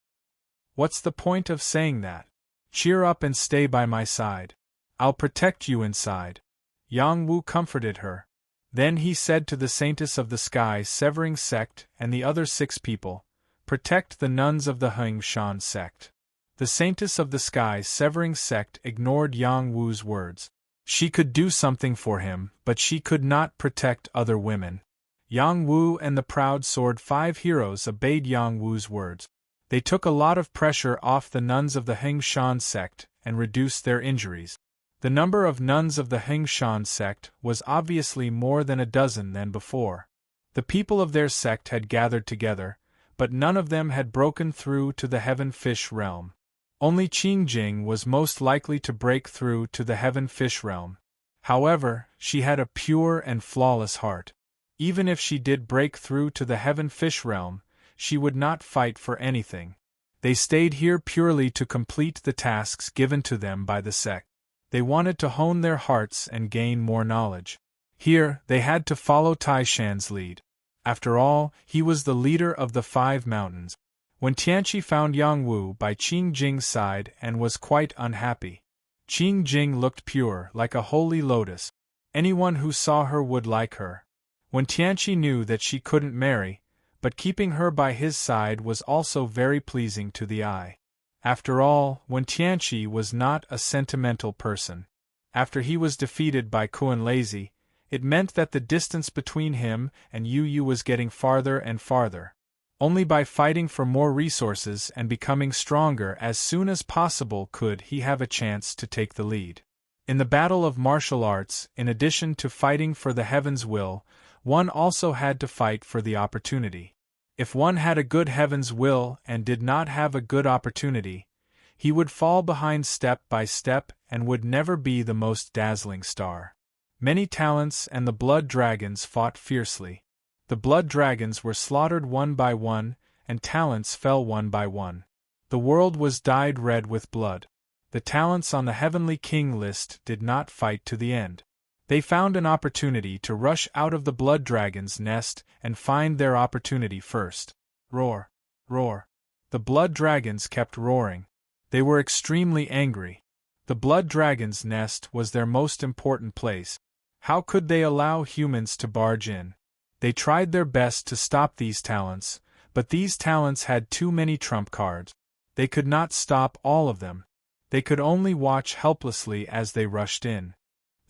What's the point of saying that? Cheer up and stay by my side. I'll protect you inside. Yang Wu comforted her. Then he said to the Saintess of the Sky Severing Sect and the other 6 people, protect the nuns of the Heng Shan sect. The saintess of the sky severing sect ignored Yang Wu's words. She could do something for him, but she could not protect other women. Yang Wu and the proud sword 5 heroes obeyed Yang Wu's words. They took a lot of pressure off the nuns of the Heng Shan sect and reduced their injuries. The number of nuns of the Heng Shan sect was obviously more than a dozen than before. The people of their sect had gathered together, but none of them had broken through to the Heaven Fish realm. Only Qingjing was most likely to break through to the Heaven Fish realm. However, she had a pure and flawless heart. Even if she did break through to the Heaven Fish realm, she would not fight for anything. They stayed here purely to complete the tasks given to them by the sect. They wanted to hone their hearts and gain more knowledge. Here, they had to follow Taishan's lead. After all, he was the leader of the 5 mountains. When Tianqi found Yang Wu by Qingjing's side and was quite unhappy. Qingjing looked pure, like a holy lotus. Anyone who saw her would like her. When Tianqi knew that she couldn't marry, but keeping her by his side was also very pleasing to the eye. After all, when Tianqi was not a sentimental person. After he was defeated by Kuan Lazy, it meant that the distance between him and Yu was getting farther and farther. Only by fighting for more resources and becoming stronger as soon as possible could he have a chance to take the lead. In the battle of martial arts, in addition to fighting for the heaven's will, one also had to fight for the opportunity. If one had a good heaven's will and did not have a good opportunity, he would fall behind step by step and would never be the most dazzling star. Many talents and the blood dragons fought fiercely. The blood dragons were slaughtered one by one, and talents fell one by one. The world was dyed red with blood. The talents on the Heavenly King list did not fight to the end. They found an opportunity to rush out of the blood dragon's nest and find their opportunity first. Roar! Roar! The blood dragons kept roaring. They were extremely angry. The blood dragon's nest was their most important place. How could they allow humans to barge in? They tried their best to stop these talents, but these talents had too many trump cards. They could not stop all of them. They could only watch helplessly as they rushed in.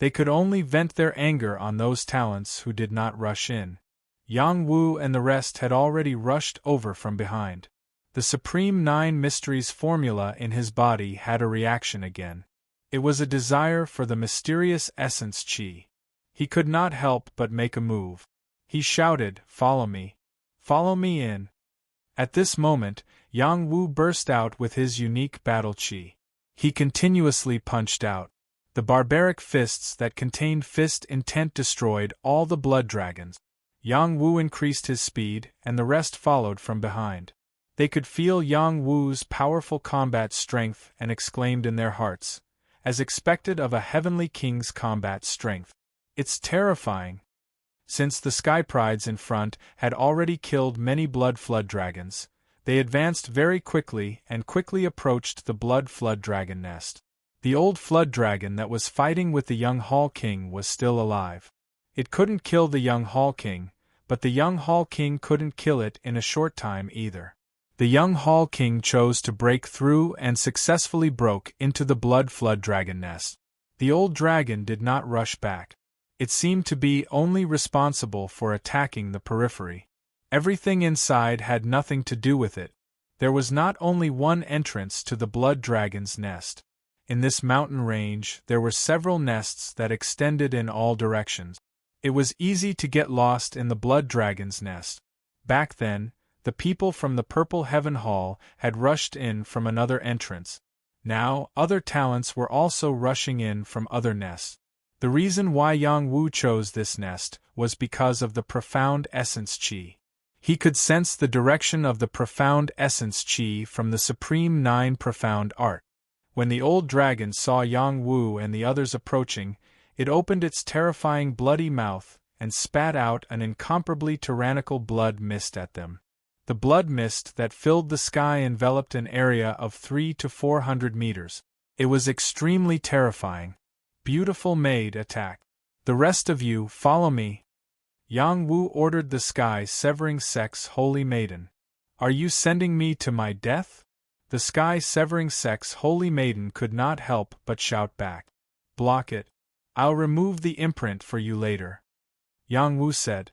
They could only vent their anger on those talents who did not rush in. Yang Wu and the rest had already rushed over from behind. The Supreme 9 Mysteries formula in his body had a reaction again. It was a desire for the mysterious essence Qi. He could not help but make a move. He shouted, "Follow me! Follow me in!" At this moment, Yang Wu burst out with his unique battle Qi. He continuously punched out. The barbaric fists that contained fist intent destroyed all the blood dragons. Yang Wu increased his speed, and the rest followed from behind. They could feel Yang Wu's powerful combat strength and exclaimed in their hearts, as expected of a heavenly king's combat strength, "It's terrifying!" Since the Sky Prides in front had already killed many blood flood dragons, they advanced very quickly and quickly approached the blood flood dragon nest. The old flood dragon that was fighting with the young Hall King was still alive. It couldn't kill the young Hall King, but the young Hall King couldn't kill it in a short time either. The young Hall King chose to break through and successfully broke into the blood flood dragon nest. The old dragon did not rush back. It seemed to be only responsible for attacking the periphery. Everything inside had nothing to do with it. There was not only one entrance to the blood dragon's nest. In this mountain range, there were several nests that extended in all directions. It was easy to get lost in the blood dragon's nest. Back then, the people from the Purple Heaven Hall had rushed in from another entrance. Now, other talents were also rushing in from other nests. The reason why Yang Wu chose this nest was because of the profound essence Qi. He could sense the direction of the profound essence Qi from the Supreme 9 profound art. When the old dragon saw Yang Wu and the others approaching, it opened its terrifying bloody mouth and spat out an incomparably tyrannical blood mist at them. The blood mist that filled the sky enveloped an area of 300 to 400 meters. It was extremely terrifying. Beautiful maid, attack. The rest of you, follow me. Yang Wu ordered the sky severing sex holy maiden. Are you sending me to my death? The sky-severing sex holy maiden could not help but shout back. Block it. I'll remove the imprint for you later. Yang Wu said.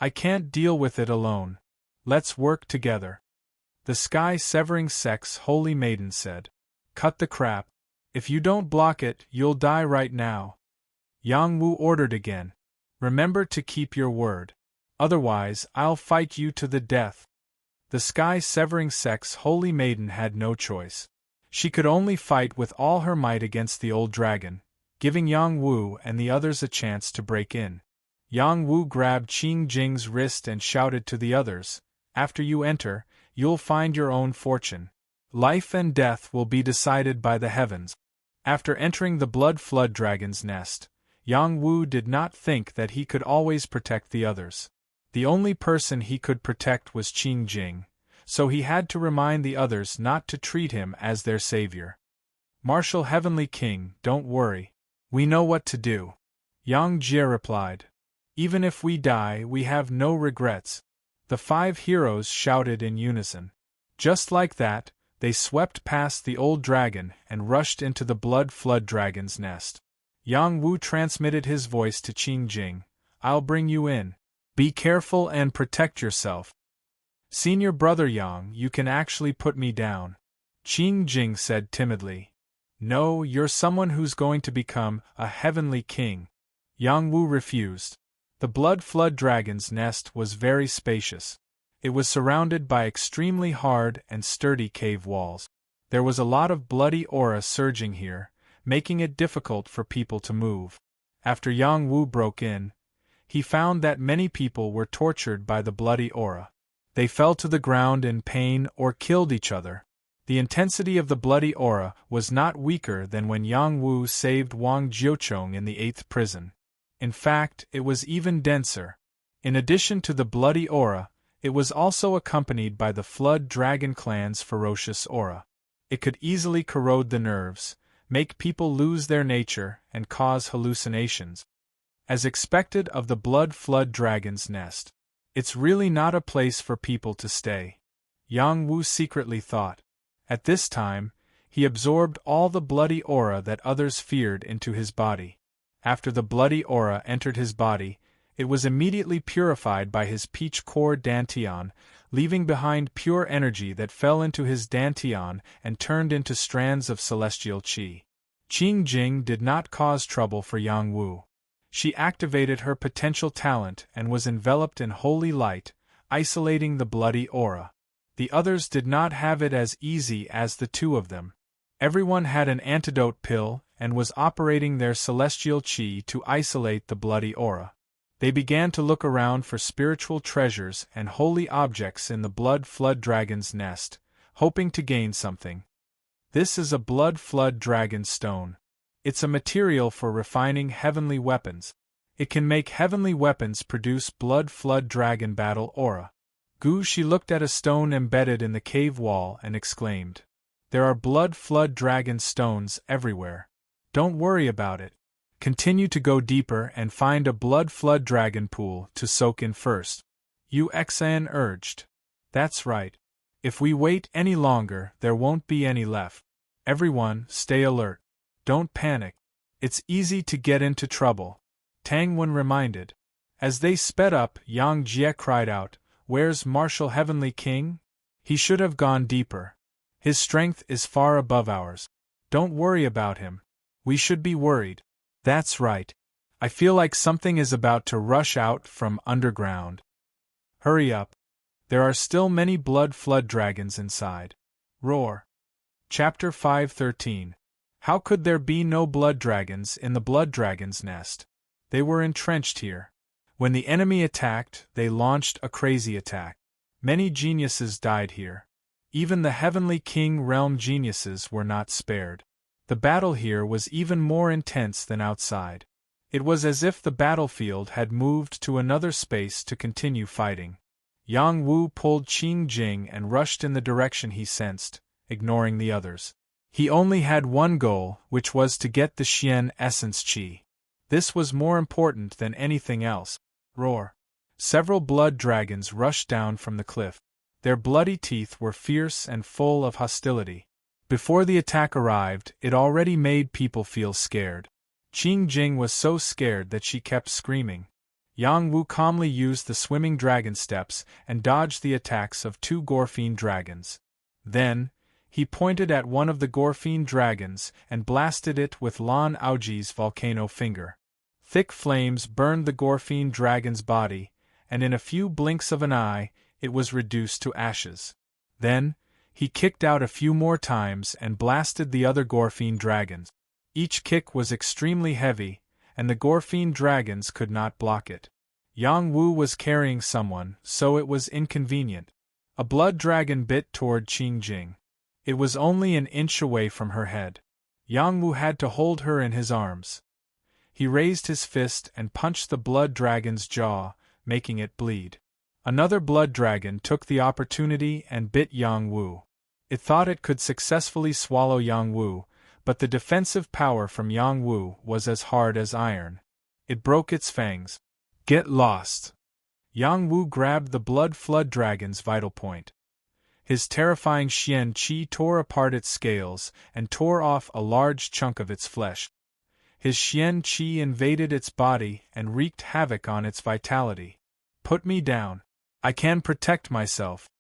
I can't deal with it alone. Let's work together. The sky-severing sex holy maiden said. Cut the crap. If you don't block it, you'll die right now. Yang Wu ordered again. Remember to keep your word. Otherwise, I'll fight you to the death. The sky-severing sex holy maiden had no choice. She could only fight with all her might against the old dragon, giving Yang Wu and the others a chance to break in. Yang Wu grabbed Qing Jing's wrist and shouted to the others, After you enter, you'll find your own fortune. Life and death will be decided by the heavens. After entering the blood flood dragon's nest, Yang Wu did not think that he could always protect the others. The only person he could protect was Qing Jing, so he had to remind the others not to treat him as their savior. Martial Heavenly King, don't worry. We know what to do. Yang Jie replied. Even if we die, we have no regrets. The 5 heroes shouted in unison. Just like that, they swept past the old dragon and rushed into the blood flood dragon's nest. Yang Wu transmitted his voice to Qing Jing. I'll bring you in. Be careful and protect yourself. Senior brother Yang, you can actually put me down. Qing Jing said timidly. No, you're someone who's going to become a heavenly king. Yang Wu refused. The blood flood dragon's nest was very spacious. It was surrounded by extremely hard and sturdy cave walls. There was a lot of bloody aura surging here, making it difficult for people to move. After Yang Wu broke in, he found that many people were tortured by the bloody aura. They fell to the ground in pain or killed each other. The intensity of the bloody aura was not weaker than when Yang Wu saved Wang Jiuchong in the 8th prison. In fact, it was even denser. In addition to the bloody aura, it was also accompanied by the Flood Dragon clan's ferocious aura. It could easily corrode the nerves, make people lose their nature, and cause hallucinations. As expected of the blood flood dragon's nest, it's really not a place for people to stay. Yang Wu secretly thought. At this time, he absorbed all the bloody aura that others feared into his body. After the bloody aura entered his body, it was immediately purified by his peach core dantian, leaving behind pure energy that fell into his dantian and turned into strands of celestial qi. Qing Jing did not cause trouble for Yang Wu. She activated her potential talent and was enveloped in holy light, isolating the bloody aura. The others did not have it as easy as the two of them. Everyone had an antidote pill and was operating their celestial qi to isolate the bloody aura. They began to look around for spiritual treasures and holy objects in the blood flood dragon's nest, hoping to gain something. This is a blood flood dragon stone. It's a material for refining heavenly weapons. It can make heavenly weapons produce blood flood dragon battle aura. She looked at a stone embedded in the cave wall and exclaimed. There are blood flood dragon stones everywhere. Don't worry about it. Continue to go deeper and find a blood flood dragon pool to soak in first. Yuxan urged. That's right. If we wait any longer, there won't be any left. Everyone, stay alert. Don't panic. It's easy to get into trouble. Tang Wen reminded. As they sped up, Yang Jie cried out, Where's Martial Heavenly King? He should have gone deeper. His strength is far above ours. Don't worry about him. We should be worried. That's right. I feel like something is about to rush out from underground. Hurry up. There are still many blood flood dragons inside. Roar. Chapter 513. How could there be no blood dragons in the blood dragon's nest? They were entrenched here. When the enemy attacked, they launched a crazy attack. Many geniuses died here. Even the Heavenly King realm geniuses were not spared. The battle here was even more intense than outside. It was as if the battlefield had moved to another space to continue fighting. Yang Wu pulled Qing Jing and rushed in the direction he sensed, ignoring the others. He only had one goal, which was to get the Xian essence qi. This was more important than anything else. Roar. Several blood dragons rushed down from the cliff. Their bloody teeth were fierce and full of hostility. Before the attack arrived, it already made people feel scared. Qing Jing was so scared that she kept screaming. Yang Wu calmly used the swimming dragon steps and dodged the attacks of 2 Gorfiend dragons. Then, he pointed at one of the Gorfiend dragons and blasted it with Lan Aoji's volcano finger. Thick flames burned the Gorfiend dragon's body, and in a few blinks of an eye, it was reduced to ashes. Then, he kicked out a few more times and blasted the other Gorfiend dragons. Each kick was extremely heavy, and the Gorfiend dragons could not block it. Yang Wu was carrying someone, so it was inconvenient. A blood dragon bit toward Qing Jing. It was only an inch away from her head. Yang Wu had to hold her in his arms. He raised his fist and punched the blood dragon's jaw, making it bleed. Another blood dragon took the opportunity and bit Yang Wu. It thought it could successfully swallow Yang Wu, but the defensive power from Yang Wu was as hard as iron. It broke its fangs. Get lost! Yang Wu grabbed the blood flood dragon's vital point. His terrifying Xian Qi tore apart its scales and tore off a large chunk of its flesh. His Xian Qi invaded its body and wreaked havoc on its vitality. Put me down. I can protect myself.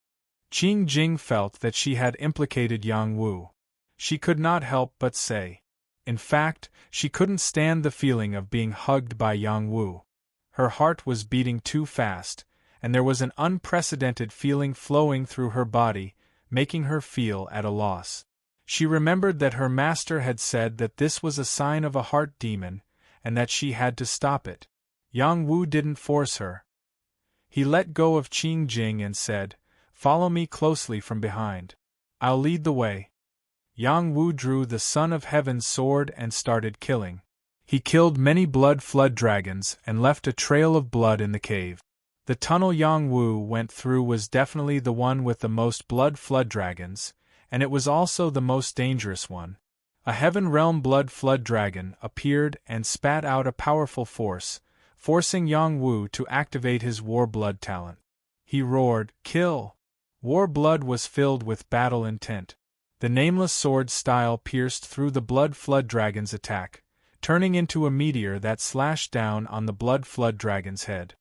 Qing Jing felt that she had implicated Yang Wu. She could not help but say. In fact, she couldn't stand the feeling of being hugged by Yang Wu. Her heart was beating too fast, and there was an unprecedented feeling flowing through her body, making her feel at a loss. She remembered that her master had said that this was a sign of a heart demon, and that she had to stop it. Yang Wu didn't force her. He let go of Qing Jing and said, "Follow me closely from behind. I'll lead the way." Yang Wu drew the Son of Heaven's sword and started killing. He killed many blood flood dragons and left a trail of blood in the cave. The tunnel Yang Wu went through was definitely the one with the most blood flood dragons, and it was also the most dangerous one. A Heaven Realm blood flood dragon appeared and spat out a powerful force, forcing Yang Wu to activate his war blood talent. He roared, "Kill!" War blood was filled with battle intent. The nameless sword style pierced through the blood flood dragon's attack, turning into a meteor that slashed down on the blood flood dragon's head.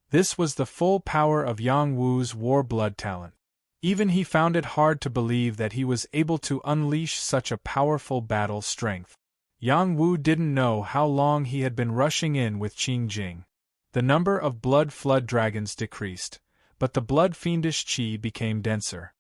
This was the full power of Yang Wu's war blood talent. Even he found it hard to believe that he was able to unleash such a powerful battle strength. Yang Wu didn't know how long he had been rushing in with Qing Jing. The number of blood flood dragons decreased, but the blood fiendish qi became denser.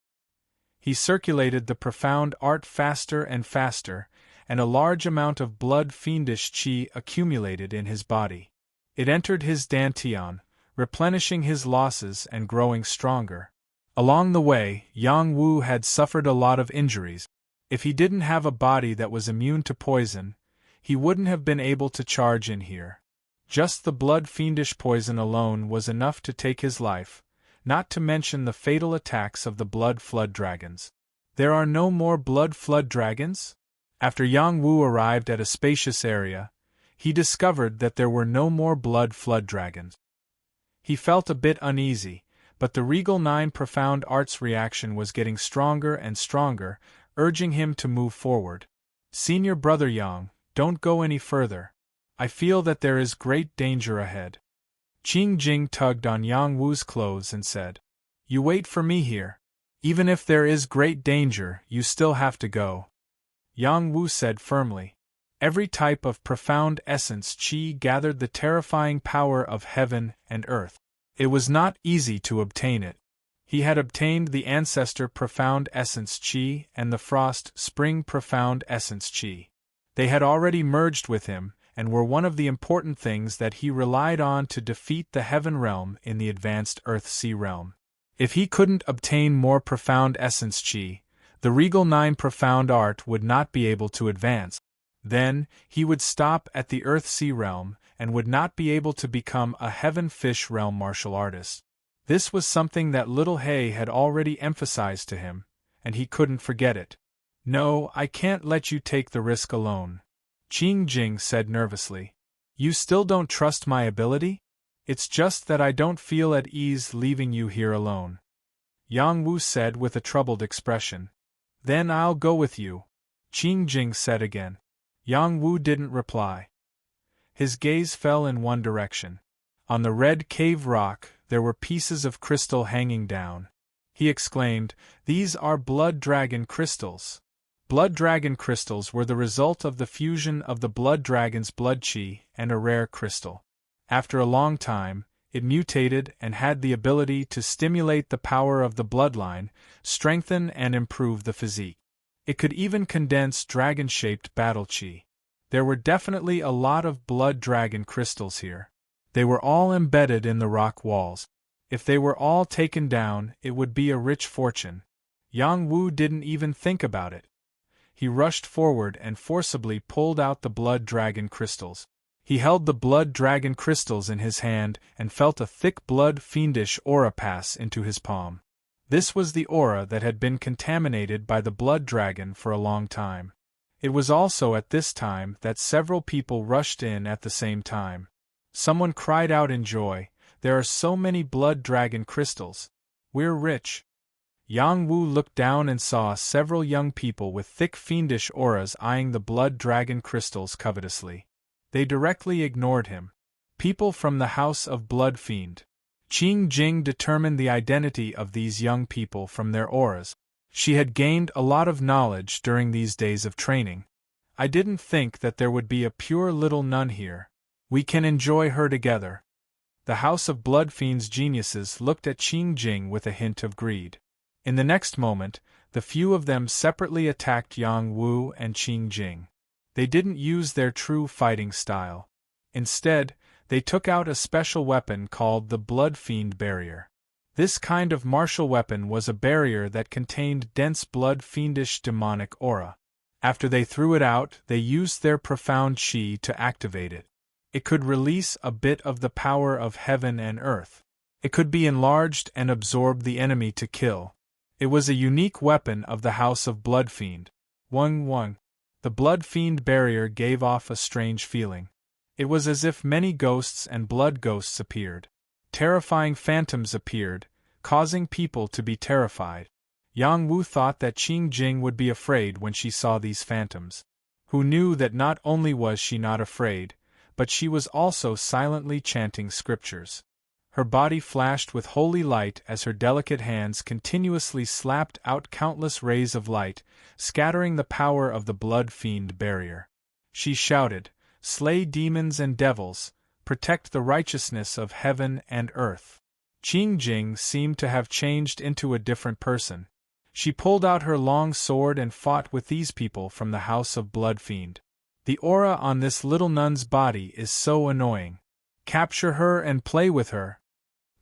He circulated the profound art faster and faster, and a large amount of blood fiendish qi accumulated in his body. It entered his dantian, replenishing his losses and growing stronger. Along the way, Yang Wu had suffered a lot of injuries. If he didn't have a body that was immune to poison, he wouldn't have been able to charge in here. Just the blood fiendish poison alone was enough to take his life, not to mention the fatal attacks of the blood flood dragons. There are no more blood flood dragons? After Yang Wu arrived at a spacious area, he discovered that there were no more blood flood dragons. He felt a bit uneasy, but the Regal 9 Profound Arts reaction was getting stronger and stronger, urging him to move forward. "Senior Brother Yang, don't go any further. I feel that there is great danger ahead." Qing Jing tugged on Yang Wu's clothes and said, "You wait for me here. Even if there is great danger, you still have to go." Yang Wu said firmly. Every type of profound essence qi gathered the terrifying power of heaven and earth. It was not easy to obtain it. He had obtained the Ancestor Profound Essence Qi and the Frost Spring Profound Essence Qi. They had already merged with him, and were one of the important things that he relied on to defeat the Heaven Realm in the advanced Earth-Sea Realm. If he couldn't obtain more Profound Essence Qi, the Regal 9 Profound Art would not be able to advance. Then, he would stop at the Earth-Sea Realm, and would not be able to become a Heaven Fish Realm martial artist. This was something that Little Hay had already emphasized to him, and he couldn't forget it. "No, I can't let you take the risk alone," Qing Jing said nervously. "You still don't trust my ability? It's just that I don't feel at ease leaving you here alone." Yang Wu said with a troubled expression. Then I'll go with you, Qing Jing said again. Yang Wu didn't reply. His gaze fell in one direction. On the red cave rock, there were pieces of crystal hanging down. He exclaimed, "These are blood dragon crystals." Blood dragon crystals were the result of the fusion of the blood dragon's blood chi and a rare crystal. After a long time, it mutated and had the ability to stimulate the power of the bloodline, strengthen and improve the physique. It could even condense dragon-shaped battle chi. There were definitely a lot of blood dragon crystals here. They were all embedded in the rock walls. If they were all taken down, it would be a rich fortune. Yang Wu didn't even think about it. He rushed forward and forcibly pulled out the blood dragon crystals. He held the blood dragon crystals in his hand and felt a thick blood fiendish aura pass into his palm. This was the aura that had been contaminated by the blood dragon for a long time. It was also at this time that several people rushed in at the same time. Someone cried out in joy, "There are so many blood dragon crystals. We're rich." Yang Wu looked down and saw several young people with thick fiendish auras eyeing the blood dragon crystals covetously. They directly ignored him. People from the House of Blood Fiend. Qing Jing determined the identity of these young people from their auras. She had gained a lot of knowledge during these days of training. "I didn't think that there would be a pure little nun here. We can enjoy her together." The House of Blood Fiend's geniuses looked at Qing Jing with a hint of greed. In the next moment, the few of them separately attacked Yang Wu and Qing Jing. They didn't use their true fighting style. Instead, they took out a special weapon called the Blood Fiend Barrier. This kind of martial weapon was a barrier that contained dense blood fiendish demonic aura. After they threw it out, they used their profound chi to activate it. It could release a bit of the power of heaven and earth. It could be enlarged and absorb the enemy to kill. It was a unique weapon of the House of Blood Fiend. Wang. The Blood Fiend barrier gave off a strange feeling. It was as if many ghosts and blood ghosts appeared. Terrifying phantoms appeared, causing people to be terrified. Yang Wu thought that Qing Jing would be afraid when she saw these phantoms. Who knew that not only was she not afraid, but she was also silently chanting scriptures. Her body flashed with holy light as her delicate hands continuously slapped out countless rays of light, scattering the power of the Blood Fiend barrier. She shouted, "Slay demons and devils, protect the righteousness of heaven and earth." Qing Jing seemed to have changed into a different person. She pulled out her long sword and fought with these people from the House of Blood Fiend. "The aura on this little nun's body is so annoying. Capture her and play with her."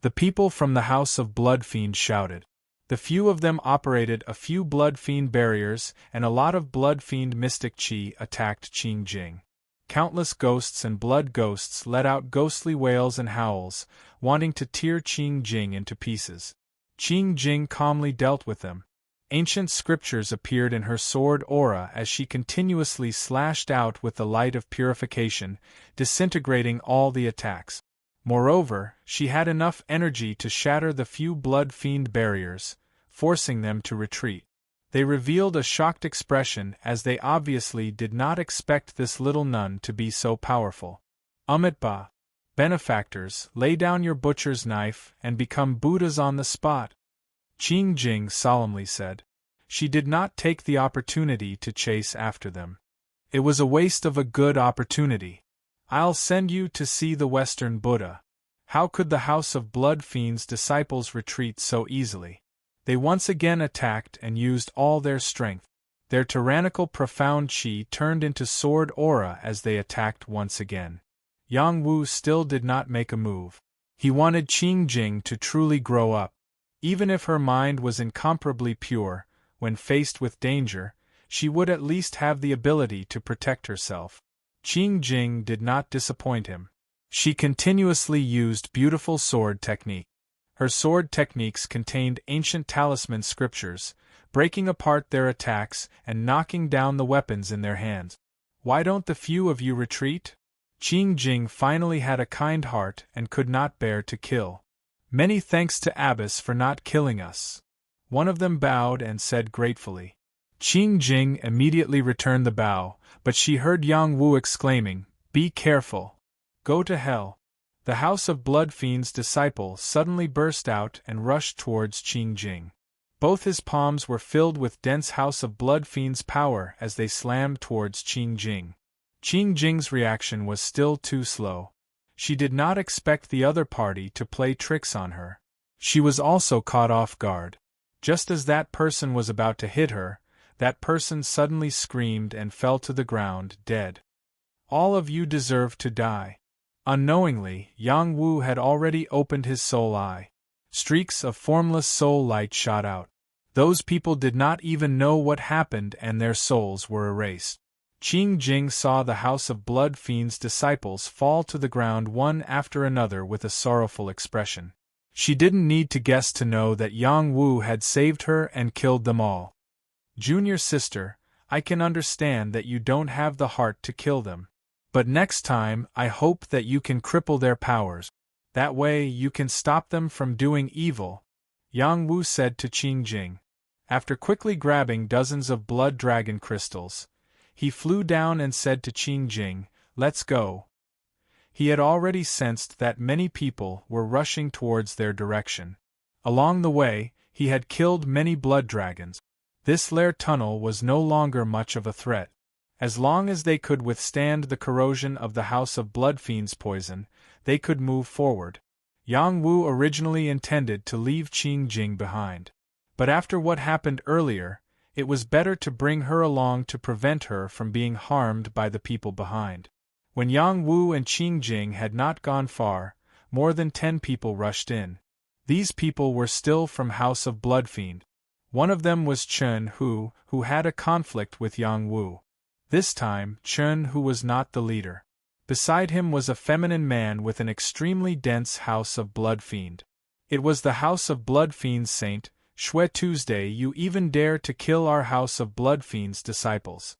The people from the House of Blood Fiend shouted. The few of them operated a few Blood Fiend barriers, and a lot of Blood Fiend mystic chi attacked Qing Jing. Countless ghosts and blood ghosts let out ghostly wails and howls, wanting to tear Qing Jing into pieces. Qing Jing calmly dealt with them. Ancient scriptures appeared in her sword aura as she continuously slashed out with the light of purification, disintegrating all the attacks. Moreover, she had enough energy to shatter the few Blood Fiend barriers, forcing them to retreat. They revealed a shocked expression as they obviously did not expect this little nun to be so powerful. Amitabha, benefactors, lay down your butcher's knife and become Buddhas on the spot, Qing Jing solemnly said. She did not take the opportunity to chase after them. It was a waste of a good opportunity. "I'll send you to see the Western Buddha." How could the House of Blood Fiend's disciples retreat so easily? They once again attacked and used all their strength. Their tyrannical profound chi turned into sword aura as they attacked once again. Yang Wu still did not make a move. He wanted Qing Jing to truly grow up. Even if her mind was incomparably pure, when faced with danger, she would at least have the ability to protect herself. Qing Jing did not disappoint him. She continuously used beautiful sword technique. Her sword techniques contained ancient talisman scriptures, breaking apart their attacks and knocking down the weapons in their hands. "Why don't the few of you retreat?" Qing Jing finally had a kind heart and could not bear to kill. "Many thanks to Abbess for not killing us. One of them bowed and said gratefully. Qing Jing immediately returned the bow, but she heard Yang Wu exclaiming, "Be careful! Go to hell!" The House of Blood Fiend's disciple suddenly burst out and rushed towards Qing Jing. Both his palms were filled with dense House of Blood Fiend's power as they slammed towards Qing Jing. Qing Jing's reaction was still too slow. She did not expect the other party to play tricks on her. She was also caught off guard. Just as that person was about to hit her, that person suddenly screamed and fell to the ground, dead. "All of you deserve to die." Unknowingly, Yang Wu had already opened his soul eye. Streaks of formless soul light shot out. Those people did not even know what happened and their souls were erased. Qing Jing saw the House of Blood Fiend's disciples fall to the ground one after another with a sorrowful expression. She didn't need to guess to know that Yang Wu had saved her and killed them all. "Junior sister, I can understand that you don't have the heart to kill them. But next time I hope that you can cripple their powers. That way you can stop them from doing evil," Yang Wu said to Qing Jing. After quickly grabbing dozens of blood dragon crystals, he flew down and said to Qing Jing, "Let's go." He had already sensed that many people were rushing towards their direction. Along the way, he had killed many blood dragons. This lair tunnel was no longer much of a threat. As long as they could withstand the corrosion of the House of Blood Fiend's poison, they could move forward. Yang Wu originally intended to leave Qing Jing behind. But after what happened earlier, it was better to bring her along to prevent her from being harmed by the people behind. When Yang Wu and Qing Jing had not gone far, more than 10 people rushed in. These people were still from House of Blood Fiend. One of them was Chen Hu, who had a conflict with Yang Wu. This time, Chen Hu was not the leader. Beside him was a feminine man with an extremely dense House of Blood Fiend. It was the House of Blood Fiend's saint, Shui Tuesday. "You even dare to kill our House of Blood Fiend's disciples.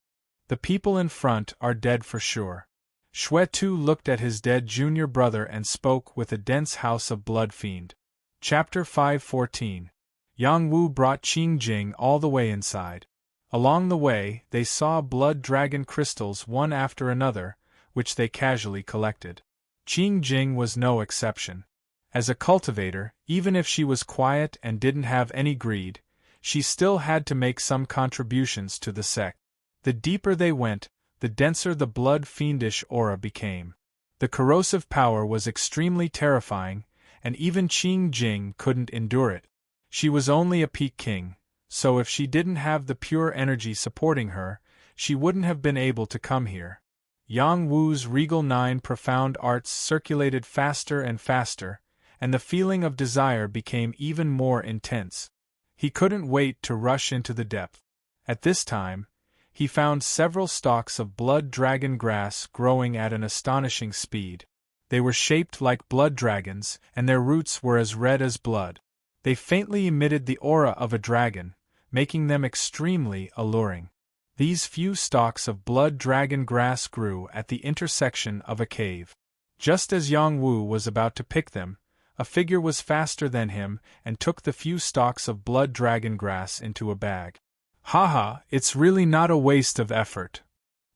The people in front are dead for sure." Shui Tu looked at his dead junior brother and spoke with a dense House of Blood Fiend. Chapter 514. Yang Wu brought Qing Jing all the way inside. Along the way, they saw blood dragon crystals one after another, which they casually collected. Qing Jing was no exception. As a cultivator, even if she was quiet and didn't have any greed, she still had to make some contributions to the sect. The deeper they went, the denser the blood fiendish aura became. The corrosive power was extremely terrifying, and even Qing Jing couldn't endure it. She was only a peak king, so if she didn't have the pure energy supporting her, she wouldn't have been able to come here. Yang Wu's regal 9 profound arts circulated faster and faster, and the feeling of desire became even more intense. He couldn't wait to rush into the depth. At this time, he found several stalks of blood dragon grass growing at an astonishing speed. They were shaped like blood dragons, and their roots were as red as blood. They faintly emitted the aura of a dragon, making them extremely alluring. These few stalks of blood dragon grass grew at the intersection of a cave. Just as Yang Wu was about to pick them, a figure was faster than him and took the few stalks of blood dragon grass into a bag. "Haha, it's really not a waste of effort."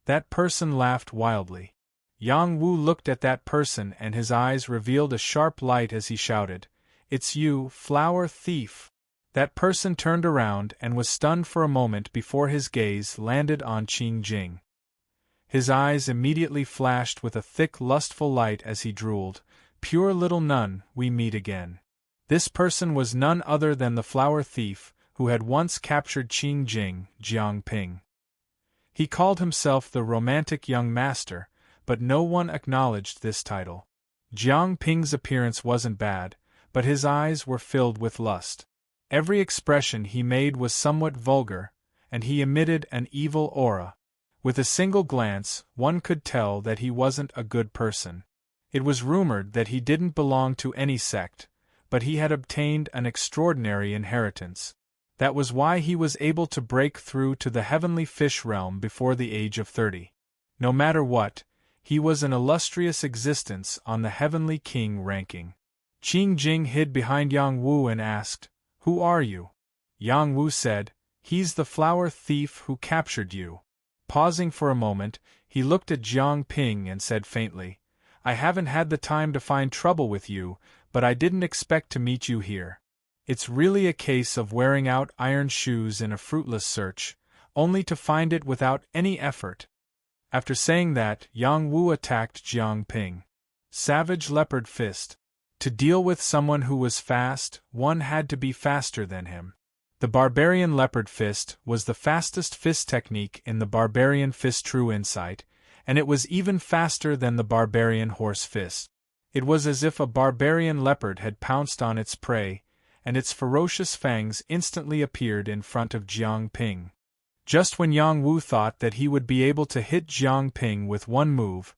That person laughed wildly. Yang Wu looked at that person and his eyes revealed a sharp light as he shouted, "It's you, flower thief!" That person turned around and was stunned for a moment before his gaze landed on Qing Jing. His eyes immediately flashed with a thick lustful light as he drooled, "Pure little nun, we meet again." This person was none other than the flower thief, who had once captured Qing Jing, Jiang Ping. He called himself the romantic young master, but no one acknowledged this title. Jiang Ping's appearance wasn't bad, but his eyes were filled with lust. Every expression he made was somewhat vulgar, and he emitted an evil aura. With a single glance, one could tell that he wasn't a good person. It was rumored that he didn't belong to any sect, but he had obtained an extraordinary inheritance. That was why he was able to break through to the heavenly fish realm before the age of 30. No matter what, he was an illustrious existence on the heavenly king ranking. Qing Jing hid behind Yang Wu and asked, "Who are you?" Yang Wu said. He's the flower thief who captured you. Pausing for a moment, he looked at Jiang Ping and said faintly, I haven't had the time to find trouble with you, but I didn't expect to meet you here. It's really a case of wearing out iron shoes in a fruitless search, only to find it without any effort. After saying that, Yang Wu attacked Jiang Ping. Savage Leopard Fist. To deal with someone who was fast, one had to be faster than him. The Barbarian Leopard Fist was the fastest fist technique in the Barbarian Fist True Insight, and it was even faster than the Barbarian Horse Fist. It was as if a barbarian leopard had pounced on its prey, and its ferocious fangs instantly appeared in front of Jiang Ping. Just when Yang Wu thought that he would be able to hit Jiang Ping with one move,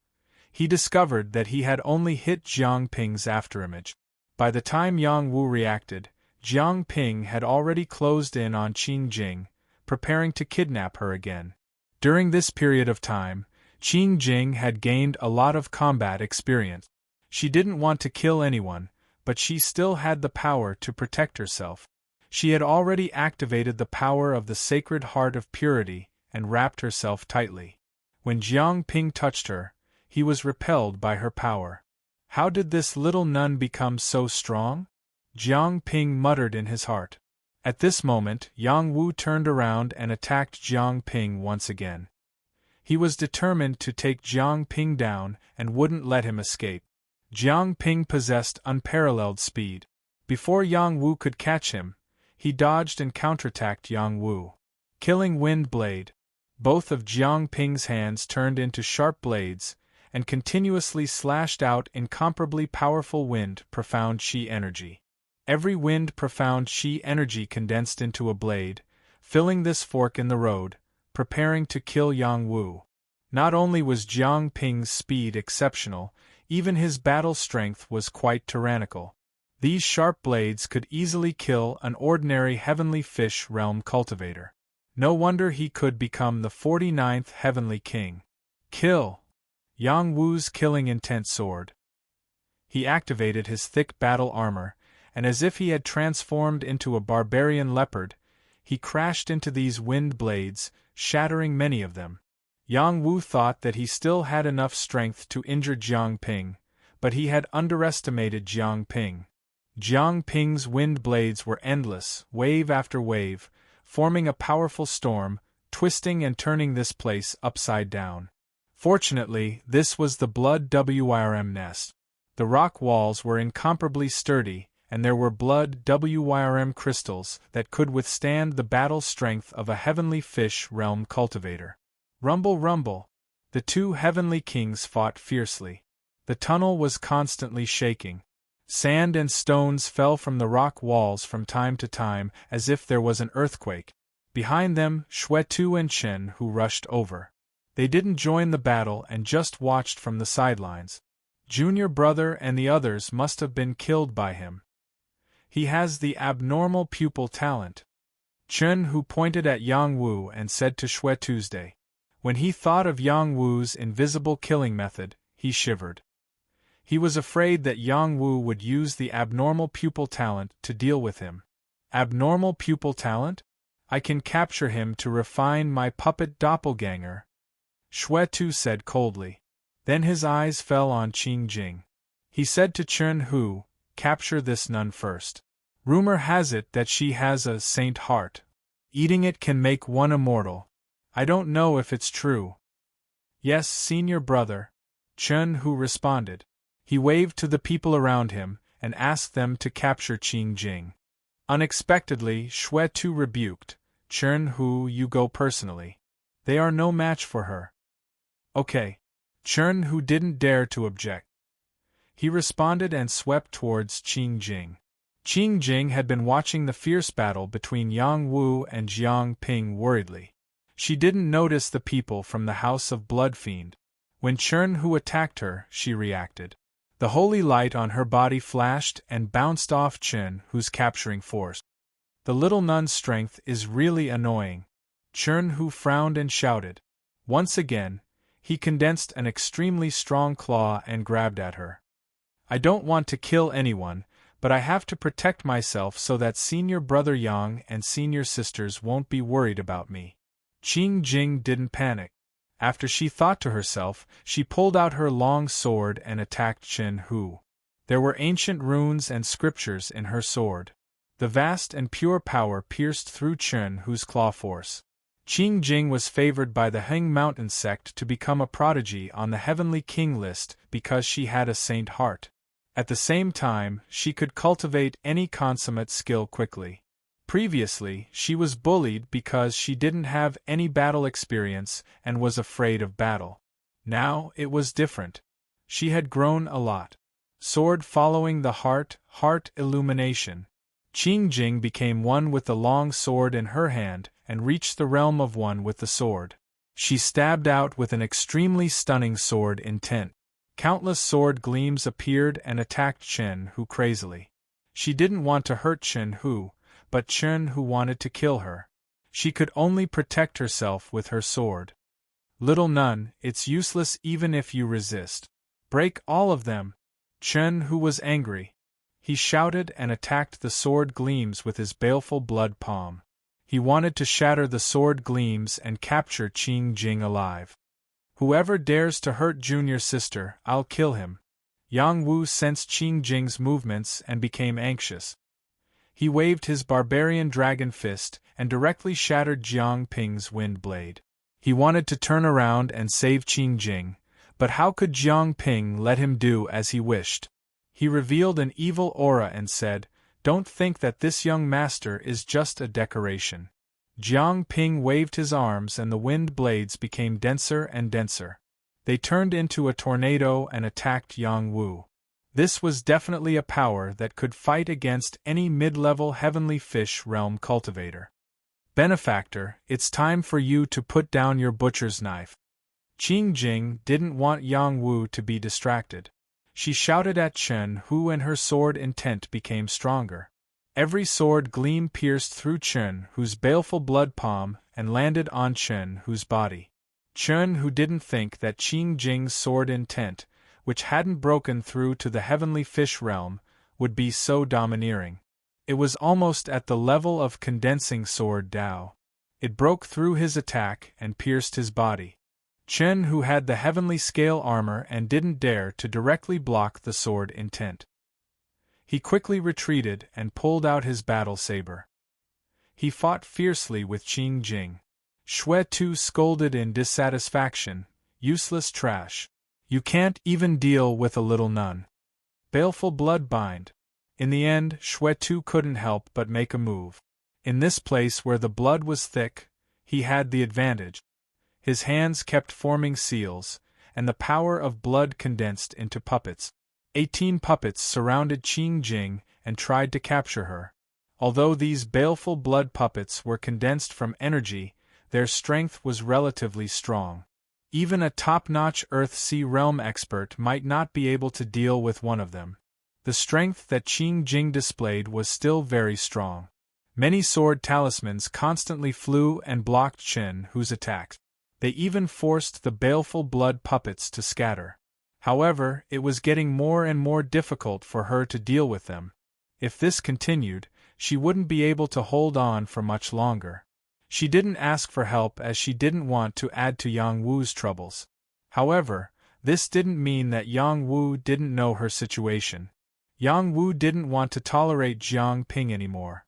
he discovered that he had only hit Jiang Ping's afterimage. By the time Yang Wu reacted, Jiang Ping had already closed in on Qing Jing, preparing to kidnap her again. During this period of time, Qing Jing had gained a lot of combat experience. She didn't want to kill anyone, but she still had the power to protect herself. She had already activated the power of the Sacred Heart of Purity and wrapped herself tightly. When Jiang Ping touched her, he was repelled by her power. How did this little nun become so strong? Jiang Ping muttered in his heart. At this moment, Yang Wu turned around and attacked Jiang Ping once again. He was determined to take Jiang Ping down and wouldn't let him escape. Jiang Ping possessed unparalleled speed. Before Yang Wu could catch him, he dodged and counterattacked Yang Wu. Killing Wind Blade. Both of Jiang Ping's hands turned into sharp blades, and continuously slashed out incomparably powerful wind profound chi energy. Every wind profound chi energy condensed into a blade, filling this fork in the road, preparing to kill Yang Wu. Not only was Jiang Ping's speed exceptional, even his battle strength was quite tyrannical. These sharp blades could easily kill an ordinary Heavenly Fish Realm cultivator. No wonder he could become the 49th Heavenly King. Kill! Yang Wu's killing intent soared. He activated his thick battle armor, and as if he had transformed into a barbarian leopard, he crashed into these wind blades, shattering many of them. Yang Wu thought that he still had enough strength to injure Jiang Ping, but he had underestimated Jiang Ping. Jiang Ping's wind blades were endless, wave after wave, forming a powerful storm, twisting and turning this place upside down. Fortunately, this was the Blood Wyrm nest. The rock walls were incomparably sturdy, and there were Blood Wyrm crystals that could withstand the battle strength of a Heavenly Fish Realm cultivator. Rumble, rumble! The two Heavenly Kings fought fiercely. The tunnel was constantly shaking. Sand and stones fell from the rock walls from time to time as if there was an earthquake. Behind them, Xuetu and Chen who rushed over. They didn't join the battle and just watched from the sidelines. Junior brother and the others must have been killed by him. He has the abnormal pupil talent. Chen Hu pointed at Yang Wu and said to Xue Tuesday. When he thought of Yang Wu's invisible killing method, he shivered. He was afraid that Yang Wu would use the abnormal pupil talent to deal with him. Abnormal pupil talent? I can capture him to refine my puppet doppelganger, Xue Tu said coldly. Then his eyes fell on Qing Jing. He said to Chen Hu, capture this nun first. Rumor has it that she has a saint heart. Eating it can make one immortal. I don't know if it's true. Yes, senior brother, Chen Hu responded. He waved to the people around him and asked them to capture Qing Jing. Unexpectedly, Xue Tu rebuked, Chen Hu, you go personally. They are no match for her. Okay. Chen Hu didn't dare to object. He responded and swept towards Qing Jing. Qing Jing had been watching the fierce battle between Yang Wu and Jiang Ping worriedly. She didn't notice the people from the House of Bloodfiend. When Chen Hu attacked her, she reacted. The holy light on her body flashed and bounced off Chen Hu's capturing force. The little nun's strength is really annoying. Chen Hu frowned and shouted. Once again, he condensed an extremely strong claw and grabbed at her. I don't want to kill anyone, but I have to protect myself so that senior brother Yang and senior sisters won't be worried about me." Qing Jing didn't panic. After she thought to herself, she pulled out her long sword and attacked Chen Hu. There were ancient runes and scriptures in her sword. The vast and pure power pierced through Chen Hu's claw force. Qing Jing was favored by the Heng Mountain sect to become a prodigy on the Heavenly King list because she had a saint heart. At the same time, she could cultivate any consummate skill quickly. Previously, she was bullied because she didn't have any battle experience and was afraid of battle. Now, it was different. She had grown a lot. Sword following the heart illumination. Qing Jing became one with the long sword in her hand and reached the realm of one with the sword. She stabbed out with an extremely stunning sword intent. Countless sword gleams appeared and attacked Chen Hu crazily. She didn't want to hurt Chen Hu, but Chen Hu wanted to kill her. She could only protect herself with her sword. "Little nun, it's useless even if you resist. Break all of them." Chen Hu was angry. He shouted and attacked the sword gleams with his baleful blood palm. He wanted to shatter the sword gleams and capture Qing Jing alive. "Whoever dares to hurt junior sister, I'll kill him." Yang Wu sensed Qing Jing's movements and became anxious. He waved his barbarian dragon fist and directly shattered Jiang Ping's wind blade. He wanted to turn around and save Qing Jing, but how could Jiang Ping let him do as he wished? He revealed an evil aura and said, "Don't think that this young master is just a decoration." Jiang Ping waved his arms and the wind blades became denser and denser. They turned into a tornado and attacked Yang Wu. This was definitely a power that could fight against any mid-level heavenly fish realm cultivator. "Benefactor, it's time for you to put down your butcher's knife." Qing Jing didn't want Yang Wu to be distracted. She shouted at Chen Hu and her sword intent became stronger. Every sword gleam pierced through Chen Hu's baleful blood palm and landed on Chen Hu's body. Chen Hu didn't think that Qing Jing's sword intent, which hadn't broken through to the heavenly fish realm, would be so domineering. It was almost at the level of condensing sword Dao. It broke through his attack and pierced his body. Chen Hu had the heavenly scale armor and didn't dare to directly block the sword intent. He quickly retreated and pulled out his battle saber. He fought fiercely with Qing Jing. Xue Tu scolded in dissatisfaction, "Useless trash. You can't even deal with a little nun. Baleful blood bind." In the end, Xue Tu couldn't help but make a move. In this place where the blood was thick, he had the advantage. His hands kept forming seals, and the power of blood condensed into puppets. 18 puppets surrounded Qing Jing and tried to capture her. Although these baleful blood puppets were condensed from energy, their strength was relatively strong. Even a top-notch Earth-Sea Realm expert might not be able to deal with one of them. The strength that Qing Jing displayed was still very strong. Many sword talismans constantly flew and blocked Chen Hu's attacks. They even forced the baleful blood puppets to scatter. However, it was getting more and more difficult for her to deal with them. If this continued, she wouldn't be able to hold on for much longer. She didn't ask for help as she didn't want to add to Yang Wu's troubles. However, this didn't mean that Yang Wu didn't know her situation. Yang Wu didn't want to tolerate Jiang Ping anymore.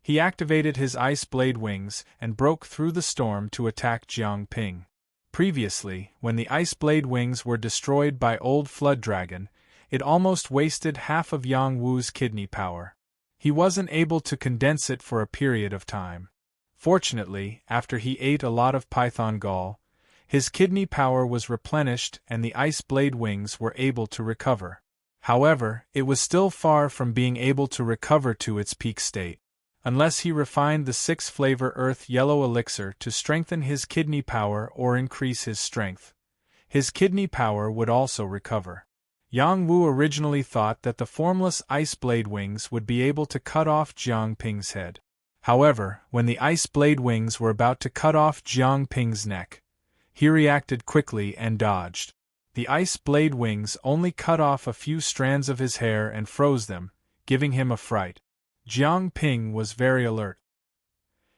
He activated his ice blade wings and broke through the storm to attack Jiang Ping. Previously, when the ice blade wings were destroyed by Old Flood Dragon, it almost wasted half of Yang Wu's kidney power. He wasn't able to condense it for a period of time. Fortunately, after he ate a lot of python gall, his kidney power was replenished and the ice blade wings were able to recover. However, it was still far from being able to recover to its peak state. Unless he refined the 6-flavor Earth Yellow Elixir to strengthen his kidney power or increase his strength, his kidney power would also recover. Yang Wu originally thought that the formless ice blade wings would be able to cut off Jiang Ping's head. However, when the ice blade wings were about to cut off Jiang Ping's neck, he reacted quickly and dodged. The ice blade wings only cut off a few strands of his hair and froze them, giving him a fright. Jiang Ping was very alert.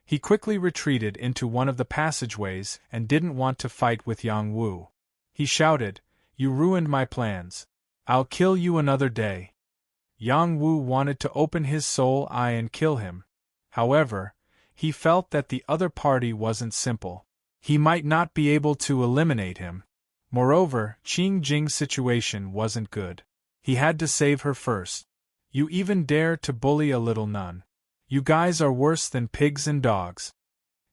He quickly retreated into one of the passageways and didn't want to fight with Yang Wu. He shouted, "You ruined my plans. I'll kill you another day." Yang Wu wanted to open his soul eye and kill him. However, he felt that the other party wasn't simple. He might not be able to eliminate him. Moreover, Qing Jing's situation wasn't good. He had to save her first. "You even dare to bully a little nun. You guys are worse than pigs and dogs."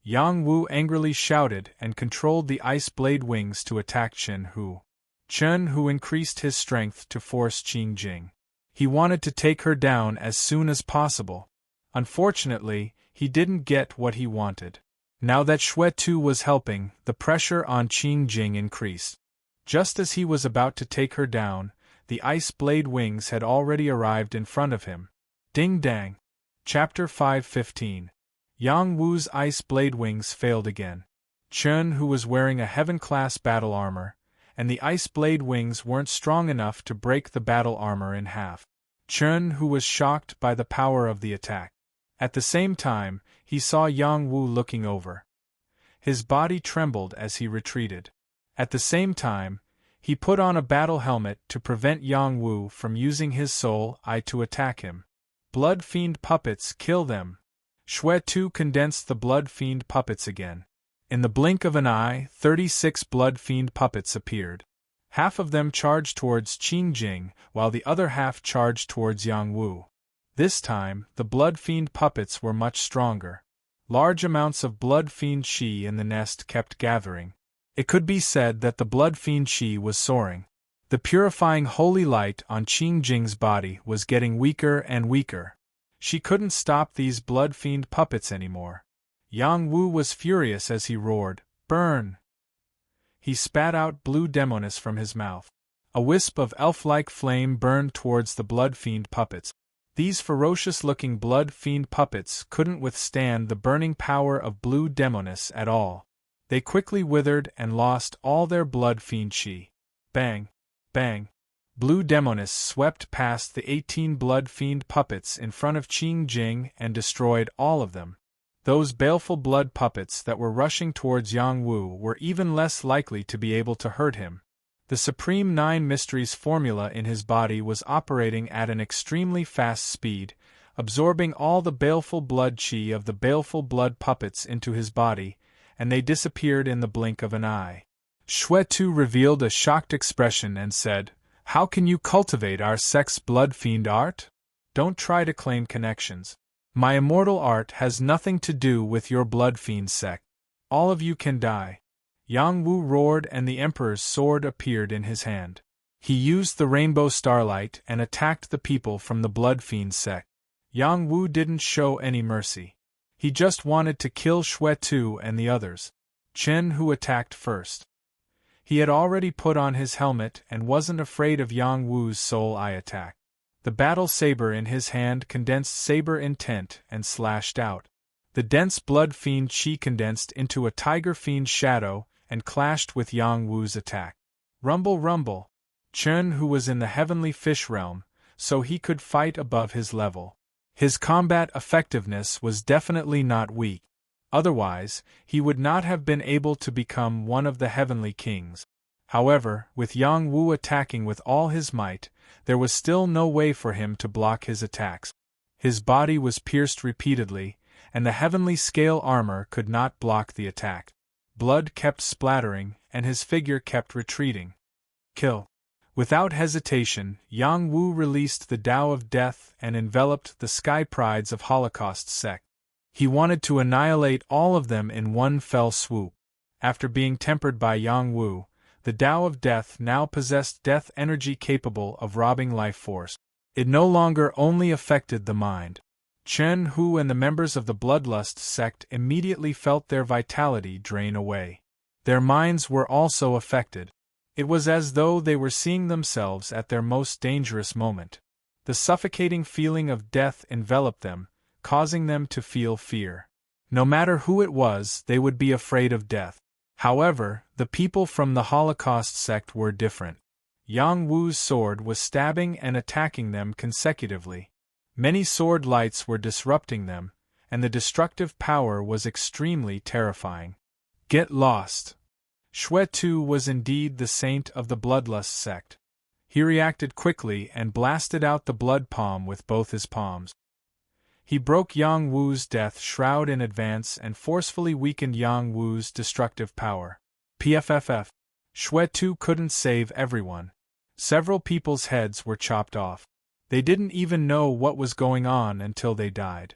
Yang Wu angrily shouted and controlled the ice blade wings to attack Chen Hu. Chen Hu increased his strength to force Qing Jing. He wanted to take her down as soon as possible. Unfortunately, he didn't get what he wanted. Now that Xue Tu was helping, the pressure on Qing Jing increased. Just as he was about to take her down, the ice blade wings had already arrived in front of him. Ding dang! Chapter 5:15. Yang Wu's ice blade wings failed again. Chen Hu was wearing a heaven-class battle armor, and the ice blade wings weren't strong enough to break the battle armor in half. Chen Hu was shocked by the power of the attack. At the same time, he saw Yang Wu looking over. His body trembled as he retreated. At the same time, he put on a battle helmet to prevent Yang Wu from using his soul eye to attack him. Blood Fiend puppets, kill them! Xue Tu condensed the Blood Fiend puppets again. In the blink of an eye, 36 Blood Fiend puppets appeared. Half of them charged towards Qing Jing, while the other half charged towards Yang Wu. This time, the Blood Fiend puppets were much stronger. Large amounts of Blood Fiend Qi in the nest kept gathering. It could be said that the Blood Fiend Qi was soaring. The purifying holy light on Qing Jing's body was getting weaker and weaker. She couldn't stop these Blood Fiend puppets anymore. Yang Wu was furious as he roared, "Burn!" He spat out blue demonis from his mouth. A wisp of elf-like flame burned towards the Blood Fiend puppets. These ferocious-looking Blood Fiend puppets couldn't withstand the burning power of blue demonis at all. They quickly withered and lost all their Blood Fiend Qi. Bang! Bang! Blue demonis swept past the 18 Blood Fiend puppets in front of Qing Jing and destroyed all of them. Those baleful blood puppets that were rushing towards Yang Wu were even less likely to be able to hurt him. The Supreme Nine Mysteries formula in his body was operating at an extremely fast speed, absorbing all the baleful blood qi of the baleful blood puppets into his body, and they disappeared in the blink of an eye. Xue Tu revealed a shocked expression and said, "How can you cultivate our sex blood fiend art? Don't try to claim connections. My immortal art has nothing to do with your blood fiend sect. All of you can die." Yang Wu roared and the Emperor's sword appeared in his hand. He used the rainbow starlight and attacked the people from the blood fiend sect. Yang Wu didn't show any mercy. He just wanted to kill Xue Tu and the others. Chen Hu attacked first. He had already put on his helmet and wasn't afraid of Yang Wu's soul eye attack. The battle saber in his hand condensed saber intent and slashed out. The dense blood fiend qi condensed into a tiger fiend shadow and clashed with Yang Wu's attack. Rumble rumble! Chen Hu was in the heavenly fish realm, so he could fight above his level. His combat effectiveness was definitely not weak. Otherwise, he would not have been able to become one of the heavenly kings. However, with Yang Wu attacking with all his might, there was still no way for him to block his attacks. His body was pierced repeatedly, and the heavenly scale armor could not block the attack. Blood kept splattering, and his figure kept retreating. Kill! Without hesitation, Yang Wu released the Tao of Death and enveloped the Sky Prides of Holocaust sect. He wanted to annihilate all of them in one fell swoop. After being tempered by Yang Wu, the Tao of Death now possessed death energy capable of robbing life force. It no longer only affected the mind. Chen Hu and the members of the Bloodlust sect immediately felt their vitality drain away. Their minds were also affected. It was as though they were seeing themselves at their most dangerous moment. The suffocating feeling of death enveloped them, causing them to feel fear. No matter who it was, they would be afraid of death. However, the people from the Holocaust sect were different. Yang Wu's sword was stabbing and attacking them consecutively. Many sword lights were disrupting them, and the destructive power was extremely terrifying. Get lost! Shwe-Tu was indeed the saint of the Bloodlust sect. He reacted quickly and blasted out the blood palm with both his palms. He broke Yang Wu's death shroud in advance and forcefully weakened Yang Wu's destructive power. PFFF. Shwe-Tu couldn't save everyone. Several people's heads were chopped off. They didn't even know what was going on until they died.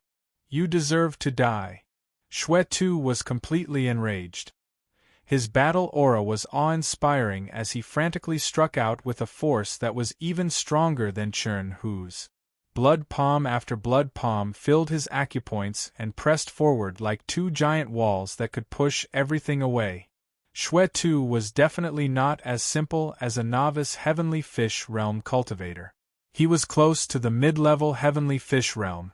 You deserve to die. Shwe-Tu was completely enraged. His battle aura was awe-inspiring as he frantically struck out with a force that was even stronger than Chern Hu's. Blood palm after blood palm filled his acupoints and pressed forward like two giant walls that could push everything away. Shwe-Tu was definitely not as simple as a novice Heavenly Fish Realm cultivator. He was close to the mid-level Heavenly Fish Realm.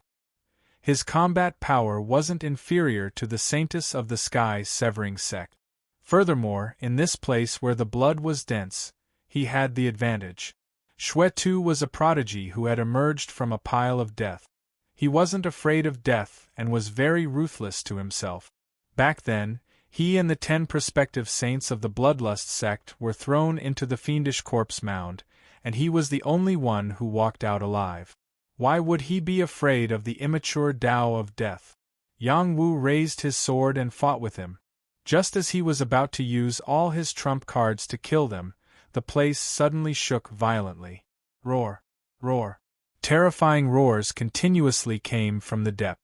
His combat power wasn't inferior to the Saintess of the Sky Severing sect. Furthermore, in this place where the blood was dense, he had the advantage. Shwe-Tu was a prodigy who had emerged from a pile of death. He wasn't afraid of death and was very ruthless to himself. Back then, he and the 10 prospective saints of the Bloodlust sect were thrown into the fiendish corpse mound, and he was the only one who walked out alive. Why would he be afraid of the immature Tao of death? Yang Wu raised his sword and fought with him. Just as he was about to use all his trump cards to kill them, the place suddenly shook violently. Roar! Roar! Terrifying roars continuously came from the depth.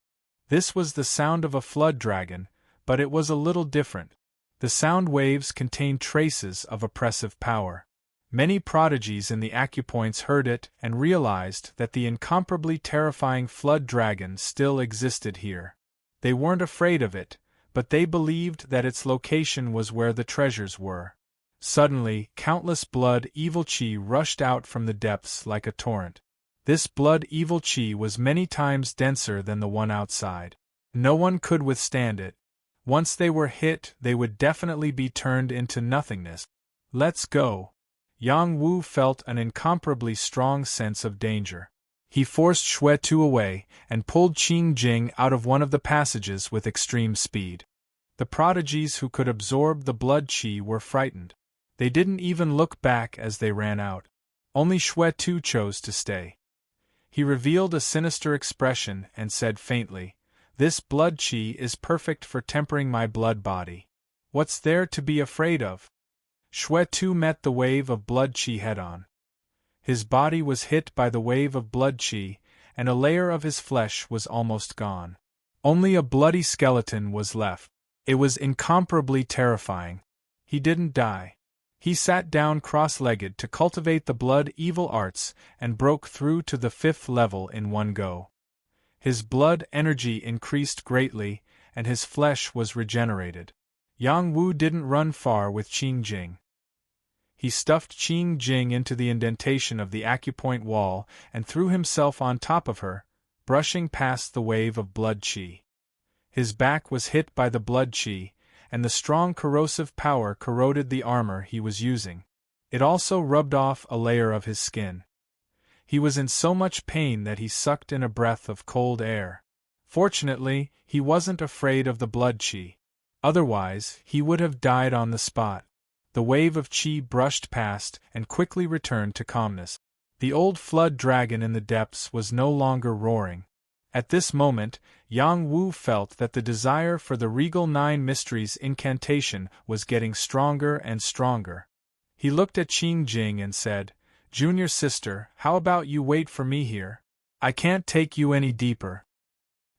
This was the sound of a flood dragon, but it was a little different. The sound waves contained traces of oppressive power. Many prodigies in the acupoints heard it and realized that the incomparably terrifying flood dragon still existed here. They weren't afraid of it, but they believed that its location was where the treasures were. Suddenly, countless blood evil chi rushed out from the depths like a torrent. This blood evil chi was many times denser than the one outside. No one could withstand it. Once they were hit, they would definitely be turned into nothingness. Let's go. Yang Wu felt an incomparably strong sense of danger. He forced Shwe-Tu away and pulled Qing Jing out of one of the passages with extreme speed. The prodigies who could absorb the blood chi were frightened. They didn't even look back as they ran out. Only Shwe-Tu chose to stay. He revealed a sinister expression and said faintly, "This blood chi is perfect for tempering my blood body. What's there to be afraid of?" Shwe-Tu met the wave of blood chi head-on. His body was hit by the wave of blood chi, and a layer of his flesh was almost gone. Only a bloody skeleton was left. It was incomparably terrifying. He didn't die. He sat down cross-legged to cultivate the blood evil arts and broke through to the 5th level in one go. His blood energy increased greatly, and his flesh was regenerated. Yang Wu didn't run far with Qing Jing. He stuffed Qing Jing into the indentation of the acupoint wall and threw himself on top of her, brushing past the wave of blood chi. His back was hit by the blood chi, and the strong corrosive power corroded the armor he was using. It also rubbed off a layer of his skin. He was in so much pain that he sucked in a breath of cold air. Fortunately, he wasn't afraid of the blood chi. Otherwise, he would have died on the spot. The wave of chi brushed past and quickly returned to calmness. The old flood dragon in the depths was no longer roaring. At this moment, Yang Wu felt that the desire for the Regal 9 Mysteries incantation was getting stronger and stronger. He looked at Qing Jing and said, "Junior sister, how about you wait for me here? I can't take you any deeper."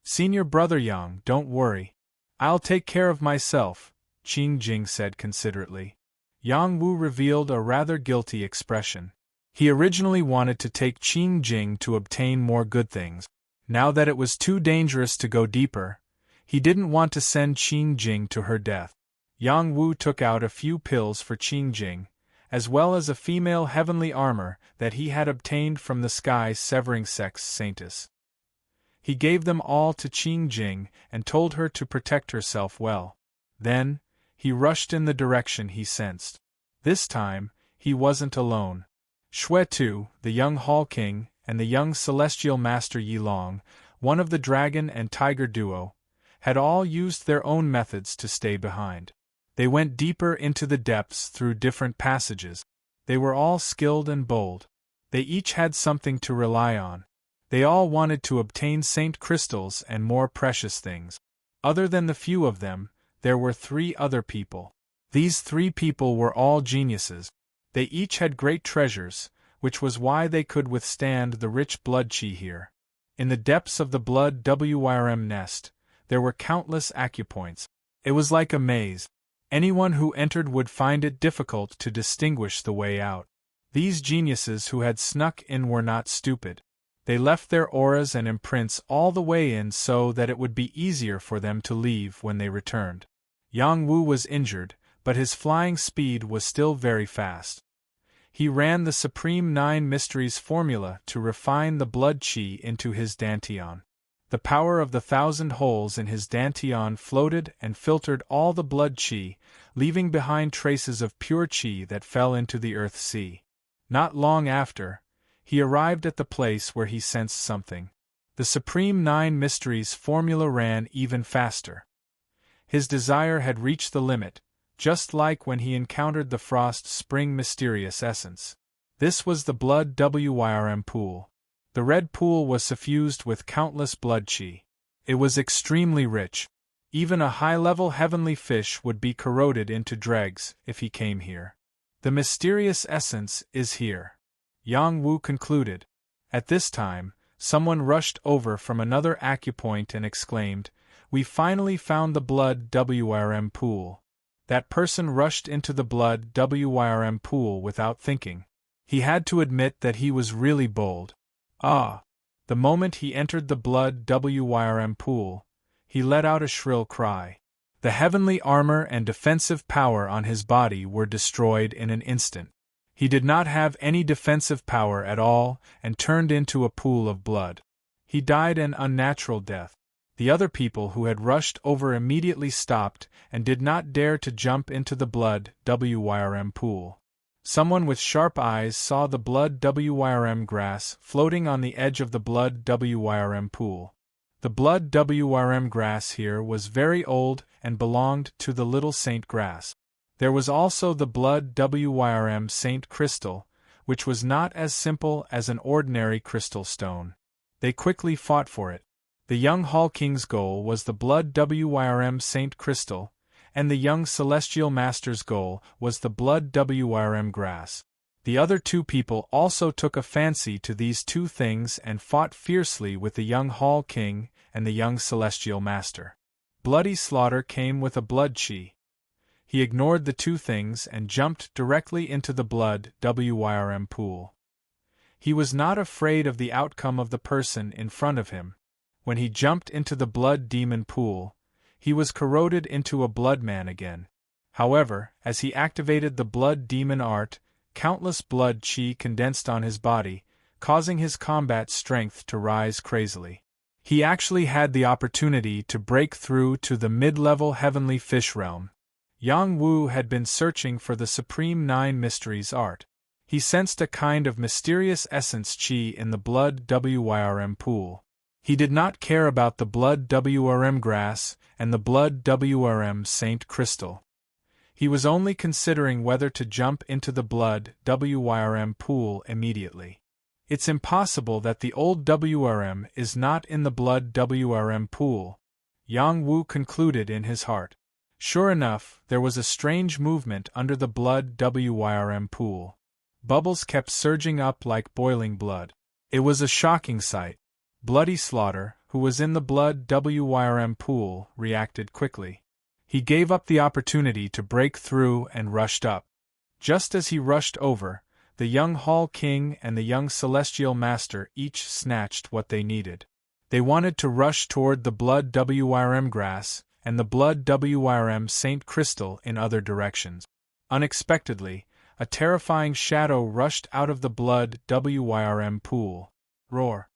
"Senior brother Yang, don't worry. I'll take care of myself," Qing Jing said considerately. Yang Wu revealed a rather guilty expression. He originally wanted to take Qing Jing to obtain more good things. Now that it was too dangerous to go deeper, he didn't want to send Qing Jing to her death. Yang Wu took out a few pills for Qing Jing, as well as a female heavenly armor that he had obtained from the Sky Severing Sex Saintess. He gave them all to Qing Jing and told her to protect herself well. Then, he rushed in the direction he sensed. This time, he wasn't alone. Shwe-Tu, the young Hall King, and the young celestial master Yilong, one of the dragon and tiger duo, had all used their own methods to stay behind. They went deeper into the depths through different passages. They were all skilled and bold. They each had something to rely on. They all wanted to obtain saint crystals and more precious things. Other than the few of them, there were 3 other people. These 3 people were all geniuses. They each had great treasures, which was why they could withstand the rich blood chi here. In the depths of the blood wyrm nest, there were countless acupoints. It was like a maze. Anyone who entered would find it difficult to distinguish the way out. These geniuses who had snuck in were not stupid. They left their auras and imprints all the way in so that it would be easier for them to leave when they returned. Yang Wu was injured, but his flying speed was still very fast. He ran the Supreme 9 Mysteries formula to refine the blood chi into his dantian. The power of the 1,000 holes in his dantian floated and filtered all the blood chi, leaving behind traces of pure chi that fell into the earth sea. Not long after, he arrived at the place where he sensed something. The Supreme 9 Mysteries formula ran even faster. His desire had reached the limit, just like when he encountered the Frost Spring mysterious essence. This was the blood wyrm pool. The red pool was suffused with countless blood chi. It was extremely rich. Even a high-level heavenly fish would be corroded into dregs if he came here. The mysterious essence is here, Yang Wu concluded. At this time, someone rushed over from another acupoint and exclaimed, "We finally found the blood wyrm pool." That person rushed into the blood wyrm pool without thinking. He had to admit that he was really bold. The moment he entered the blood wyrm pool, he let out a shrill cry. The heavenly armor and defensive power on his body were destroyed in an instant. He did not have any defensive power at all and turned into a pool of blood. He died an unnatural death. The other people who had rushed over immediately stopped and did not dare to jump into the blood wyrm pool. Someone with sharp eyes saw the blood wyrm grass floating on the edge of the blood wyrm pool. The blood wyrm grass here was very old and belonged to the little saint grass. There was also the blood wyrm saint crystal, which was not as simple as an ordinary crystal stone. They quickly fought for it. The young Hall King's goal was the blood wyrm saint crystal, and the young celestial master's goal was the blood wyrm grass. The other 2 people also took a fancy to these 2 things and fought fiercely with the young Hall King and the young celestial master. Bloody slaughter came with a blood chi. He ignored the 2 things and jumped directly into the blood wyrm pool. He was not afraid of the outcome of the person in front of him. When he jumped into the blood demon pool, he was corroded into a blood man again. However, as he activated the blood demon art, countless blood chi condensed on his body, causing his combat strength to rise crazily. He actually had the opportunity to break through to the mid-level heavenly fish realm. Yang Wu had been searching for the Supreme 9 Mysteries art. He sensed a kind of mysterious essence chi in the blood wyrm pool. He did not care about the blood wyrm grass and the blood wyrm saint crystal. He was only considering whether to jump into the blood wyrm pool immediately. It's impossible that the old wyrm is not in the blood wyrm pool, Yang Wu concluded in his heart. Sure enough, there was a strange movement under the blood wyrm pool. Bubbles kept surging up like boiling blood. It was a shocking sight. Bloody Slaughter, who was in the blood wyrm pool, reacted quickly. He gave up the opportunity to break through and rushed up. Just as he rushed over, the young Hall King and the young Celestial Master each snatched what they needed. They wanted to rush toward the blood wyrm grass and the blood wyrm saint crystal in other directions. Unexpectedly, a terrifying shadow rushed out of the blood wyrm pool. Roar.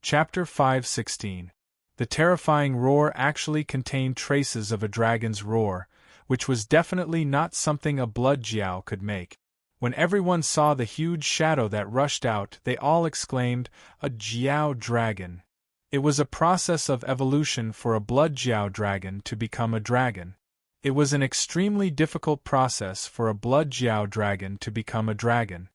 Chapter 5:16. The terrifying roar actually contained traces of a dragon's roar, which was definitely not something a blood jiao could make. When everyone saw the huge shadow that rushed out, they all exclaimed, "A Jiao dragon!" It was a process of evolution for a blood Jiao dragon to become a dragon. It was an extremely difficult process for a blood Jiao dragon to become a dragon.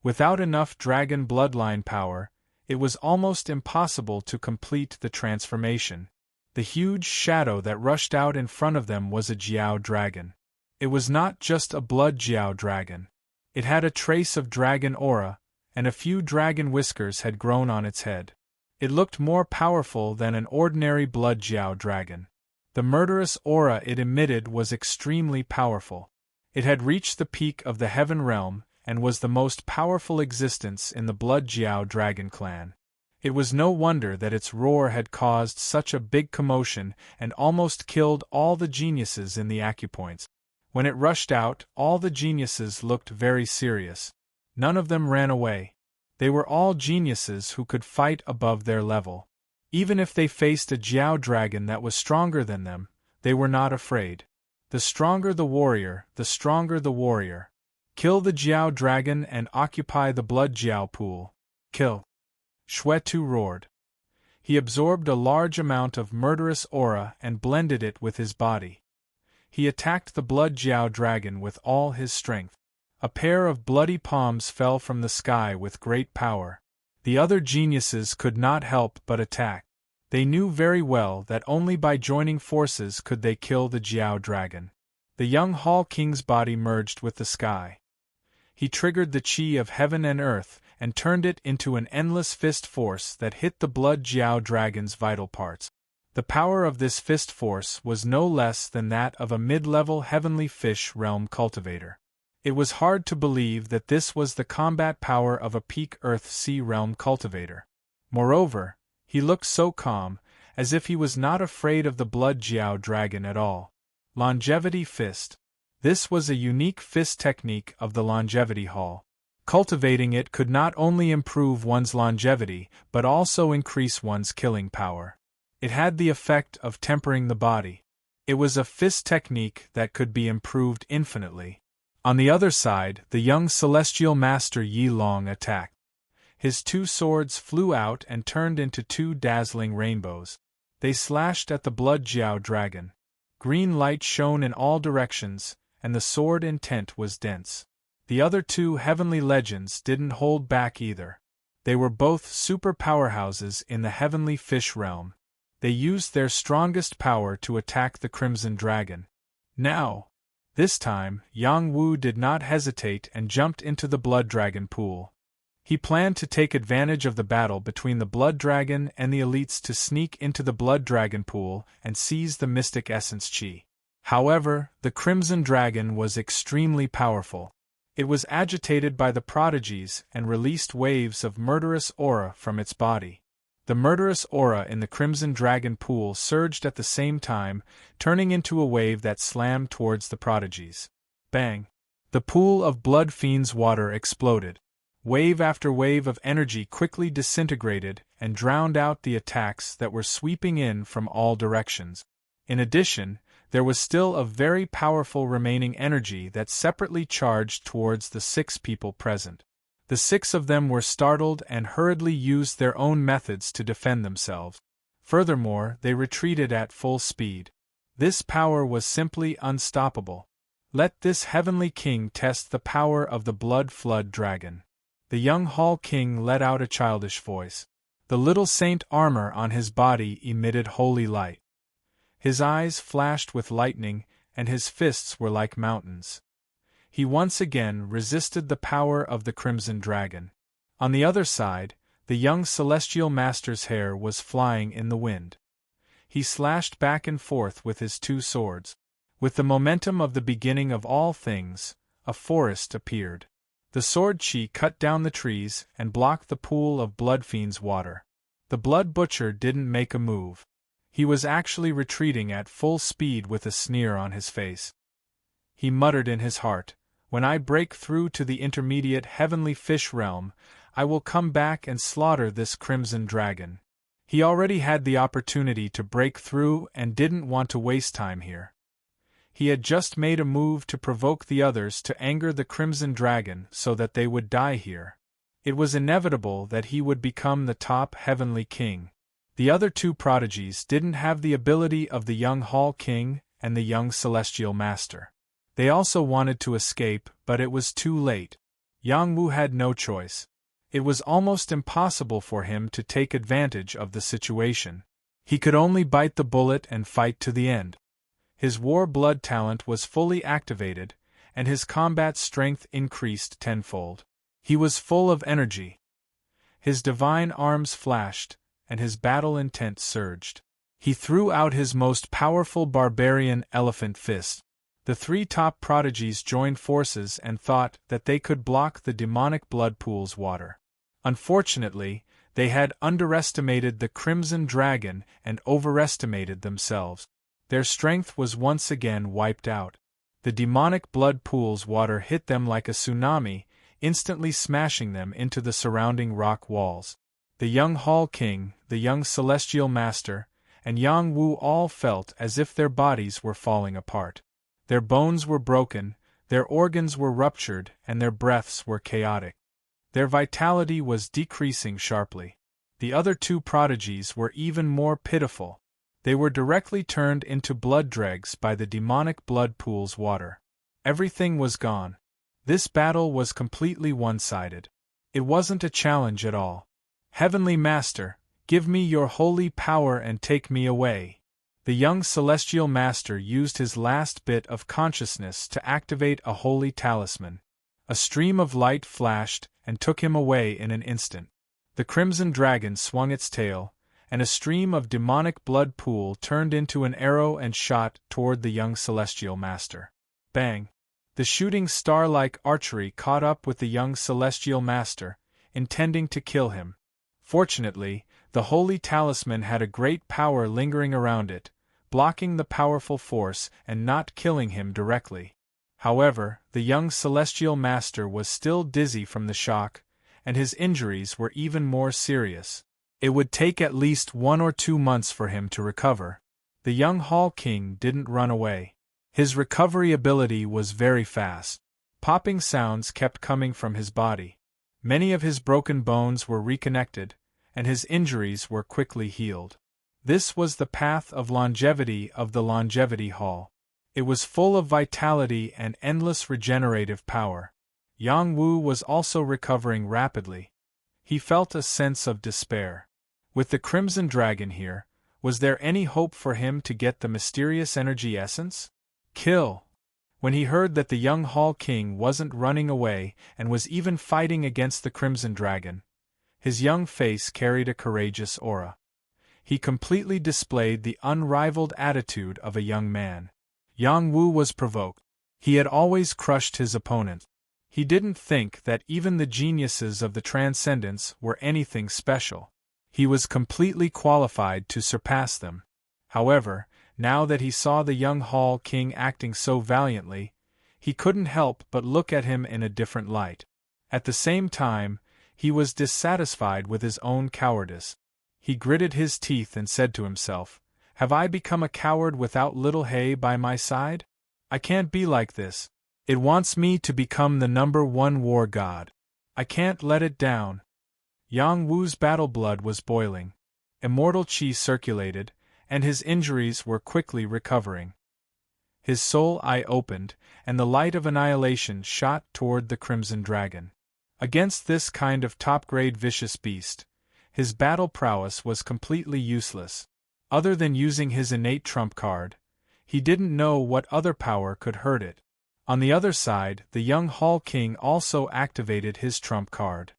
Without enough dragon bloodline power, it was almost impossible to complete the transformation. The huge shadow that rushed out in front of them was a Jiao dragon. It was not just a blood Jiao dragon. It had a trace of dragon aura, and a few dragon whiskers had grown on its head. It looked more powerful than an ordinary blood Jiao dragon. The murderous aura it emitted was extremely powerful. It had reached the peak of the Heaven Realm, and was the most powerful existence in the blood Jiao dragon clan. It was no wonder that its roar had caused such a big commotion and almost killed all the geniuses in the acupoints. When it rushed out, all the geniuses looked very serious. None of them ran away. They were all geniuses who could fight above their level. Even if they faced a Jiao dragon that was stronger than them, they were not afraid. The stronger the warrior, the stronger the warrior. Kill the Jiao dragon and occupy the blood Jiao pool. Kill! Xuetu roared. He absorbed a large amount of murderous aura and blended it with his body. He attacked the blood Jiao dragon with all his strength. A pair of bloody palms fell from the sky with great power. The other geniuses could not help but attack. They knew very well that only by joining forces could they kill the Jiao dragon. The young Hall King's body merged with the sky. He triggered the chi of heaven and earth and turned it into an endless fist force that hit the blood Jiao dragon's vital parts. The power of this fist force was no less than that of a mid-level heavenly fish realm cultivator. It was hard to believe that this was the combat power of a peak Earth Sea realm cultivator. Moreover, he looked so calm, as if he was not afraid of the blood Jiao dragon at all. Longevity Fist. This was a unique fist technique of the Longevity Hall. Cultivating it could not only improve one's longevity, but also increase one's killing power. It had the effect of tempering the body. It was a fist technique that could be improved infinitely. On the other side, the young celestial master Yi Long attacked. His two swords flew out and turned into two dazzling rainbows. They slashed at the blood Jiao dragon. Green light shone in all directions, and the sword intent was dense. The other two heavenly legends didn't hold back either. They were both super powerhouses in the heavenly fish realm. They used their strongest power to attack the Crimson Dragon. Now! This time, Yang Wu did not hesitate and jumped into the Blood Dragon pool. He planned to take advantage of the battle between the Blood Dragon and the elites to sneak into the Blood Dragon pool and seize the Mystic Essence Chi. However, the Crimson Dragon was extremely powerful. It was agitated by the prodigies and released waves of murderous aura from its body. The murderous aura in the Crimson Dragon pool surged at the same time, turning into a wave that slammed towards the prodigies. Bang! The pool of Blood Fiend's water exploded. Wave after wave of energy quickly disintegrated and drowned out the attacks that were sweeping in from all directions. In addition, there was still a very powerful remaining energy that separately charged towards the 6 people present. The 6 of them were startled and hurriedly used their own methods to defend themselves. Furthermore, they retreated at full speed. This power was simply unstoppable. Let this heavenly king test the power of the Blood Flood Dragon. The young Hall King let out a childish voice. The little saint armor on his body emitted holy light. His eyes flashed with lightning, and his fists were like mountains. He once again resisted the power of the Crimson Dragon. On the other side, the young Celestial Master's hair was flying in the wind. He slashed back and forth with his 2 swords. With the momentum of the beginning of all things, a forest appeared. The sword chi cut down the trees and blocked the pool of Blood Fiend's water. The Blood Butcher didn't make a move. He was actually retreating at full speed with a sneer on his face. He muttered in his heart, "When I break through to the intermediate heavenly fish realm, I will come back and slaughter this Crimson Dragon." He already had the opportunity to break through and didn't want to waste time here. He had just made a move to provoke the others to anger the Crimson Dragon so that they would die here. It was inevitable that he would become the top heavenly king. The other two prodigies didn't have the ability of the young Hall King and the young Celestial Master. They also wanted to escape, but it was too late. Yang Wu had no choice. It was almost impossible for him to take advantage of the situation. He could only bite the bullet and fight to the end. His war blood talent was fully activated, and his combat strength increased tenfold. He was full of energy. His divine arms flashed, and his battle intent surged. He threw out his most powerful barbarian elephant fist. The three top prodigies joined forces and thought that they could block the demonic blood pool's water. Unfortunately, they had underestimated the Crimson Dragon and overestimated themselves. Their strength was once again wiped out. The demonic blood pool's water hit them like a tsunami, instantly smashing them into the surrounding rock walls. The young Hall King, the young Celestial Master, and Yang Wu all felt as if their bodies were falling apart. Their bones were broken, their organs were ruptured, and their breaths were chaotic. Their vitality was decreasing sharply. The other two prodigies were even more pitiful. They were directly turned into blood dregs by the demonic blood pool's water. Everything was gone. This battle was completely one-sided. It wasn't a challenge at all. Heavenly Master, give me your holy power and take me away. The young Celestial Master used his last bit of consciousness to activate a holy talisman. A stream of light flashed and took him away in an instant. The Crimson Dragon swung its tail, and a stream of demonic blood pool turned into an arrow and shot toward the young Celestial Master. Bang! The shooting star-like archery caught up with the young Celestial Master, intending to kill him. Fortunately, the holy talisman had a great power lingering around it, blocking the powerful force and not killing him directly. However, the young Celestial Master was still dizzy from the shock, and his injuries were even more serious. It would take at least 1 or 2 months for him to recover. The young Hall King didn't run away. His recovery ability was very fast. Popping sounds kept coming from his body. Many of his broken bones were reconnected, and his injuries were quickly healed. This was the path of longevity of the Longevity Hall. It was full of vitality and endless regenerative power. Yang Wu was also recovering rapidly. He felt a sense of despair. With the Crimson Dragon here, was there any hope for him to get the mysterious energy essence? Kill! When he heard that the young Hall King wasn't running away and was even fighting against the Crimson Dragon, his young face carried a courageous aura. He completely displayed the unrivaled attitude of a young man. Yang Wu was provoked. He had always crushed his opponent. He didn't think that even the geniuses of the Transcendence were anything special. He was completely qualified to surpass them. However, now that he saw the young Hall King acting so valiantly, he couldn't help but look at him in a different light. At the same time, he was dissatisfied with his own cowardice. He gritted his teeth and said to himself, "Have I become a coward without little Hay by my side? I can't be like this. It wants me to become the #1 war god. I can't let it down." Yang Wu's battle blood was boiling. Immortal qi circulated, and his injuries were quickly recovering. His soul eye opened, and the light of annihilation shot toward the Crimson Dragon. Against this kind of top-grade vicious beast, his battle prowess was completely useless. Other than using his innate trump card, he didn't know what other power could hurt it. On the other side, the young Hall King also activated his trump card.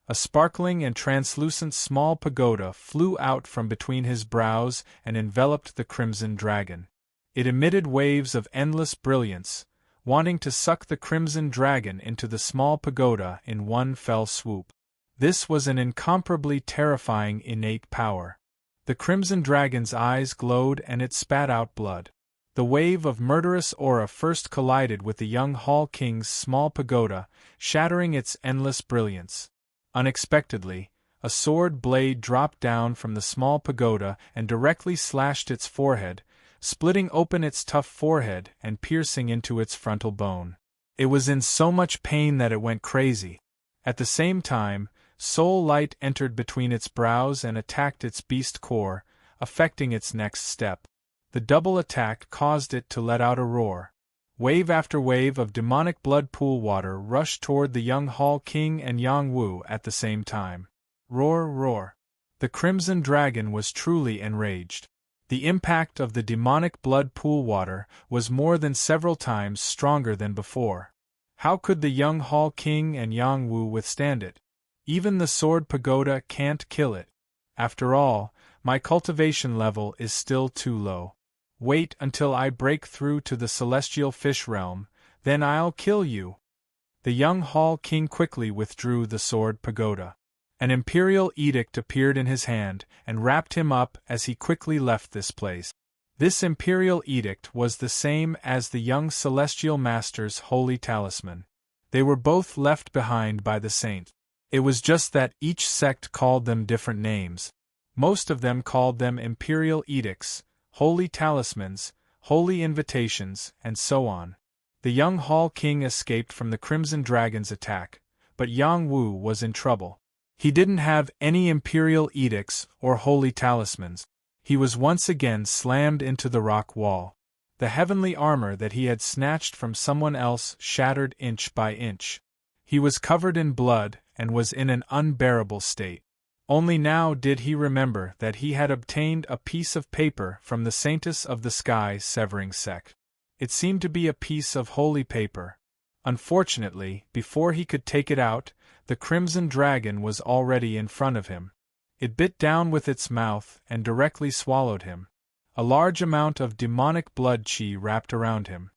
A sparkling and translucent small pagoda flew out from between his brows and enveloped the Crimson Dragon. It emitted waves of endless brilliance, wanting to suck the Crimson Dragon into the small pagoda in one fell swoop. This was an incomparably terrifying innate power. The Crimson Dragon's eyes glowed and it spat out blood. The wave of murderous aura first collided with the young Hall King's small pagoda, shattering its endless brilliance. Unexpectedly, a sword blade dropped down from the small pagoda and directly slashed its forehead, splitting open its tough forehead and piercing into its frontal bone. It was in so much pain that it went crazy. At the same time, soul light entered between its brows and attacked its beast core, affecting its next step. The double attack caused it to let out a roar. Wave after wave of demonic blood pool water rushed toward the young Hall King and Yang Wu at the same time. Roar, roar. The Crimson Dragon was truly enraged. The impact of the demonic blood pool water was more than several times stronger than before. How could the young Hall King and Yang Wu withstand it? Even the sword pagoda can't kill it. After all, my cultivation level is still too low. Wait until I break through to the celestial fish realm, then I'll kill you. The young Hall King quickly withdrew the sword pagoda. An imperial edict appeared in his hand and wrapped him up as he quickly left this place. This imperial edict was the same as the young celestial master's holy talisman. They were both left behind by the saint. It was just that each sect called them different names. Most of them called them imperial edicts, holy talismans, holy invitations, and so on. The young Hall King escaped from the Crimson Dragon's attack, but Yang Wu was in trouble. He didn't have any imperial edicts or holy talismans. He was once again slammed into the rock wall. The heavenly armor that he had snatched from someone else shattered inch by inch. He was covered in blood and was in an unbearable state. Only now did he remember that he had obtained a piece of paper from the Saintess of the Sky Severing sect. It seemed to be a piece of holy paper. Unfortunately, before he could take it out, the Crimson Dragon was already in front of him. It bit down with its mouth and directly swallowed him. A large amount of demonic blood chi wrapped around him.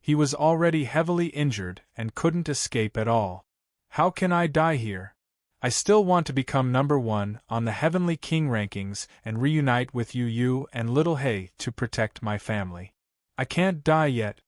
He was already heavily injured and couldn't escape at all. How can I die here? I still want to become number 1 on the Heavenly King rankings and reunite with Yu and Little Hay to protect my family. I can't die yet.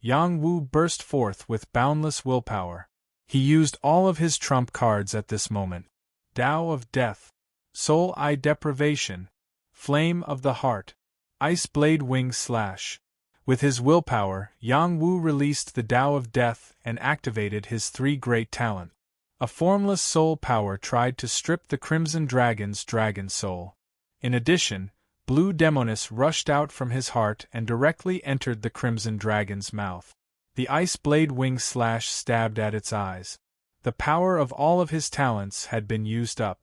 Yang Wu burst forth with boundless willpower. He used all of his trump cards at this moment. Tao of Death, Soul Eye Deprivation, Flame of the Heart, Ice Blade Wing Slash. With his willpower, Yang Wu released the Tao of Death and activated his 3 great talent. A formless soul power tried to strip the Crimson Dragon's dragon soul. In addition, Blue Demonis rushed out from his heart and directly entered the Crimson Dragon's mouth. The Ice Blade Wing Slash stabbed at its eyes. The power of all of his talents had been used up.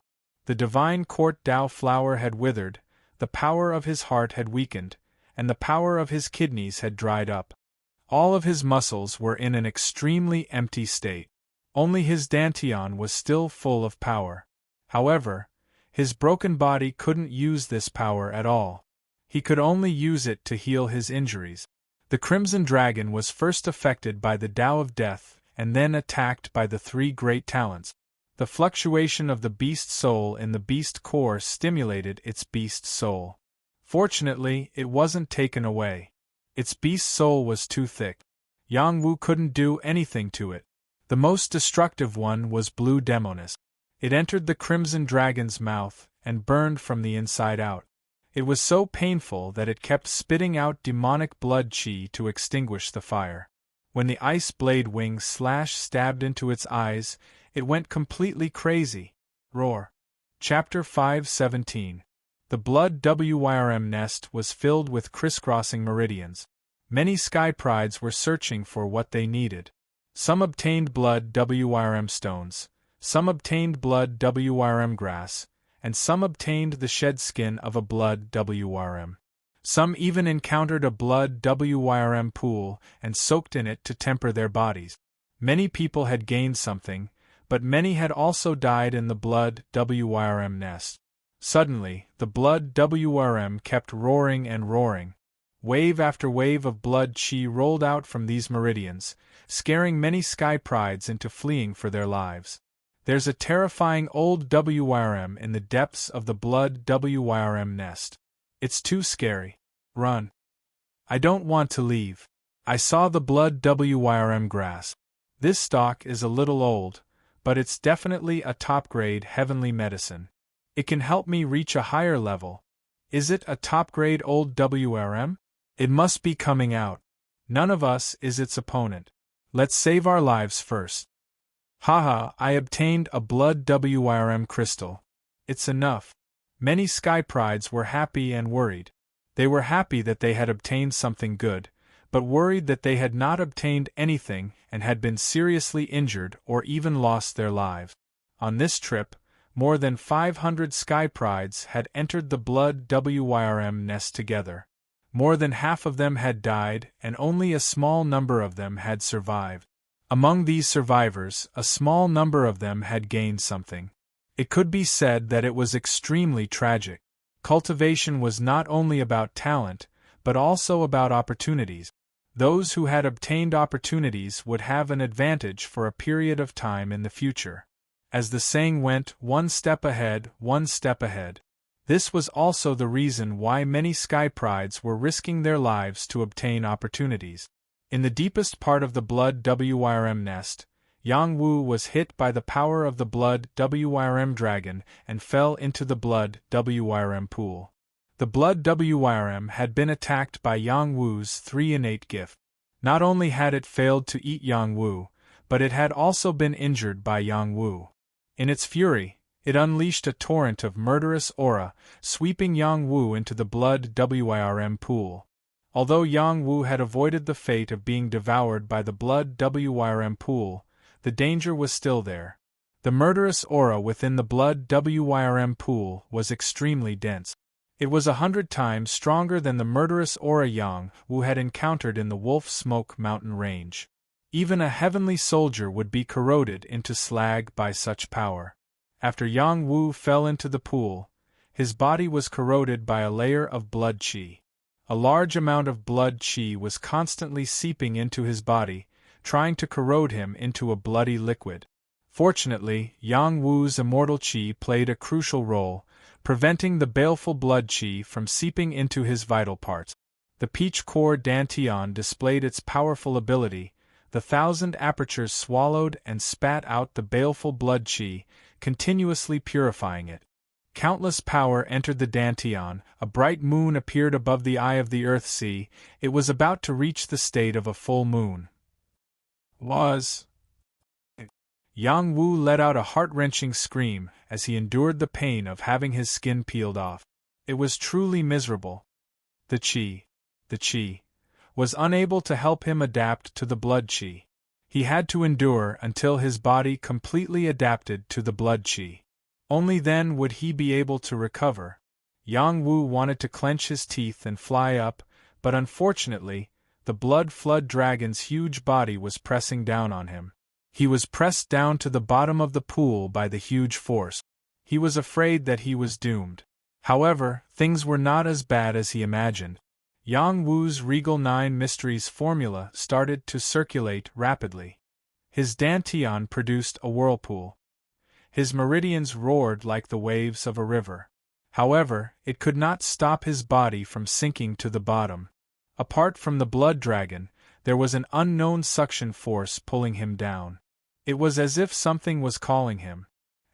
The Divine Court Tao flower had withered, the power of his heart had weakened, and the power of his kidneys had dried up. All of his muscles were in an extremely empty state. Only his dantian was still full of power. However, his broken body couldn't use this power at all. He could only use it to heal his injuries. The Crimson Dragon was first affected by the Tao of Death and then attacked by the 3 great talents. The fluctuation of the beast soul in the beast core stimulated its beast soul. Fortunately, it wasn't taken away. Its beast soul was too thick. Yang Wu couldn't do anything to it. The most destructive one was Blue Demonis. It entered the Crimson Dragon's mouth and burned from the inside out. It was so painful that it kept spitting out demonic blood chi to extinguish the fire. When the Ice Blade Wing Slash stabbed into its eyes, it went completely crazy. Roar. Chapter 5:17. The Blood Wyrm nest was filled with crisscrossing meridians. Many sky prides were searching for what they needed. Some obtained blood Wyrm stones, some obtained blood Wyrm grass, and some obtained the shed skin of a blood Wyrm. Some even encountered a blood Wyrm pool and soaked in it to temper their bodies. Many people had gained something, but many had also died in the blood Wyrm nest. Suddenly, the blood Wyrm kept roaring and roaring. Wave after wave of blood chi rolled out from these meridians, scaring many sky prides into fleeing for their lives. There's a terrifying old Wyrm in the depths of the blood Wyrm nest. It's too scary. Run. I don't want to leave. I saw the blood Wyrm grass. This stock is a little old, but it's definitely a top-grade heavenly medicine. It can help me reach a higher level. Is it a top-grade old WRM? It must be coming out. None of us is its opponent. Let's save our lives first. Haha, I obtained a blood WRM crystal. It's enough. Many Sky Prides were happy and worried. They were happy that they had obtained something good, but worried that they had not obtained anything and had been seriously injured or even lost their lives. On this trip, more than 500 Sky Prides had entered the blood WRM nest together. More than half of them had died, and only a small number of them had survived. Among these survivors, a small number of them had gained something. It could be said that it was extremely tragic. Cultivation was not only about talent, but also about opportunities. Those who had obtained opportunities would have an advantage for a period of time in the future. As the saying went, one step ahead, one step ahead. This was also the reason why many Sky Prides were risking their lives to obtain opportunities. In the deepest part of the blood WRM nest, Yang Wu was hit by the power of the blood WRM dragon and fell into the blood WRM pool. The blood WRM had been attacked by Yang Wu's 3 innate gift. Not only had it failed to eat Yang Wu, but it had also been injured by Yang Wu. In its fury, it unleashed a torrent of murderous aura, sweeping Yang Wu into the blood WRM pool. Although Yang Wu had avoided the fate of being devoured by the blood WRM pool, the danger was still there. The murderous aura within the blood WRM pool was extremely dense. It was 100 times stronger than the murderous aura Yang Wu had encountered in the Wolf Smoke mountain range. Even a heavenly soldier would be corroded into slag by such power. After Yang Wu fell into the pool, his body was corroded by a layer of blood qi. A large amount of blood qi was constantly seeping into his body, trying to corrode him into a bloody liquid. Fortunately, Yang Wu's immortal qi played a crucial role, preventing the baleful blood qi from seeping into his vital parts. The peach core dantian displayed its powerful ability. The 1,000 apertures swallowed and spat out the baleful blood qi, continuously purifying it. Countless power entered the dantian, a bright moon appeared above the eye of the earth sea, it was about to reach the state of a full moon. Yang Wu let out a heart-wrenching scream as he endured the pain of having his skin peeled off. It was truly miserable. The qi, was unable to help him adapt to the blood qi. He had to endure until his body completely adapted to the blood qi. Only then would he be able to recover. Yang Wu wanted to clench his teeth and fly up, but unfortunately, the blood flood dragon's huge body was pressing down on him. He was pressed down to the bottom of the pool by the huge force. He was afraid that he was doomed. However, things were not as bad as he imagined. Yang Wu's Regal 9 Mysteries formula started to circulate rapidly. His dantian produced a whirlpool. His meridians roared like the waves of a river. However, it could not stop his body from sinking to the bottom. Apart from the blood dragon, there was an unknown suction force pulling him down. It was as if something was calling him.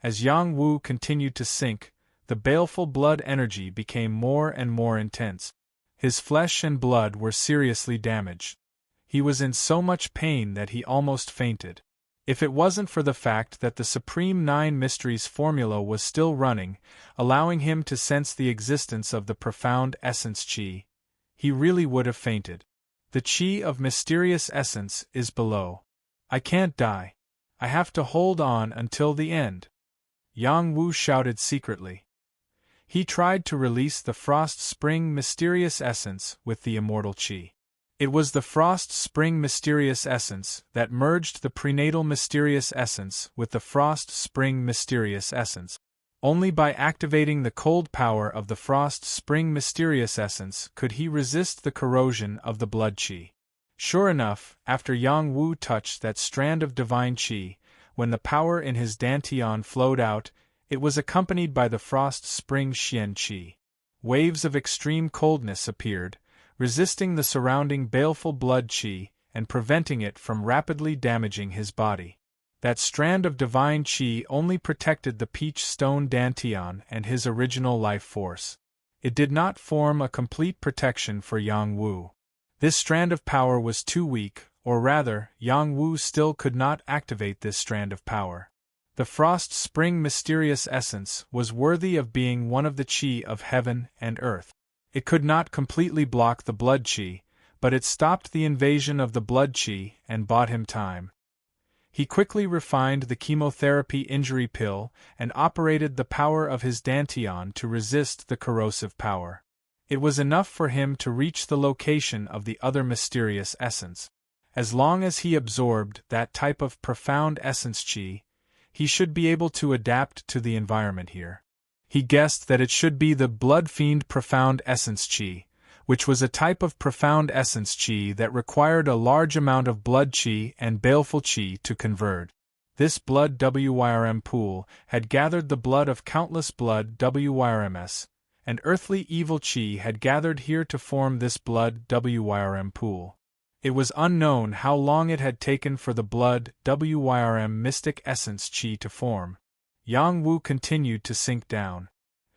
As Yang Wu continued to sink, the baleful blood energy became more and more intense. His flesh and blood were seriously damaged. He was in so much pain that he almost fainted. If it wasn't for the fact that the Supreme 9 Mysteries formula was still running, allowing him to sense the existence of the profound essence qi, he really would have fainted. The qi of mysterious essence is below. I can't die. I have to hold on until the end. Yang Wu shouted secretly. He tried to release the Frost Spring Mysterious Essence with the Immortal Qi. It was the Frost Spring Mysterious Essence that merged the Prenatal Mysterious Essence with the Frost Spring Mysterious Essence. Only by activating the cold power of the Frost Spring Mysterious Essence could he resist the corrosion of the blood qi. Sure enough, after Yang Wu touched that strand of divine qi, when the power in his dantian flowed out, it was accompanied by the Frost Spring Xian qi. Waves of extreme coldness appeared, resisting the surrounding baleful blood qi and preventing it from rapidly damaging his body. That strand of divine qi only protected the peach stone dantian and his original life force. It did not form a complete protection for Yang Wu. This strand of power was too weak, or rather, Yang Wu still could not activate this strand of power. The Frost Spring mysterious essence was worthy of being one of the Qi of heaven and earth. It could not completely block the blood Qi, but it stopped the invasion of the blood Qi and bought him time. He quickly refined the chemotherapy injury pill and operated the power of his dantian to resist the corrosive power. It was enough for him to reach the location of the other mysterious essence. As long as he absorbed that type of profound essence Qi, he should be able to adapt to the environment here. He guessed that it should be the Blood Fiend Profound Essence Qi, which was a type of profound essence Qi that required a large amount of blood Qi and baleful Qi to convert. This blood WYRM pool had gathered the blood of countless blood WYRMs, and earthly evil Qi had gathered here to form this blood WYRM pool. It was unknown how long it had taken for the blood WYRM mystic essence Qi to form. Yang Wu continued to sink down.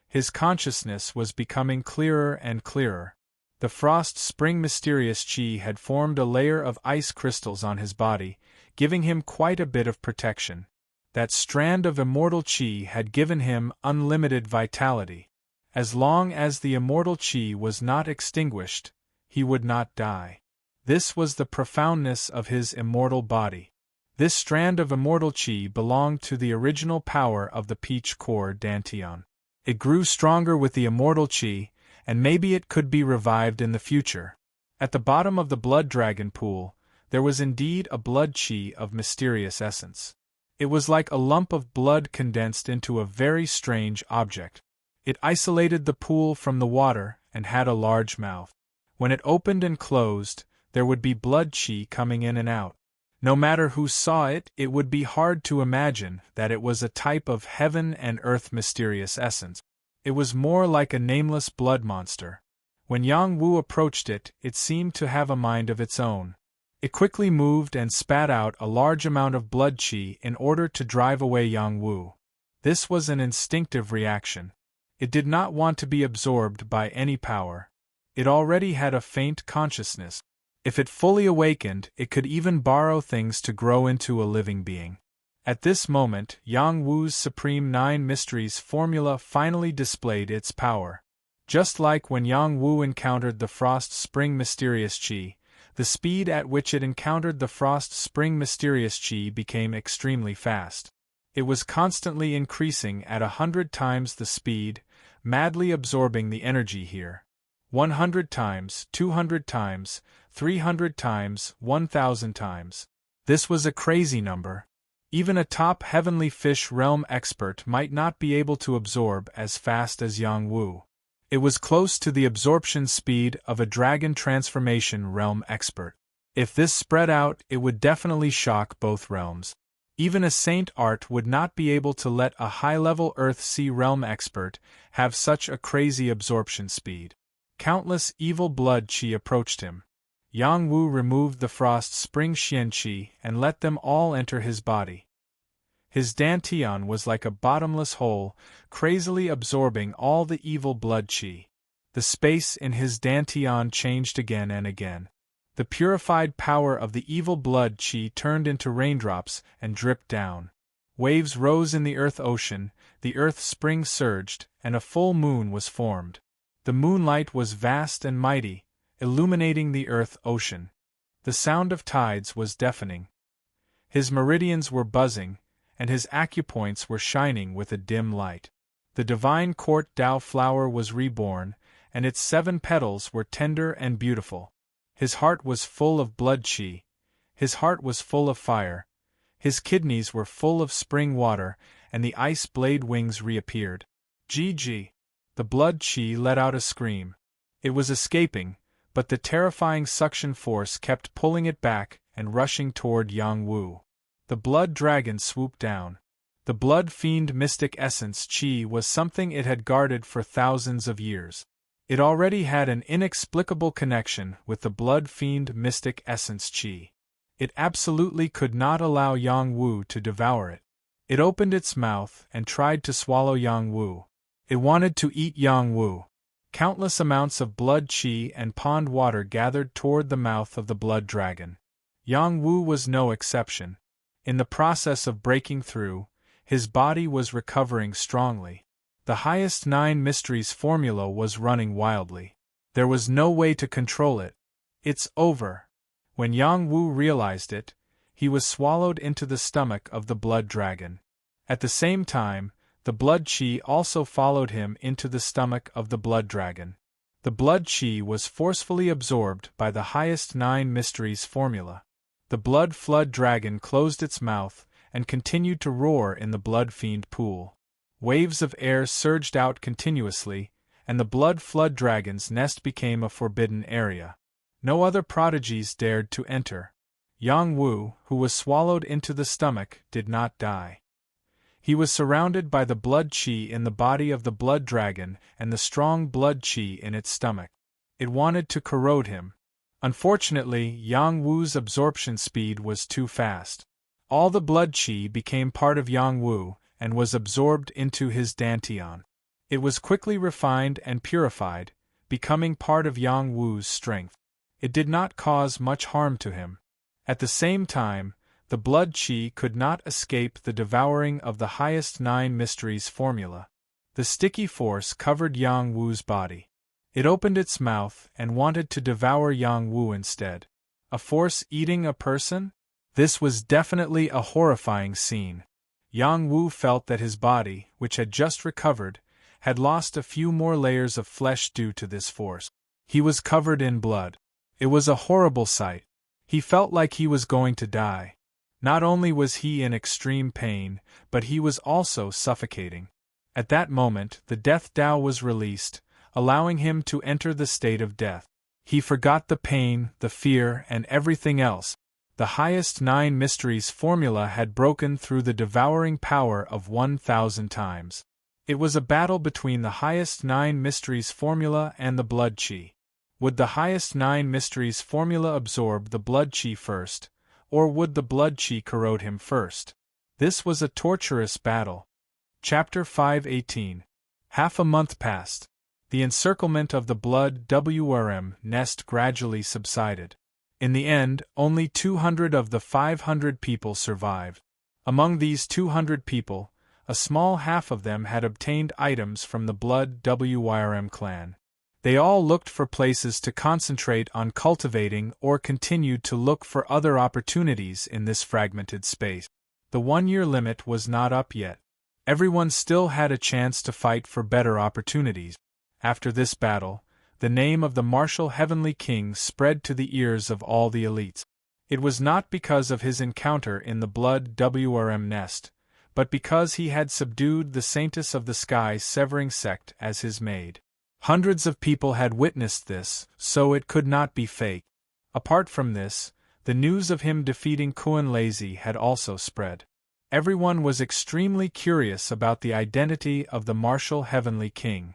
His consciousness was becoming clearer and clearer. The Frost Spring mysterious Qi had formed a layer of ice crystals on his body, giving him quite a bit of protection. That strand of immortal Qi had given him unlimited vitality. As long as the immortal Qi was not extinguished, he would not die. This was the profoundness of his immortal body. This strand of immortal Qi belonged to the original power of the Peach Core Dantian. It grew stronger with the immortal Qi, and maybe it could be revived in the future. At the bottom of the Blood Dragon pool, there was indeed a blood Qi of mysterious essence. It was like a lump of blood condensed into a very strange object. It isolated the pool from the water and had a large mouth. When it opened and closed, there would be blood Qi coming in and out. No matter who saw it, it would be hard to imagine that it was a type of heaven and earth mysterious essence. It was more like a nameless blood monster. When Yang Wu approached it, it seemed to have a mind of its own. It quickly moved and spat out a large amount of blood Qi in order to drive away Yang Wu. This was an instinctive reaction. It did not want to be absorbed by any power. It already had a faint consciousness. If it fully awakened, it could even borrow things to grow into a living being. At this moment, Yang Wu's Supreme Nine Mysteries formula finally displayed its power. Just like when Yang Wu encountered the Frost Spring Mysterious Qi, the speed at which it encountered the Frost Spring Mysterious Qi became extremely fast. It was constantly increasing at 100 times the speed, madly absorbing the energy here. 100 times, 200 times, 300 times, 1,000 times. This was a crazy number. Even a top heavenly fish realm expert might not be able to absorb as fast as Yang Wu. It was close to the absorption speed of a dragon transformation realm expert. If this spread out, it would definitely shock both realms. Even a Saint Art would not be able to let a high-level Earth-Sea realm expert have such a crazy absorption speed. Countless evil blood Qi approached him. Yang Wu removed the Frost Spring Xian Qi and let them all enter his body. His dantian was like a bottomless hole, crazily absorbing all the evil blood Qi. The space in his dantian changed again and again. The purified power of the evil blood Qi turned into raindrops and dripped down. Waves rose in the Earth Ocean, the Earth Spring surged, and a full moon was formed. The moonlight was vast and mighty, illuminating the Earth Ocean. The sound of tides was deafening. His meridians were buzzing, and his acupoints were shining with a dim light. The divine court Tao flower was reborn, and its 7 petals were tender and beautiful. His heart was full of blood Qi. His heart was full of fire. His kidneys were full of spring water, and the ice blade wings reappeared. GG. The blood Qi let out a scream. It was escaping, but the terrifying suction force kept pulling it back and rushing toward Yang Wu. The blood dragon swooped down. The blood fiend mystic essence Qi was something it had guarded for thousands of years. It already had an inexplicable connection with the blood fiend mystic essence Qi. It absolutely could not allow Yang Wu to devour it. It opened its mouth and tried to swallow Yang Wu. It wanted to eat Yang Wu. Countless amounts of blood chi and pond water gathered toward the mouth of the blood dragon. Yang Wu was no exception. In the process of breaking through, his body was recovering strongly. The highest 9 mysteries formula was running wildly. There was no way to control it. It's over. When Yang Wu realized it, he was swallowed into the stomach of the blood dragon. At the same time, the blood chi also followed him into the stomach of the blood dragon. The blood chi was forcefully absorbed by the highest 9 mysteries formula. The blood flood dragon closed its mouth and continued to roar in the blood fiend pool. Waves of air surged out continuously, and the blood flood dragon's nest became a forbidden area. No other prodigies dared to enter. Yang Wu, who was swallowed into the stomach, did not die. He was surrounded by the blood chi in the body of the blood dragon and the strong blood chi in its stomach. It wanted to corrode him. Unfortunately, Yang Wu's absorption speed was too fast. All the blood chi became part of Yang Wu and was absorbed into his dantian. It was quickly refined and purified, becoming part of Yang Wu's strength. It did not cause much harm to him. At the same time, the blood chi could not escape the devouring of the highest 9 mysteries formula. The sticky force covered Yang Wu's body. It opened its mouth and wanted to devour Yang Wu instead. A force eating a person? This was definitely a horrifying scene. Yang Wu felt that his body, which had just recovered, had lost a few more layers of flesh due to this force. He was covered in blood. It was a horrible sight. He felt like he was going to die. Not only was he in extreme pain, but he was also suffocating. At that moment, the death Tao was released, allowing him to enter the state of death. He forgot the pain, the fear, and everything else. The highest 9 mysteries formula had broken through the devouring power of 1,000 times. It was a battle between the highest 9 mysteries formula and the blood chi. Would the highest 9 mysteries formula absorb the blood chi first, or would the blood chi corrode him first? This was a torturous battle. Chapter 518. Half a month passed. The encirclement of the blood WRM nest gradually subsided. In the end, only 200 of the 500 people survived. Among these 200 people, a small half of them had obtained items from the blood WRM clan. They all looked for places to concentrate on cultivating or continued to look for other opportunities in this fragmented space. The 1-year limit was not up yet. Everyone still had a chance to fight for better opportunities. After this battle, the name of the martial Heavenly King spread to the ears of all the elites. It was not because of his encounter in the blood WRM nest, but because he had subdued the Saintess of the Sky Severing sect as his maid. Hundreds of people had witnessed this, so it could not be fake. Apart from this, the news of him defeating Kuan Lazy had also spread. Everyone was extremely curious about the identity of the martial Heavenly King.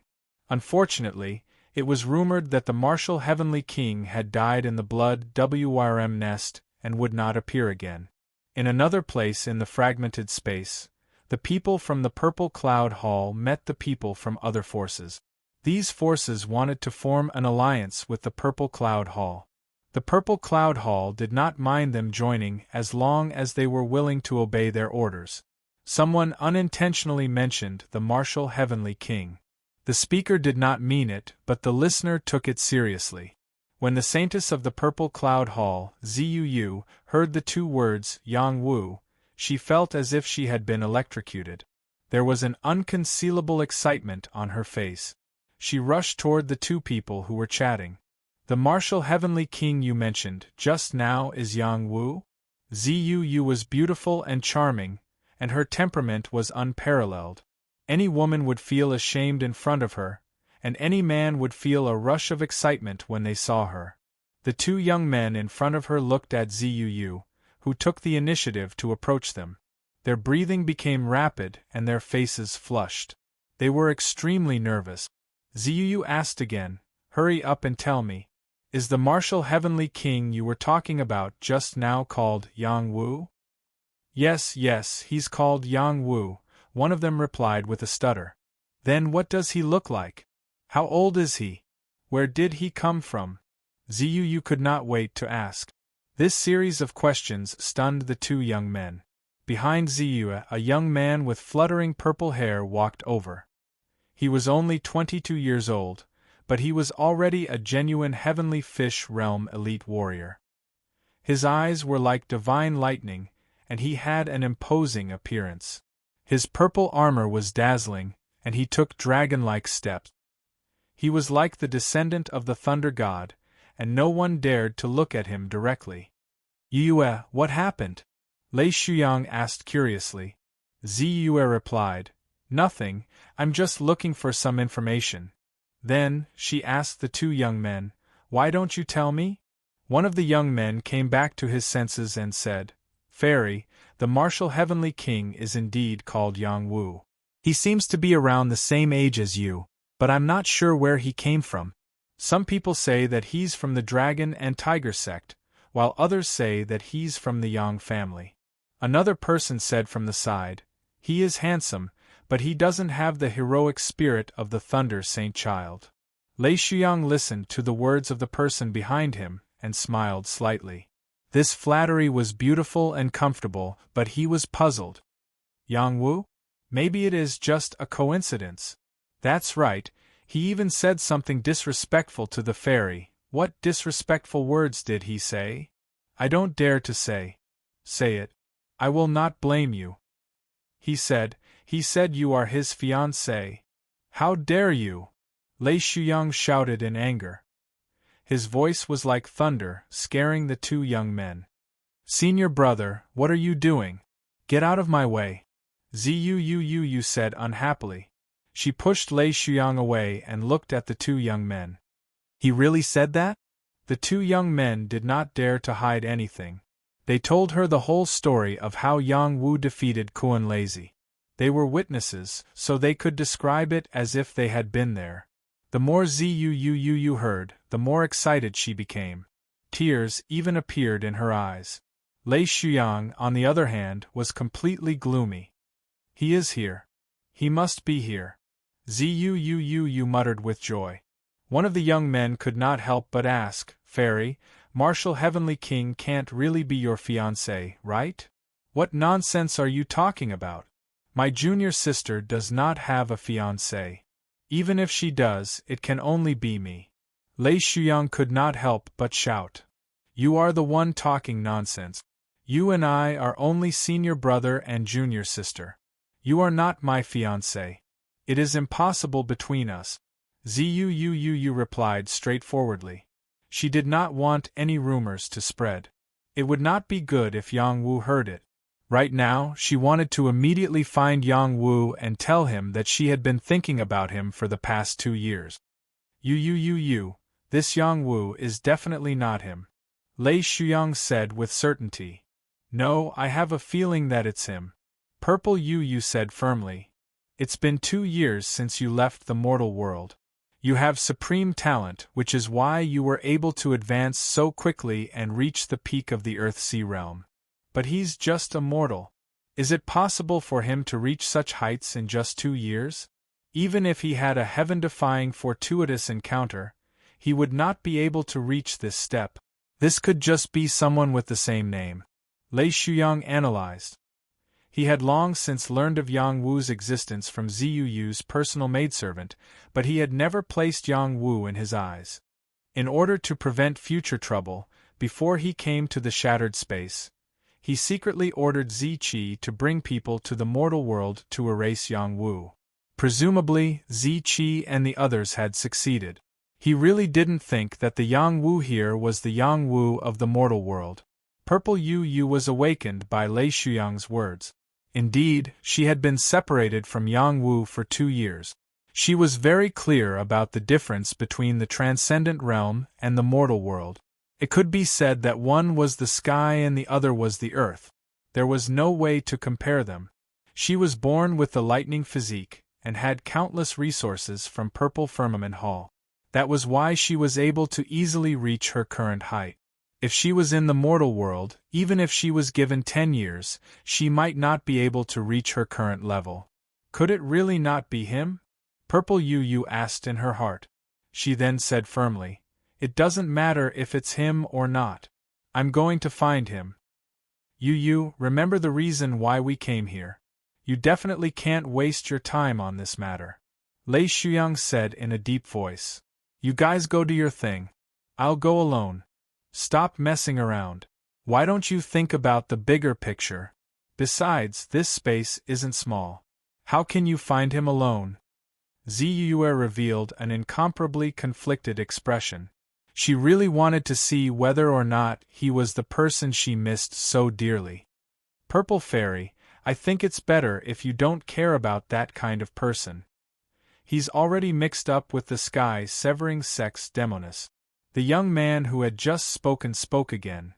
Unfortunately, it was rumored that the martial Heavenly King had died in the blood WRM nest and would not appear again. In another place in the fragmented space, the people from the Purple Cloud Hall met the people from other forces. These forces wanted to form an alliance with the Purple Cloud Hall. The Purple Cloud Hall did not mind them joining as long as they were willing to obey their orders. Someone unintentionally mentioned the martial Heavenly King. The speaker did not mean it, but the listener took it seriously. When the Saintess of the Purple Cloud Hall, Zuu, heard the 2 words, Yang Wu, she felt as if she had been electrocuted. There was an unconcealable excitement on her face. She rushed toward the 2 people who were chatting. The martial Heavenly King you mentioned just now is Yang Wu? Zuu was beautiful and charming, and her temperament was unparalleled. Any woman would feel ashamed in front of her, and any man would feel a rush of excitement when they saw her. The 2 young men in front of her looked at Zuu, who took the initiative to approach them. Their breathing became rapid and their faces flushed. They were extremely nervous. Zuu asked again, "Hurry up and tell me. Is the martial Heavenly King you were talking about just now called Yang Wu?" Yes, he's called Yang Wu," one of them replied with a stutter. "Then what does he look like?" How old is he? Where did he come from? Ziyu could not wait to ask. This series of questions stunned the two young men. Behind Ziyu, a young man with fluttering purple hair walked over. He was only 22 years old, but he was already a genuine heavenly fish realm elite warrior. His eyes were like divine lightning, and he had an imposing appearance. His purple armor was dazzling, and he took dragon-like steps. He was like the descendant of the thunder god, and no one dared to look at him directly. Yue, what happened? Lei Shuyang asked curiously. Ziyue replied, Nothing, I'm just looking for some information. Then, she asked the two young men, Why don't you tell me? One of the young men came back to his senses and said, Fairy, the martial heavenly king is indeed called Yang Wu. He seems to be around the same age as you, but I'm not sure where he came from. Some people say that he's from the dragon and tiger sect, while others say that he's from the Yang family. Another person said from the side, He is handsome, but he doesn't have the heroic spirit of the Thunder Saint Child. Lei Shuyang listened to the words of the person behind him and smiled slightly. This flattery was beautiful and comfortable, but he was puzzled. Yang Wu? Maybe it is just a coincidence. That's right, he even said something disrespectful to the fairy. What disrespectful words did he say? I don't dare to say. Say it. I will not blame you. He said you are his fiancée. How dare you? Lei Shuyang shouted in anger. His voice was like thunder, scaring the two young men. Senior brother, what are you doing? Get out of my way. Ziyu said unhappily. She pushed Lei Shuyang away and looked at the two young men. He really said that? The two young men did not dare to hide anything. They told her the whole story of how Yang Wu defeated Kuan Lazy. They were witnesses, so they could describe it as if they had been there. The more Ziyu heard, the more excited she became. Tears even appeared in her eyes. Lei Shuyang, on the other hand, was completely gloomy. He is here. He must be here. Ziyu muttered with joy. One of the young men could not help but ask, Fairy, Martial Heavenly King can't really be your fiancé, right? What nonsense are you talking about? My junior sister does not have a fiancé. Even if she does, it can only be me. Lei Shuyang could not help but shout. You are the one talking nonsense. You and I are only senior brother and junior sister. You are not my fiancé. It is impossible between us. Ziyu replied straightforwardly. She did not want any rumors to spread. It would not be good if Yang Wu heard it. Right now, she wanted to immediately find Yang Wu and tell him that she had been thinking about him for the past 2 years. This Yang Wu is definitely not him. Lei Shuyang said with certainty. No, I have a feeling that it's him. Purple Yu said firmly. It's been 2 years since you left the mortal world. You have supreme talent, which is why you were able to advance so quickly and reach the peak of the Earth-Sea realm. But he's just a mortal. Is it possible for him to reach such heights in just 2 years? Even if he had a heaven-defying fortuitous encounter, he would not be able to reach this step. This could just be someone with the same name. Lei Shuyang analyzed. He had long since learned of Yang Wu's existence from Ziyu's personal maidservant, but he had never placed Yang Wu in his eyes. In order to prevent future trouble, before he came to the shattered space, he secretly ordered Ziqi to bring people to the mortal world to erase Yang Wu. Presumably, Ziqi and the others had succeeded. He really didn't think that the Yang Wu here was the Yang Wu of the mortal world. Purple Yu was awakened by Lei Shuyang's words. Indeed, she had been separated from Yang Wu for 2 years. She was very clear about the difference between the transcendent realm and the mortal world. It could be said that one was the sky and the other was the earth. There was no way to compare them. She was born with the lightning physique, and had countless resources from Purple Firmament Hall. That was why she was able to easily reach her current height. If she was in the mortal world, even if she was given 10 years, she might not be able to reach her current level. Could it really not be him? Purple Yu asked in her heart. She then said firmly, "It doesn't matter if it's him or not. I'm going to find him. Yu, remember the reason why we came here. You definitely can't waste your time on this matter," Lei Shuyang said in a deep voice. "You guys go do your thing. I'll go alone. Stop messing around. Why don't you think about the bigger picture? Besides, this space isn't small. How can you find him alone?" Ziyue revealed an incomparably conflicted expression. She really wanted to see whether or not he was the person she missed so dearly. "Purple Fairy, I think it's better if you don't care about that kind of person. He's already mixed up with the sky-severing sex demoness." The young man who had just spoken spoke again.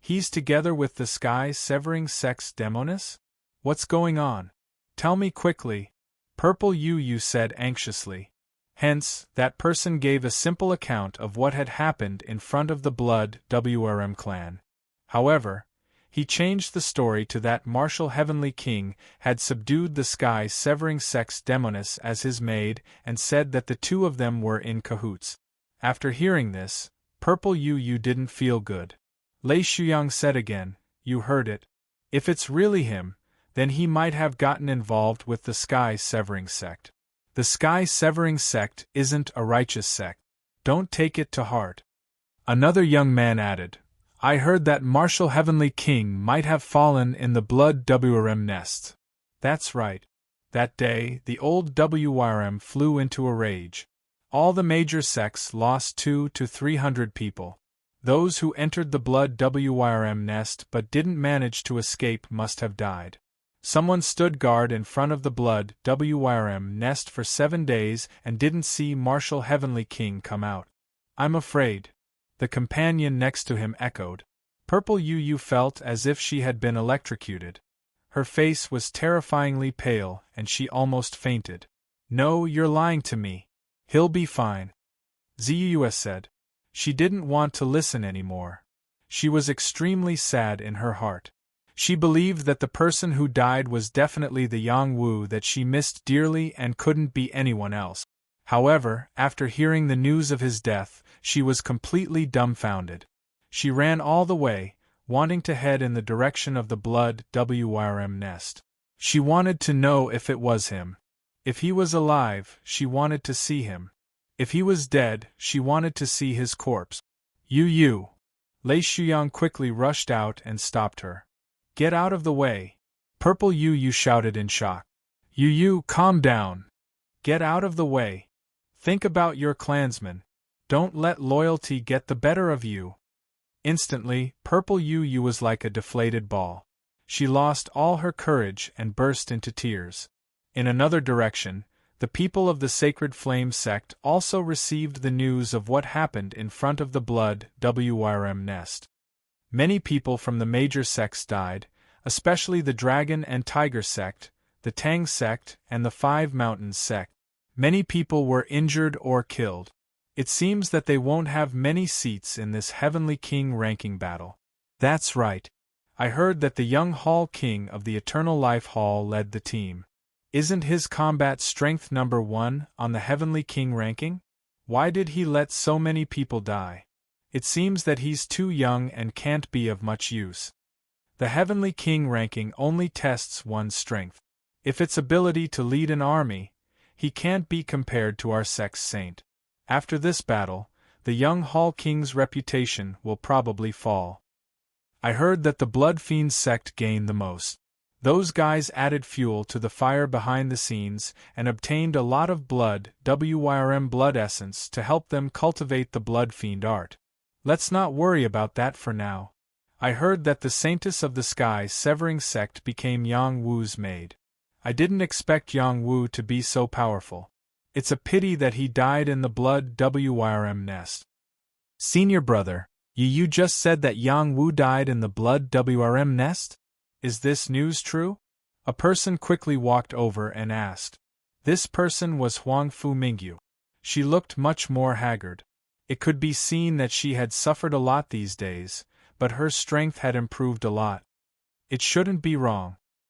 "He's together with the sky-severing sex demoness? What's going on? Tell me quickly," Purple Yu said anxiously. Hence, that person gave a simple account of what had happened in front of the Blood WRM clan. However, he changed the story to that martial Heavenly King had subdued the sky-severing sex demoness as his maid and said that the two of them were in cahoots. After hearing this, Purple Yu didn't feel good. Lei Shuyang said again, "You heard it. If it's really him, then he might have gotten involved with the sky-severing sect. The sky-severing sect isn't a righteous sect. Don't take it to heart." Another young man added, "I heard that martial Heavenly King might have fallen in the Blood WRM nest." That's right. That day, the old WRM flew into a rage. All the major sects lost 200 to 300 people. Those who entered the Blood WRM nest but didn't manage to escape must have died. Someone stood guard in front of the Blood WRM nest for 7 days and didn't see Martial Heavenly King come out. "I'm afraid," the companion next to him echoed. Purple Yu felt as if she had been electrocuted. Her face was terrifyingly pale and she almost fainted. "No, you're lying to me. He'll be fine," Ziyue said. She didn't want to listen anymore. She was extremely sad in her heart. She believed that the person who died was definitely the Yang Wu that she missed dearly and couldn't be anyone else. However, after hearing the news of his death, she was completely dumbfounded. She ran all the way, wanting to head in the direction of the Blood WRM nest. She wanted to know if it was him. If he was alive, she wanted to see him. If he was dead, she wanted to see his corpse. "Yu." Lei Shuyang quickly rushed out and stopped her. "Get out of the way!" Purple Yu shouted in shock. "Yu, calm down! Get out of the way! Think about your clansmen! Don't let loyalty get the better of you!" Instantly, Purple Yu was like a deflated ball. She lost all her courage and burst into tears. In another direction, the people of the Sacred Flame sect also received the news of what happened in front of the Blood WRM nest. Many people from the major sects died, especially the Dragon and Tiger sect, the Tang sect, and the Five Mountains sect. Many people were injured or killed. It seems that they won't have many seats in this Heavenly King ranking battle. That's right. I heard that the young Hall King of the Eternal Life Hall led the team. Isn't his combat strength number 1 on the Heavenly King ranking? Why did he let so many people die? It seems that he's too young and can't be of much use. The Heavenly King ranking only tests one's strength. If it's ability to lead an army, he can't be compared to our sect's saint. After this battle, the young Hall King's reputation will probably fall. I heard that the Blood Fiends sect gained the most. Those guys added fuel to the fire behind the scenes and obtained a lot of blood WRM blood essence to help them cultivate the Blood Fiend art. Let's not worry about that for now. I heard that the Saintess of the Sky-Severing sect became Yang Wu's maid. I didn't expect Yang Wu to be so powerful. It's a pity that he died in the Blood WRM nest. Senior brother, you just said that Yang Wu died in the Blood WRM nest? Is this news true? A person quickly walked over and asked. This person was Huang Fu Mingyu. She looked much more haggard. It could be seen that she had suffered a lot these days, but her strength had improved a lot. It shouldn't be wrong.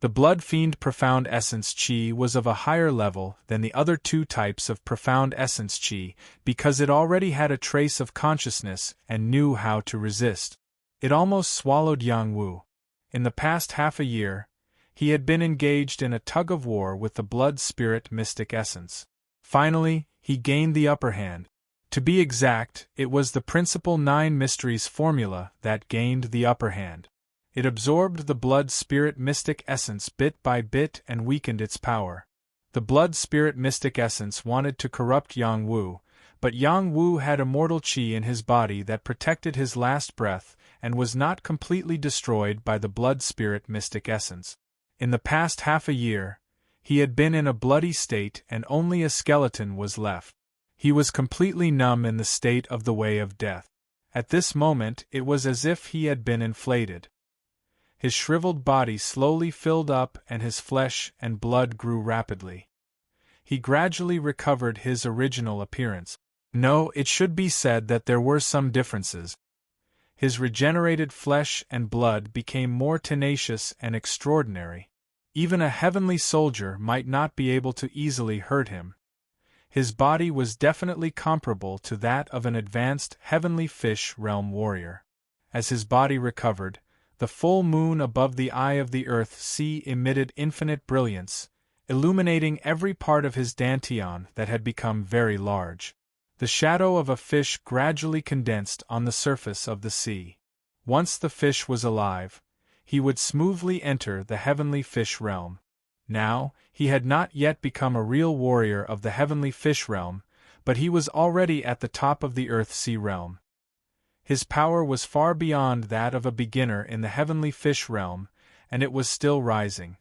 The Blood Fiend Profound Essence Chi was of a higher level than the other two types of Profound Essence Chi because it already had a trace of consciousness and knew how to resist. It almost swallowed Yang Wu. In the past half a year, he had been engaged in a tug-of-war with the Blood Spirit Mystic Essence. Finally, he gained the upper hand. To be exact, it was the Principal Nine Mysteries formula that gained the upper hand. It absorbed the Blood Spirit Mystic Essence bit by bit and weakened its power. The Blood Spirit Mystic Essence wanted to corrupt Yang Wu, but Yang Wu had immortal qi in his body that protected his last breath and was not completely destroyed by the Blood Spirit Mystic Essence. In the past half a year, he had been in a bloody state and only a skeleton was left. He was completely numb in the state of the way of death. At this moment it was as if he had been inflated. His shriveled body slowly filled up and his flesh and blood grew rapidly. He gradually recovered his original appearance. No, it should be said that there were some differences. His regenerated flesh and blood became more tenacious and extraordinary. Even a heavenly soldier might not be able to easily hurt him. His body was definitely comparable to that of an advanced heavenly fish realm warrior. As his body recovered, the full moon above the eye of the earth sea emitted infinite brilliance, illuminating every part of his dantian that had become very large. The shadow of a fish gradually condensed on the surface of the sea. Once the fish was alive, he would smoothly enter the heavenly fish realm. Now, he had not yet become a real warrior of the heavenly fish realm, but he was already at the top of the earth-sea realm. His power was far beyond that of a beginner in the heavenly fish realm, and it was still rising.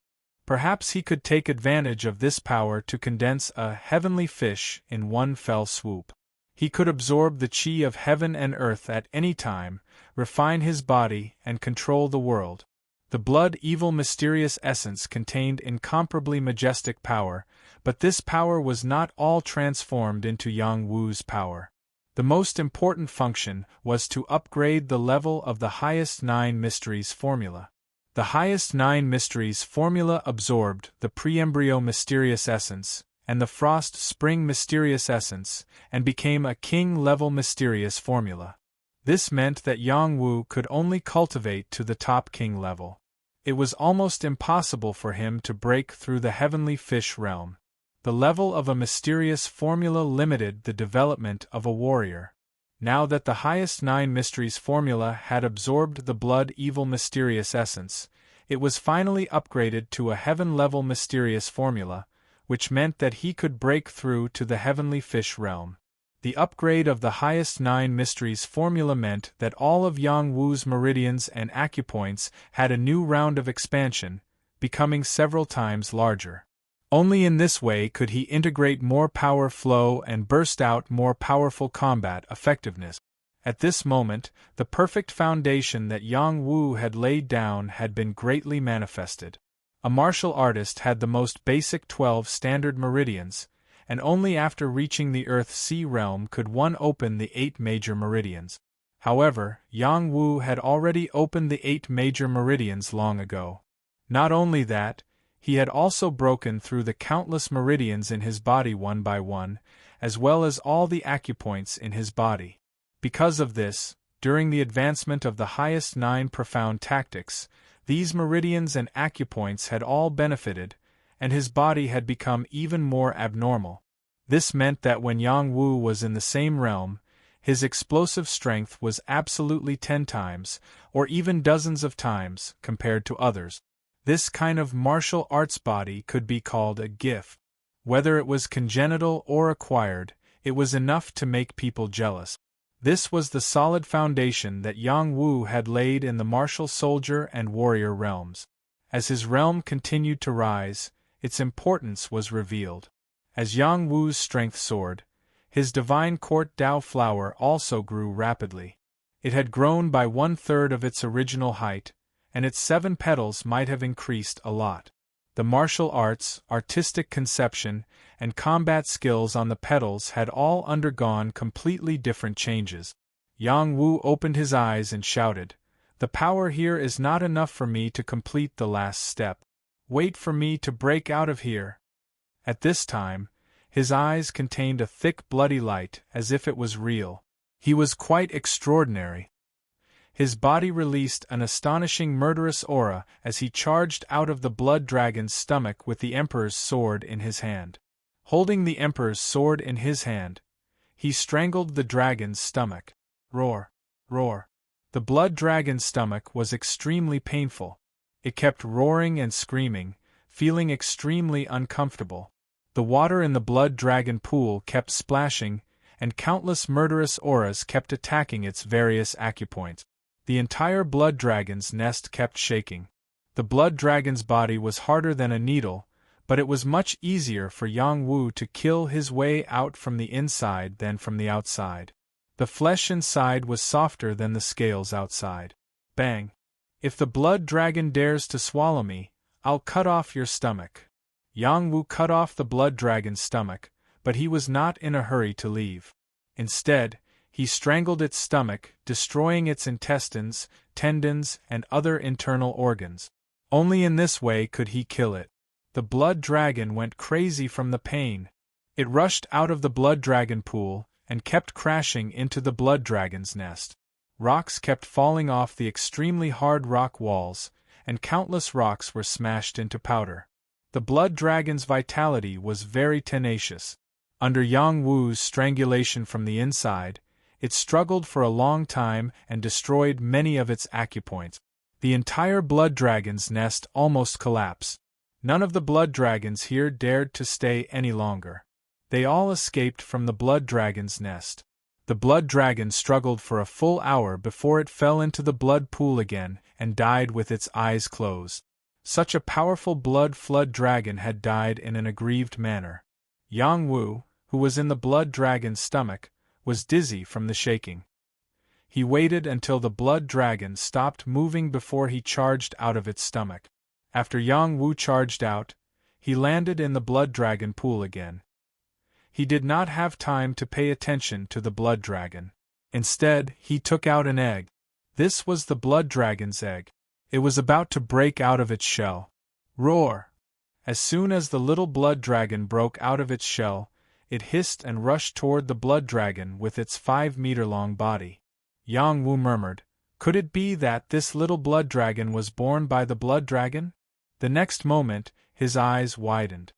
Perhaps he could take advantage of this power to condense a heavenly fish in one fell swoop. He could absorb the qi of heaven and earth at any time, refine his body, and control the world. The blood evil mysterious essence contained incomparably majestic power, but this power was not all transformed into Yang Wu's power. The most important function was to upgrade the level of the highest nine mysteries formula. The highest nine mysteries formula absorbed the pre-embryo mysterious essence and the frost spring mysterious essence and became a king-level mysterious formula. This meant that Yang Wu could only cultivate to the top king level. It was almost impossible for him to break through the heavenly fish realm. The level of a mysterious formula limited the development of a warrior. Now that the highest nine mysteries formula had absorbed the blood evil mysterious essence, it was finally upgraded to a heaven-level mysterious formula, which meant that he could break through to the heavenly fish realm. The upgrade of the highest nine mysteries formula meant that all of Yang Wu's meridians and acupoints had a new round of expansion, becoming several times larger. Only in this way could he integrate more power flow and burst out more powerful combat effectiveness. At this moment, the perfect foundation that Yang Wu had laid down had been greatly manifested. A martial artist had the most basic 12 standard meridians, and only after reaching the Earth-Sea realm could one open the 8 major meridians. However, Yang Wu had already opened the 8 major meridians long ago. Not only that, he had also broken through the countless meridians in his body one by one, as well as all the acupoints in his body. Because of this, during the advancement of the highest 9 profound tactics, these meridians and acupoints had all benefited, and his body had become even more abnormal. This meant that when Yang Wu was in the same realm, his explosive strength was absolutely 10 times, or even dozens of times, compared to others. This kind of martial arts body could be called a gift. Whether it was congenital or acquired, it was enough to make people jealous. This was the solid foundation that Yang Wu had laid in the martial soldier and warrior realms. As his realm continued to rise, its importance was revealed. As Yang Wu's strength soared, his divine court Dao flower also grew rapidly. It had grown by 1/3 of its original height, and its 7 petals might have increased a lot. The martial arts, artistic conception, and combat skills on the petals had all undergone completely different changes. Yang Wu opened his eyes and shouted, "The power here is not enough for me to complete the last step." Wait for me to break out of here. At this time, his eyes contained a thick bloody light as if it was real. He was quite extraordinary. His body released an astonishing murderous aura as he charged out of the blood dragon's stomach with the Emperor's sword in his hand. Holding the Emperor's sword in his hand, he strangled the dragon's stomach. Roar! Roar! The blood dragon's stomach was extremely painful. It kept roaring and screaming, feeling extremely uncomfortable. The water in the blood dragon pool kept splashing, and countless murderous auras kept attacking its various acupoints. The entire blood dragon's nest kept shaking. The blood dragon's body was harder than a needle, but it was much easier for Yang Wu to kill his way out from the inside than from the outside. The flesh inside was softer than the scales outside. Bang! If the blood dragon dares to swallow me, I'll cut off your stomach. Yang Wu cut off the blood dragon's stomach, but he was not in a hurry to leave. Instead, he strangled its stomach, destroying its intestines, tendons, and other internal organs. Only in this way could he kill it. The blood dragon went crazy from the pain. It rushed out of the blood dragon pool and kept crashing into the blood dragon's nest. Rocks kept falling off the extremely hard rock walls, and countless rocks were smashed into powder. The blood dragon's vitality was very tenacious. Under Yang Wu's strangulation from the inside, it struggled for a long time and destroyed many of its acupoints. The entire blood dragon's nest almost collapsed. None of the blood dragons here dared to stay any longer. They all escaped from the blood dragon's nest. The blood dragon struggled for a full hour before it fell into the blood pool again and died with its eyes closed. Such a powerful blood flood dragon had died in an aggrieved manner. Yang Wu, who was in the blood dragon's stomach, was dizzy from the shaking. He waited until the blood dragon stopped moving before he charged out of its stomach. After Yang Wu charged out, he landed in the blood dragon pool again. He did not have time to pay attention to the blood dragon. Instead, he took out an egg. This was the blood dragon's egg. It was about to break out of its shell. Roar! As soon as the little blood dragon broke out of its shell, it hissed and rushed toward the blood dragon with its 5-meter-long body. Yang Wu murmured, "Could it be that this little blood dragon was born by the blood dragon?" The next moment, his eyes widened.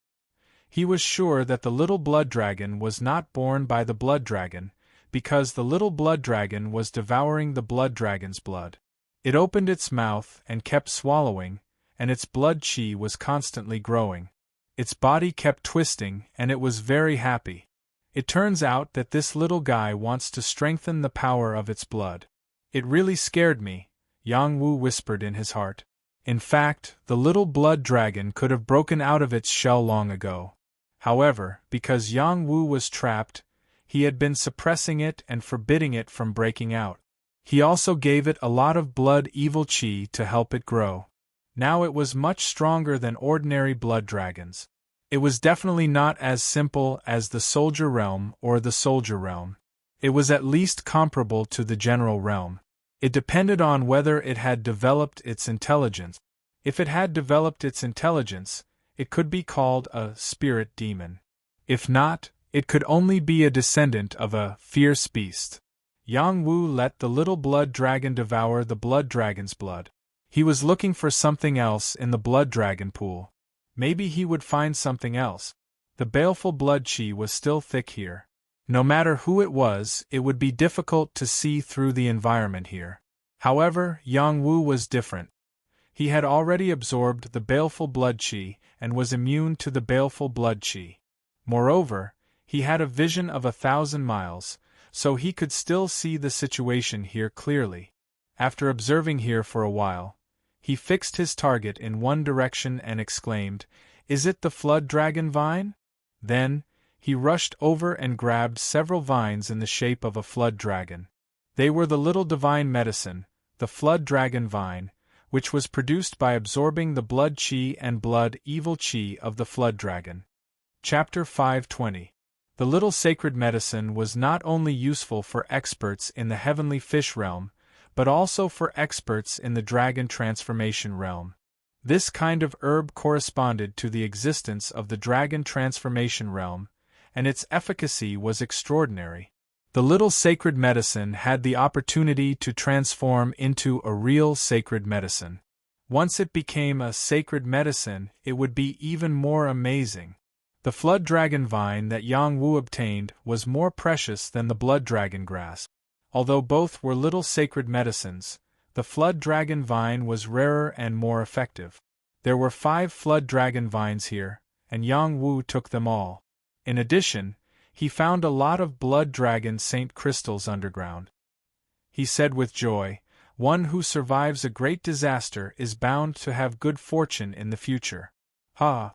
He was sure that the little blood dragon was not born by the blood dragon, because the little blood dragon was devouring the blood dragon's blood. It opened its mouth and kept swallowing, and its blood chi was constantly growing. Its body kept twisting, and it was very happy. It turns out that this little guy wants to strengthen the power of its blood. It really scared me, Yang Wu whispered in his heart. In fact, the little blood dragon could have broken out of its shell long ago. However, because Yang Wu was trapped, he had been suppressing it and forbidding it from breaking out. He also gave it a lot of blood evil chi to help it grow. Now it was much stronger than ordinary blood dragons. It was definitely not as simple as the soldier realm or the soldier realm. It was at least comparable to the general realm. It depended on whether it had developed its intelligence. If it had developed its intelligence, it could be called a spirit demon. If not, it could only be a descendant of a fierce beast. Yang Wu let the little blood dragon devour the blood dragon's blood. He was looking for something else in the blood dragon pool. Maybe he would find something else. The baleful blood chi was still thick here. No matter who it was, it would be difficult to see through the environment here. However, Yang Wu was different. He had already absorbed the baleful blood chi and was immune to the baleful blood chi. Moreover, he had a vision of 1,000 miles, so he could still see the situation here clearly. After observing here for a while, he fixed his target in one direction and exclaimed, "Is it the flood dragon vine?" Then, he rushed over and grabbed several vines in the shape of a flood dragon. They were the little divine medicine, the flood dragon vine, which was produced by absorbing the blood chi and blood evil chi of the flood dragon. Chapter 520. The little sacred medicine was not only useful for experts in the heavenly fish realm, but also for experts in the dragon transformation realm. This kind of herb corresponded to the existence of the dragon transformation realm, and its efficacy was extraordinary. The little sacred medicine had the opportunity to transform into a real sacred medicine. Once it became a sacred medicine, it would be even more amazing. The flood dragon vine that Yang Wu obtained was more precious than the blood dragon grass. Although both were little sacred medicines, the flood dragon vine was rarer and more effective. There were 5 flood dragon vines here, and Yang Wu took them all. In addition, he found a lot of blood dragon saint crystals underground. He said with joy, "One who survives a great disaster is bound to have good fortune in the future." Ha!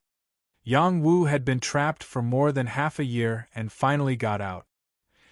Yang Wu had been trapped for more than half a year and finally got out.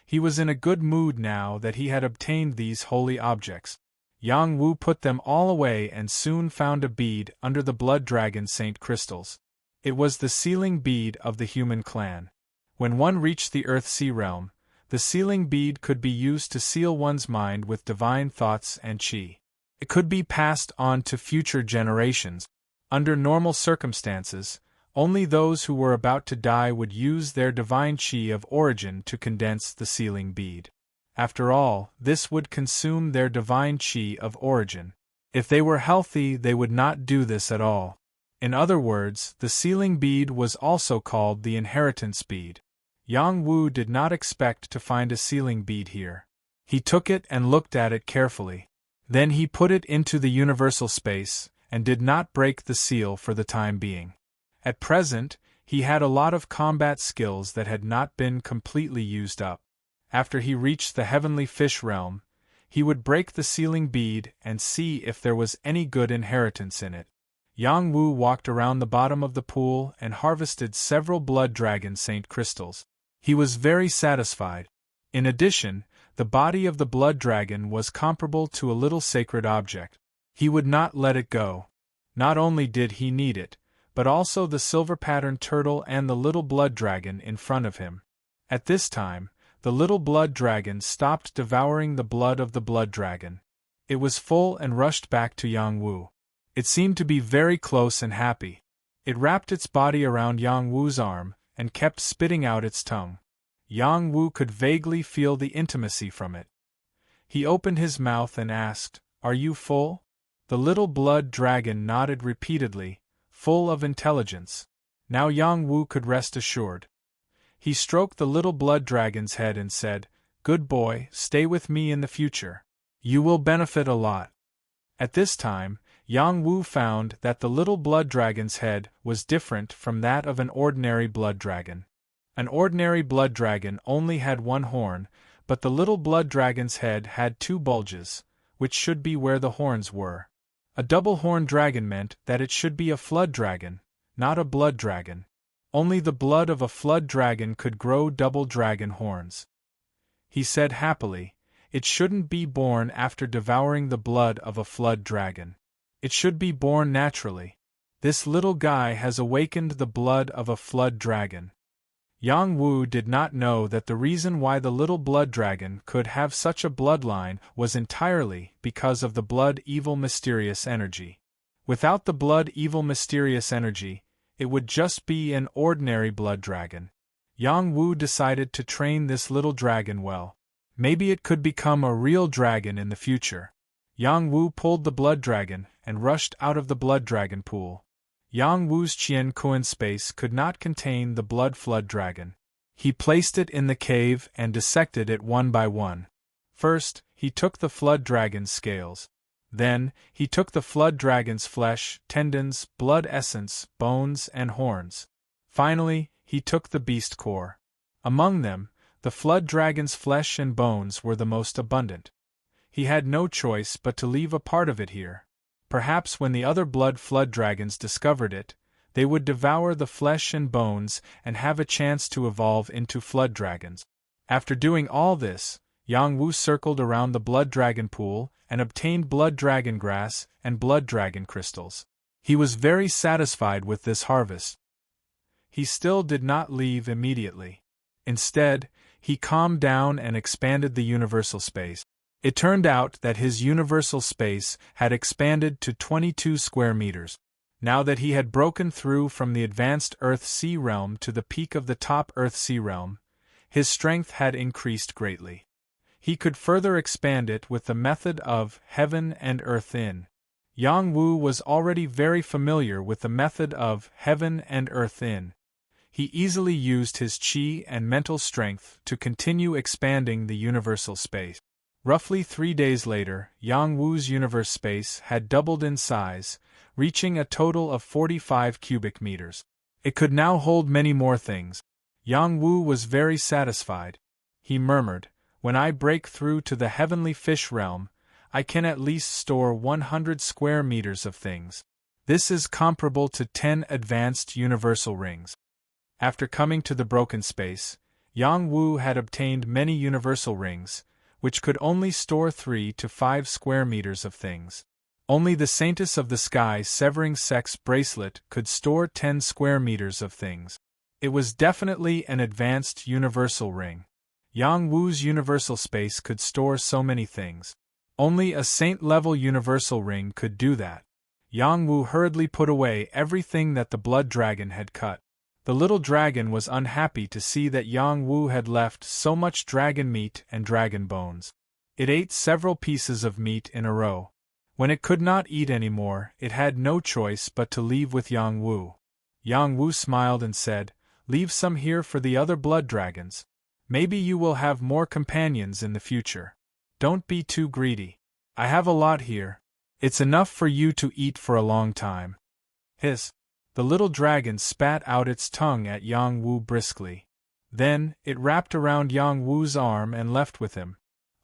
He was in a good mood now that he had obtained these holy objects. Yang Wu put them all away and soon found a bead under the blood dragon saint crystals. It was the sealing bead of the human clan. When one reached the Earth-Sea realm, the sealing bead could be used to seal one's mind with divine thoughts and qi. It could be passed on to future generations. Under normal circumstances, only those who were about to die would use their divine qi of origin to condense the sealing bead. After all, this would consume their divine qi of origin. If they were healthy, they would not do this at all. In other words, the sealing bead was also called the inheritance bead. Yang Wu did not expect to find a sealing bead here. He took it and looked at it carefully. Then he put it into the universal space, and did not break the seal for the time being. At present, he had a lot of combat skills that had not been completely used up. After he reached the heavenly fish realm, he would break the sealing bead and see if there was any good inheritance in it. Yang Wu walked around the bottom of the pool and harvested several blood dragon saint crystals. He was very satisfied. In addition, the body of the blood dragon was comparable to a little sacred object. He would not let it go. Not only did he need it, but also the silver-patterned turtle and the little blood dragon in front of him. At this time, the little blood dragon stopped devouring the blood of the blood dragon. It was full and rushed back to Yang Wu. It seemed to be very close and happy. It wrapped its body around Yang Wu's arm and kept spitting out its tongue. Yang Wu could vaguely feel the intimacy from it. He opened his mouth and asked, "Are you full?" The little blood dragon nodded repeatedly, full of intelligence. Now Yang Wu could rest assured. He stroked the little blood dragon's head and said, "Good boy, stay with me in the future. You will benefit a lot." At this time, Yang Wu found that the little blood dragon's head was different from that of an ordinary blood dragon. An ordinary blood dragon only had 1 horn, but the little blood dragon's head had 2 bulges, which should be where the horns were. A double-horned dragon meant that it should be a flood dragon, not a blood dragon. Only the blood of a flood dragon could grow double dragon horns. He said happily, "It shouldn't be born after devouring the blood of a flood dragon. It should be born naturally. This little guy has awakened the blood of a flood dragon." Yang Wu did not know that the reason why the little blood dragon could have such a bloodline was entirely because of the blood evil mysterious energy. Without the blood evil mysterious energy, it would just be an ordinary blood dragon. Yang Wu decided to train this little dragon well. Maybe it could become a real dragon in the future. Yang Wu pulled the blood dragon and rushed out of the blood dragon pool. Yang Wu's Qian Kuan space could not contain the blood flood dragon. He placed it in the cave and dissected it one by one. First, he took the flood dragon's scales. Then, he took the flood dragon's flesh, tendons, blood essence, bones, and horns. Finally, he took the beast core. Among them, the flood dragon's flesh and bones were the most abundant. He had no choice but to leave a part of it here. Perhaps when the other blood flood dragons discovered it, they would devour the flesh and bones and have a chance to evolve into flood dragons. After doing all this, Yang Wu circled around the blood dragon pool and obtained blood dragon grass and blood dragon crystals. He was very satisfied with this harvest. He still did not leave immediately. Instead, he calmed down and expanded the universal space. It turned out that his universal space had expanded to 22 square meters. Now that he had broken through from the advanced Earth-Sea realm to the peak of the top Earth-Sea realm, his strength had increased greatly. He could further expand it with the method of heaven and earth in. Yang Wu was already very familiar with the method of heaven and earth in. He easily used his qi and mental strength to continue expanding the universal space. Roughly 3 days later, Yang Wu's universe space had doubled in size, reaching a total of 45 cubic meters. It could now hold many more things. Yang Wu was very satisfied. He murmured, "When I break through to the heavenly fish realm, I can at least store 100 square meters of things. This is comparable to 10 advanced universal rings." After coming to the broken space, Yang Wu had obtained many universal rings, which could only store 3 to 5 square meters of things. Only the Saintess of the Sky Severing Sex bracelet could store 10 square meters of things. It was definitely an advanced universal ring. Yang Wu's universal space could store so many things. Only a saint-level universal ring could do that. Yang Wu hurriedly put away everything that the blood dragon had cut. The little dragon was unhappy to see that Yang Wu had left so much dragon meat and dragon bones. It ate several pieces of meat in a row. When it could not eat any more, it had no choice but to leave with Yang Wu. Yang Wu smiled and said, "Leave some here for the other blood dragons. Maybe you will have more companions in the future. Don't be too greedy. I have a lot here. It's enough for you to eat for a long time." Hiss! The little dragon spat out its tongue at Yang Wu briskly. Then, it wrapped around Yang Wu's arm and left with him.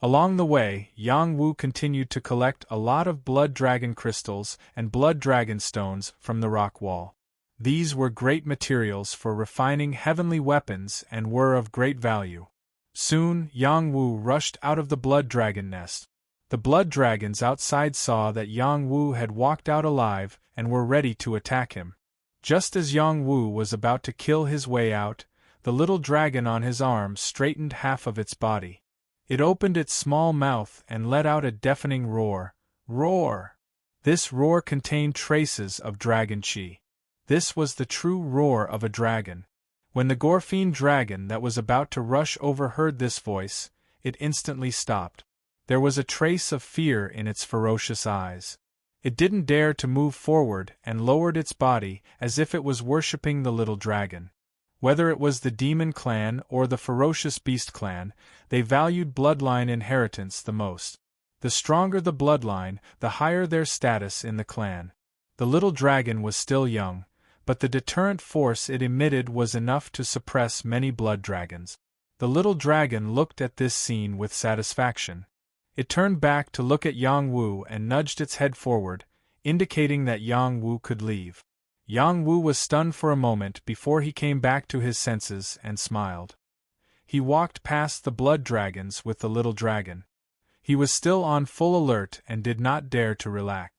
Along the way, Yang Wu continued to collect a lot of blood dragon crystals and blood dragon stones from the rock wall. These were great materials for refining heavenly weapons and were of great value. Soon, Yang Wu rushed out of the blood dragon nest. The blood dragons outside saw that Yang Wu had walked out alive and were ready to attack him. Just as Yang Wu was about to kill his way out, the little dragon on his arm straightened half of its body. It opened its small mouth and let out a deafening roar. Roar! This roar contained traces of dragon qi. This was the true roar of a dragon. When the Gorfine dragon that was about to rush over heard this voice, it instantly stopped. There was a trace of fear in its ferocious eyes. It didn't dare to move forward and lowered its body as if it was worshipping the little dragon. Whether it was the demon clan or the ferocious beast clan, they valued bloodline inheritance the most. The stronger the bloodline, the higher their status in the clan. The little dragon was still young, but the deterrent force it emitted was enough to suppress many blood dragons. The little dragon looked at this scene with satisfaction. It turned back to look at Yang Wu and nudged its head forward, indicating that Yang Wu could leave. Yang Wu was stunned for a moment before he came back to his senses and smiled. He walked past the blood dragons with the little dragon. He was still on full alert and did not dare to relax.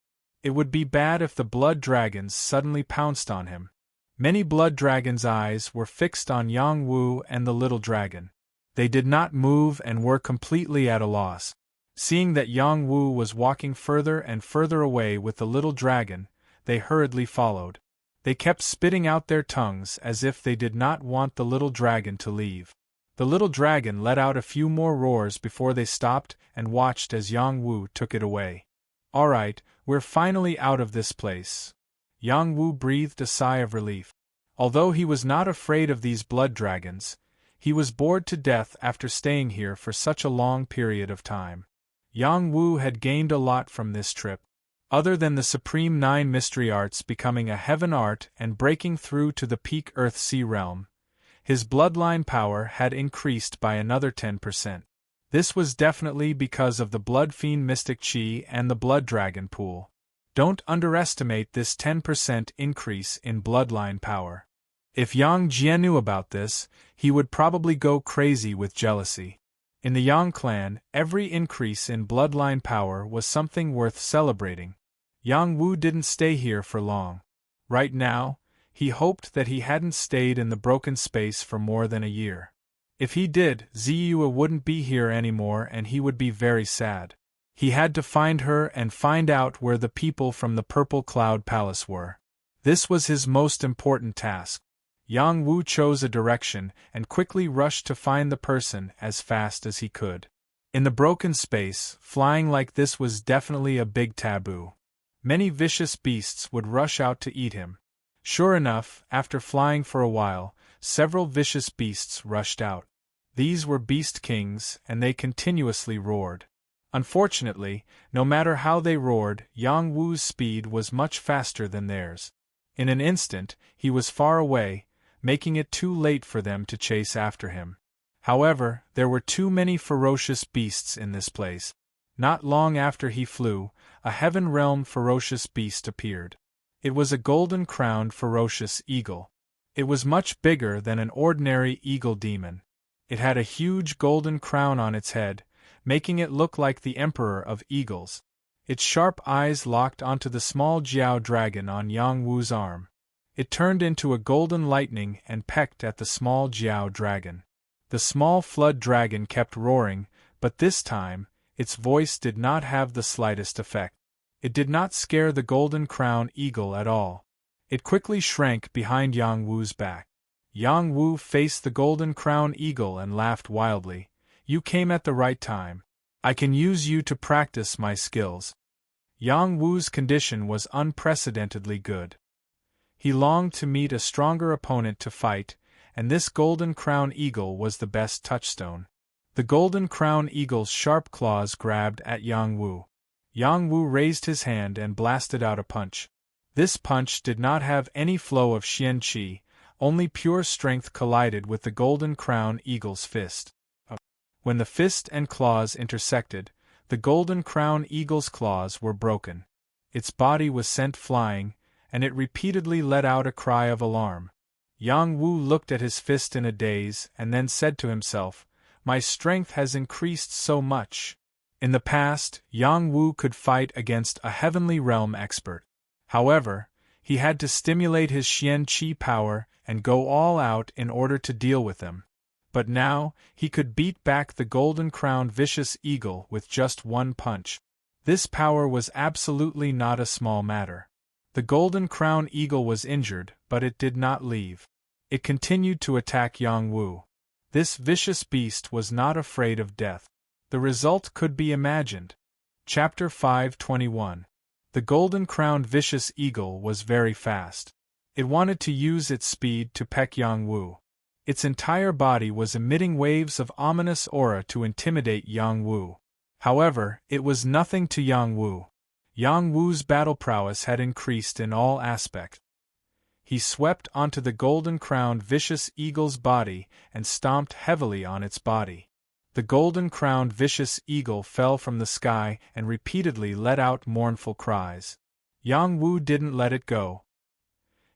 It would be bad if the blood dragons suddenly pounced on him. Many blood dragons' eyes were fixed on Yang Wu and the little dragon. They did not move and were completely at a loss. Seeing that Yang Wu was walking further and further away with the little dragon, they hurriedly followed. They kept spitting out their tongues as if they did not want the little dragon to leave. The little dragon let out a few more roars before they stopped and watched as Yang Wu took it away. "All right, we're finally out of this place." Yang Wu breathed a sigh of relief. Although he was not afraid of these blood dragons, he was bored to death after staying here for such a long period of time. Yang Wu had gained a lot from this trip. Other than the Supreme 9 Mystery Arts becoming a Heaven Art and breaking through to the peak Earth-Sea realm, his bloodline power had increased by another 10%. This was definitely because of the Blood Fiend Mystic Chi and the Blood Dragon Pool. Don't underestimate this 10% increase in bloodline power. If Yang Jie knew about this, he would probably go crazy with jealousy. In the Yang clan, every increase in bloodline power was something worth celebrating. Yang Wu didn't stay here for long. Right now, he hoped that he hadn't stayed in the broken space for more than a year. If he did, Ziyue wouldn't be here anymore and he would be very sad. He had to find her and find out where the people from the Purple Cloud Palace were. This was his most important task. Yang Wu chose a direction and quickly rushed to find the person as fast as he could. In the broken space, flying like this was definitely a big taboo. Many vicious beasts would rush out to eat him. Sure enough, after flying for a while, several vicious beasts rushed out. These were beast kings, and they continuously roared. Unfortunately, no matter how they roared, Yang Wu's speed was much faster than theirs. In an instant, he was far away, making it too late for them to chase after him. However, there were too many ferocious beasts in this place. Not long after he flew, a heaven-realm ferocious beast appeared. It was a golden-crowned ferocious eagle. It was much bigger than an ordinary eagle demon. It had a huge golden crown on its head, making it look like the emperor of eagles. Its sharp eyes locked onto the small Jiao dragon on Yang Wu's arm. It turned into a golden lightning and pecked at the small Jiao dragon. The small flood dragon kept roaring, but this time, its voice did not have the slightest effect. It did not scare the golden crown eagle at all. It quickly shrank behind Yang Wu's back. Yang Wu faced the golden crown eagle and laughed wildly. "You came at the right time. I can use you to practice my skills." Yang Wu's condition was unprecedentedly good. He longed to meet a stronger opponent to fight, and this golden crown eagle was the best touchstone. The golden crown eagle's sharp claws grabbed at Yang Wu. Yang Wu raised his hand and blasted out a punch. This punch did not have any flow of xian qi, only pure strength collided with the golden crown eagle's fist. When the fist and claws intersected, the golden crown eagle's claws were broken. Its body was sent flying, and it repeatedly let out a cry of alarm. Yang Wu looked at his fist in a daze and then said to himself, "My strength has increased so much." In the past, Yang Wu could fight against a heavenly realm expert. However, he had to stimulate his xian qi power and go all out in order to deal with them. But now, he could beat back the golden-crowned vicious eagle with just one punch. This power was absolutely not a small matter. The golden crown eagle was injured, but it did not leave. It continued to attack Yang Wu. This vicious beast was not afraid of death. The result could be imagined. Chapter 521. The golden-crowned vicious eagle was very fast. It wanted to use its speed to peck Yang Wu. Its entire body was emitting waves of ominous aura to intimidate Yang Wu. However, it was nothing to Yang Wu. Yang Wu's battle prowess had increased in all aspects. He swept onto the golden-crowned vicious eagle's body and stomped heavily on its body. The golden-crowned vicious eagle fell from the sky and repeatedly let out mournful cries. Yang Wu didn't let it go.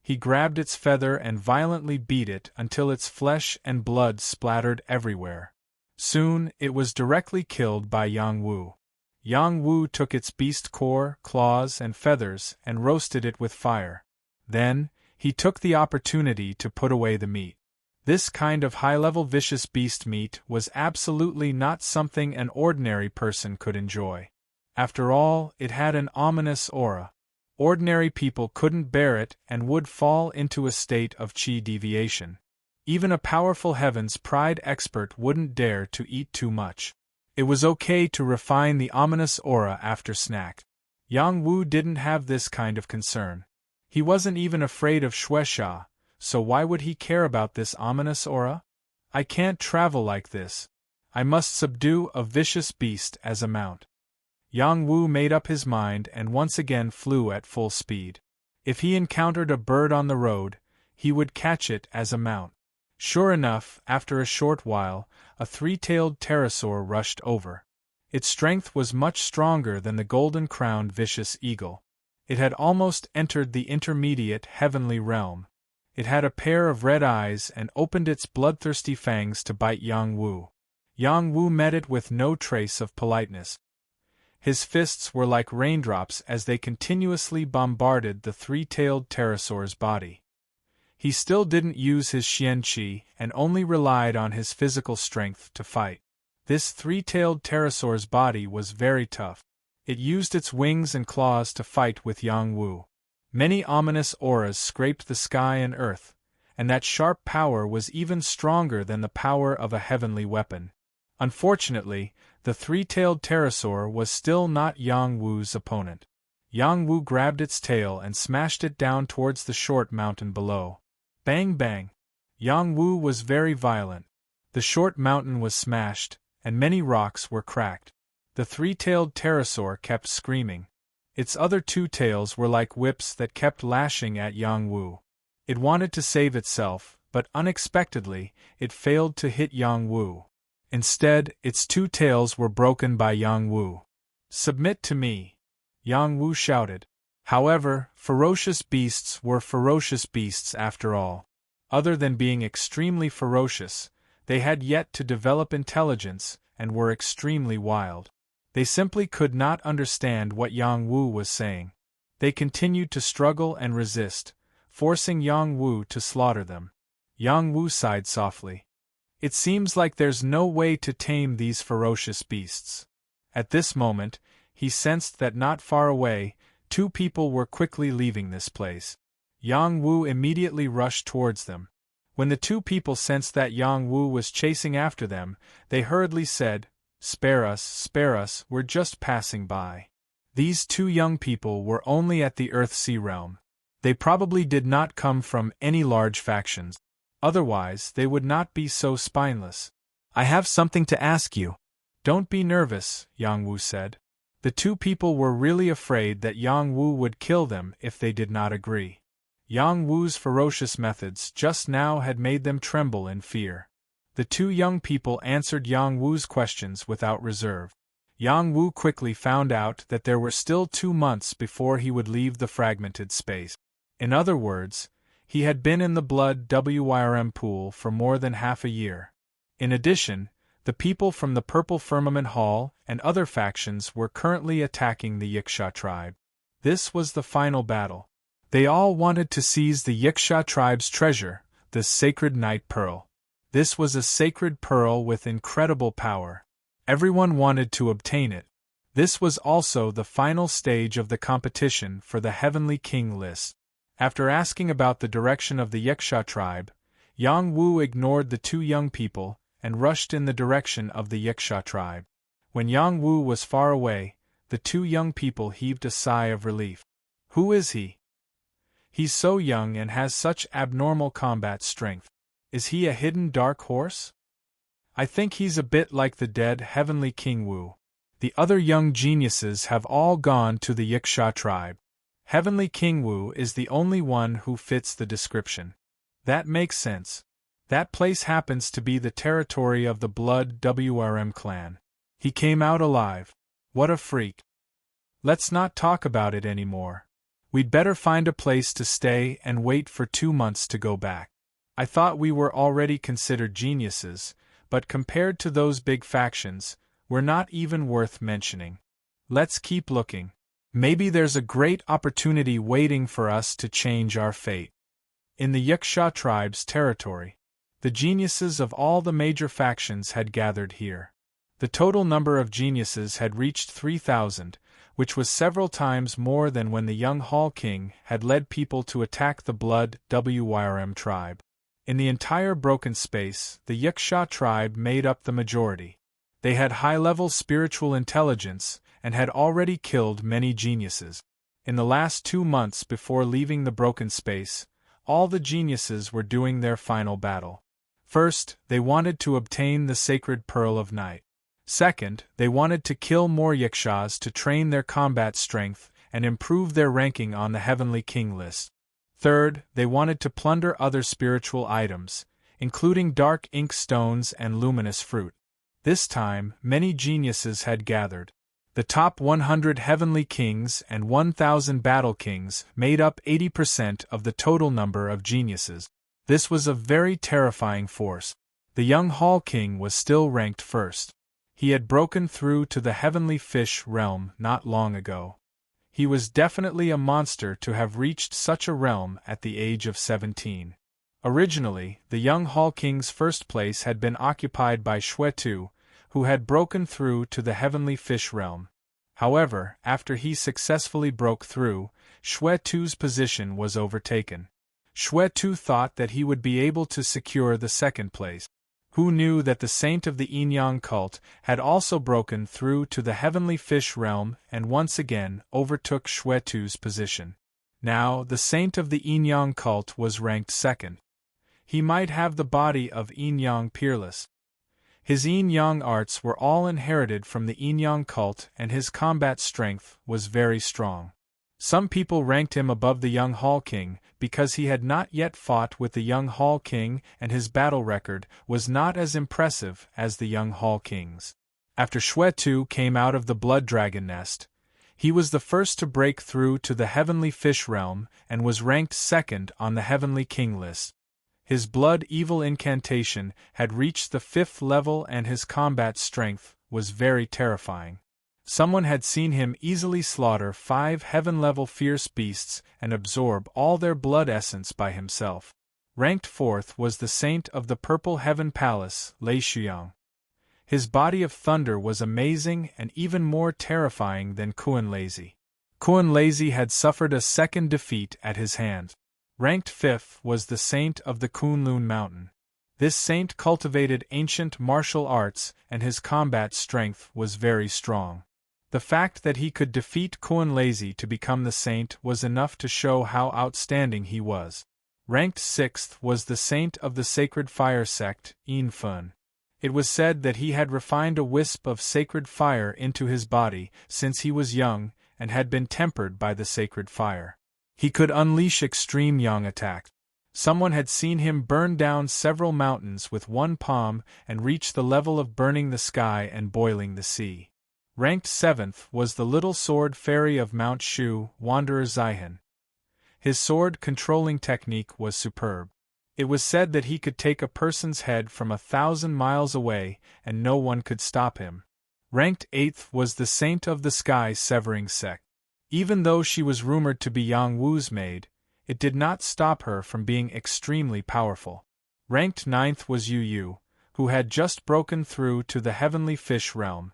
He grabbed its feather and violently beat it until its flesh and blood splattered everywhere. Soon, it was directly killed by Yang Wu. Yang Wu took its beast core, claws, and feathers and roasted it with fire. Then, he took the opportunity to put away the meat. This kind of high-level vicious beast meat was absolutely not something an ordinary person could enjoy. After all, it had an ominous aura. Ordinary people couldn't bear it and would fall into a state of qi deviation. Even a powerful Heaven's Pride expert wouldn't dare to eat too much. It was okay to refine the ominous aura after snack. Yang Wu didn't have this kind of concern. He wasn't even afraid of Shueisha, so why would he care about this ominous aura? "I can't travel like this. I must subdue a vicious beast as a mount." Yang Wu made up his mind and once again flew at full speed. If he encountered a bird on the road, he would catch it as a mount. Sure enough, after a short while, a three-tailed pterosaur rushed over. Its strength was much stronger than the golden-crowned vicious eagle. It had almost entered the intermediate heavenly realm. It had a pair of red eyes and opened its bloodthirsty fangs to bite Yang Wu. Yang Wu met it with no trace of politeness. His fists were like raindrops as they continuously bombarded the three-tailed pterosaur's body. He still didn't use his xian qi and only relied on his physical strength to fight. This three-tailed pterosaur's body was very tough. It used its wings and claws to fight with Yang Wu. Many ominous auras scraped the sky and earth, and that sharp power was even stronger than the power of a heavenly weapon. Unfortunately, the three-tailed pterosaur was still not Yang Wu's opponent. Yang Wu grabbed its tail and smashed it down towards the short mountain below. Bang bang! Yang Wu was very violent. The short mountain was smashed, and many rocks were cracked. The three-tailed pterosaur kept screaming. Its other two tails were like whips that kept lashing at Yang Wu. It wanted to save itself, but unexpectedly, it failed to hit Yang Wu. Instead, its two tails were broken by Yang Wu. "Submit to me!" Yang Wu shouted. However, ferocious beasts were ferocious beasts after all. Other than being extremely ferocious, they had yet to develop intelligence and were extremely wild. They simply could not understand what Yang Wu was saying. They continued to struggle and resist, forcing Yang Wu to slaughter them. Yang Wu sighed softly. It seems like there's no way to tame these ferocious beasts. At this moment, he sensed that not far away, two people were quickly leaving this place. Yang Wu immediately rushed towards them. When the two people sensed that Yang Wu was chasing after them, they hurriedly said, spare us, we're just passing by." These two young people were only at the Earth-Sea realm. They probably did not come from any large factions. Otherwise, they would not be so spineless. "I have something to ask you." "Don't be nervous," Yang Wu said. The two people were really afraid that Yang Wu would kill them if they did not agree. Yang Wu's ferocious methods just now had made them tremble in fear. The two young people answered Yang Wu's questions without reserve. Yang Wu quickly found out that there were still 2 months before he would leave the fragmented space. In other words, he had been in the blood WYRM pool for more than half a year. In addition, the people from the Purple Firmament Hall and other factions were currently attacking the Yiksha tribe. This was the final battle. They all wanted to seize the Yiksha tribe's treasure, the Sacred Night Pearl. This was a sacred pearl with incredible power. Everyone wanted to obtain it. This was also the final stage of the competition for the Heavenly King list. After asking about the direction of the Yiksha tribe, Yang Wu ignored the two young people and rushed in the direction of the Yiksha tribe. When Yang Wu was far away, the two young people heaved a sigh of relief. "Who is he? He's so young and has such abnormal combat strength. Is he a hidden dark horse? I think he's a bit like the dead Heavenly King Wu. The other young geniuses have all gone to the Yiksha tribe. Heavenly King Wu is the only one who fits the description." "That makes sense. That place happens to be the territory of the Blood WRM clan. He came out alive. What a freak. Let's not talk about it anymore. We'd better find a place to stay and wait for 2 months to go back. I thought we were already considered geniuses, but compared to those big factions, we're not even worth mentioning. Let's keep looking. Maybe there's a great opportunity waiting for us to change our fate." In the Yiksha tribe's territory, the geniuses of all the major factions had gathered here. The total number of geniuses had reached 3,000, which was several times more than when the young Hall King had led people to attack the Blood WYRM tribe. In the entire broken space, the Yiksha tribe made up the majority. They had high-level spiritual intelligence and had already killed many geniuses. In the last 2 months before leaving the broken space, all the geniuses were doing their final battle. First, they wanted to obtain the Sacred Pearl of Night. Second, they wanted to kill more Yikshas to train their combat strength and improve their ranking on the Heavenly King list. Third, they wanted to plunder other spiritual items, including dark ink stones and luminous fruit. This time, many geniuses had gathered. The top 100 Heavenly Kings and 1,000 Battle Kings made up 80% of the total number of geniuses. This was a very terrifying force. The young Hall King was still ranked first. He had broken through to the Heavenly Fish realm not long ago. He was definitely a monster to have reached such a realm at the age of 17. Originally, the young Hall King's first place had been occupied by Xuetu, who had broken through to the Heavenly Fish realm. However, after he successfully broke through, Shue-Tu's position was overtaken. Shue-Tu thought that he would be able to secure the second place. Who knew that the saint of the Yin-Yang cult had also broken through to the heavenly fish realm and once again overtook Shue-Tu's position. Now, the saint of the Yin-Yang cult was ranked second. He might have the body of Yin-Yang peerless. His Yin-Yang arts were all inherited from the Yin-Yang cult and his combat strength was very strong. Some people ranked him above the young Hall King because he had not yet fought with the young Hall King and his battle record was not as impressive as the young Hall King's. After Shue-Tu came out of the blood dragon nest, he was the first to break through to the heavenly fish realm and was ranked second on the heavenly king list. His blood evil incantation had reached the 5th level and his combat strength was very terrifying. Someone had seen him easily slaughter 5 heaven-level fierce beasts and absorb all their blood essence by himself. Ranked 4th was the saint of the Purple Heaven Palace, Lei Shuyang. His body of thunder was amazing and even more terrifying than Kuan Lazy. Kuan Lazy had suffered a second defeat at his hands. Ranked 5th was the saint of the Kunlun Mountain. This saint cultivated ancient martial arts and his combat strength was very strong. The fact that he could defeat Kuan Lazy to become the saint was enough to show how outstanding he was. Ranked 6th was the saint of the Sacred Fire sect, Yin Fun. It was said that he had refined a wisp of sacred fire into his body since he was young and had been tempered by the sacred fire. He could unleash extreme yang attacks. Someone had seen him burn down several mountains with one palm and reach the level of burning the sky and boiling the sea. Ranked 7th was the little sword fairy of Mount Shu, Wanderer Zihan. His sword-controlling technique was superb. It was said that he could take a person's head from 1,000 miles away and no one could stop him. Ranked 8th was the Saint of the Sky Severing sect. Even though she was rumored to be Yang Wu's maid, it did not stop her from being extremely powerful. Ranked 9th was Yu Yu, who had just broken through to the heavenly fish realm.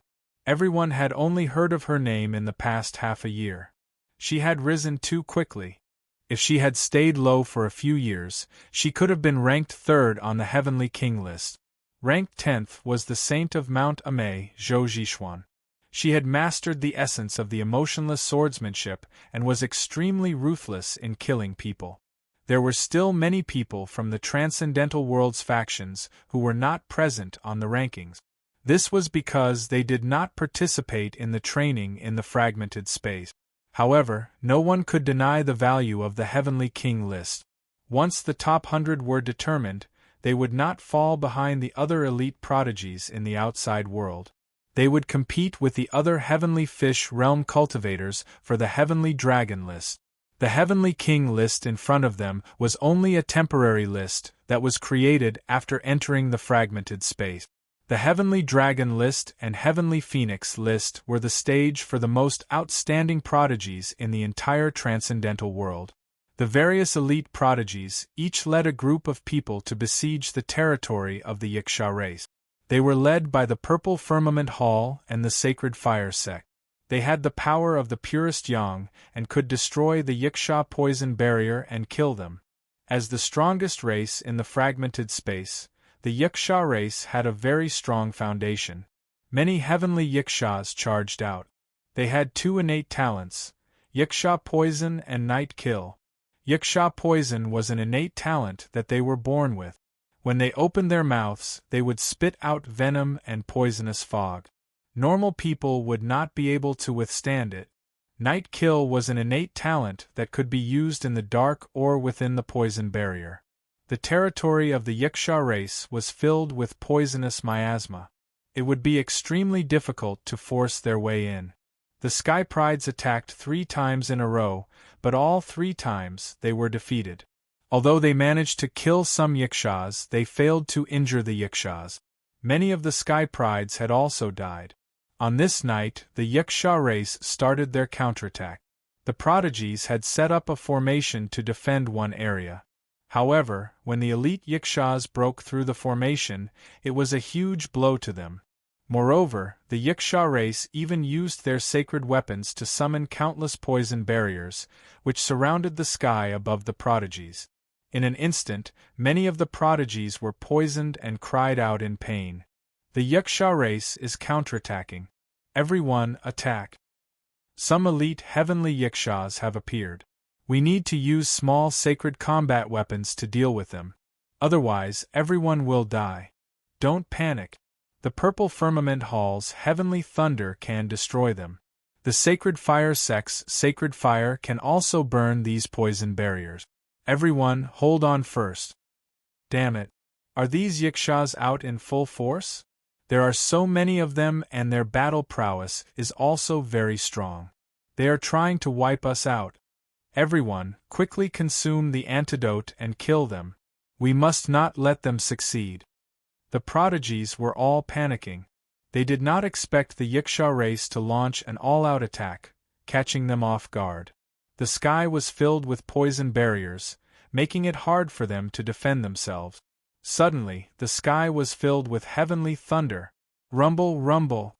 Everyone had only heard of her name in the past half a year. She had risen too quickly. If she had stayed low for a few years, she could have been ranked 3rd on the Heavenly King list. Ranked 10th was the Saint of Mount Amei, Zhou Zhishuan. She had mastered the essence of the emotionless swordsmanship and was extremely ruthless in killing people. There were still many people from the Transcendental World's factions who were not present on the rankings. This was because they did not participate in the training in the fragmented space. However, no one could deny the value of the Heavenly King list. Once the top 100 were determined, they would not fall behind the other elite prodigies in the outside world. They would compete with the other Heavenly Fish Realm cultivators for the Heavenly Dragon list. The Heavenly King list in front of them was only a temporary list that was created after entering the fragmented space. The Heavenly Dragon list and Heavenly Phoenix list were the stage for the most outstanding prodigies in the entire Transcendental world. The various elite prodigies each led a group of people to besiege the territory of the Yiksha race. They were led by the Purple Firmament Hall and the Sacred Fire sect. They had the power of the purest yang and could destroy the Yiksha poison barrier and kill them. As the strongest race in the fragmented space, the Yiksha race had a very strong foundation. Many heavenly Yikshas charged out. They had 2 innate talents, Yiksha Poison and Night Kill. Yiksha Poison was an innate talent that they were born with. When they opened their mouths, they would spit out venom and poisonous fog. Normal people would not be able to withstand it. Night Kill was an innate talent that could be used in the dark or within the poison barrier. The territory of the Yiksha race was filled with poisonous miasma. It would be extremely difficult to force their way in. The Sky Prides attacked 3 times in a row, but all 3 times they were defeated. Although they managed to kill some Yikshas, they failed to injure the Yikshas. Many of the Sky Prides had also died. On this night, the Yiksha race started their counterattack. The prodigies had set up a formation to defend one area. However, when the elite Yikshas broke through the formation, it was a huge blow to them. Moreover, the Yiksha race even used their sacred weapons to summon countless poison barriers, which surrounded the sky above the prodigies. In an instant, many of the prodigies were poisoned and cried out in pain. The Yiksha race is counterattacking. Everyone, attack! Some elite heavenly Yikshas have appeared. We need to use small sacred combat weapons to deal with them. Otherwise, everyone will die. Don't panic. The purple firmament hall's heavenly thunder can destroy them. The sacred fire sect's sacred fire can also burn these poison barriers. Everyone, hold on first. Damn it. Are these Yikshas out in full force? There are so many of them, and their battle prowess is also very strong. They are trying to wipe us out. Everyone, quickly consume the antidote and kill them. We must not let them succeed. The prodigies were all panicking. They did not expect the Yiksha race to launch an all-out attack, catching them off guard. The sky was filled with poison barriers, making it hard for them to defend themselves. Suddenly, the sky was filled with heavenly thunder. Rumble, rumble,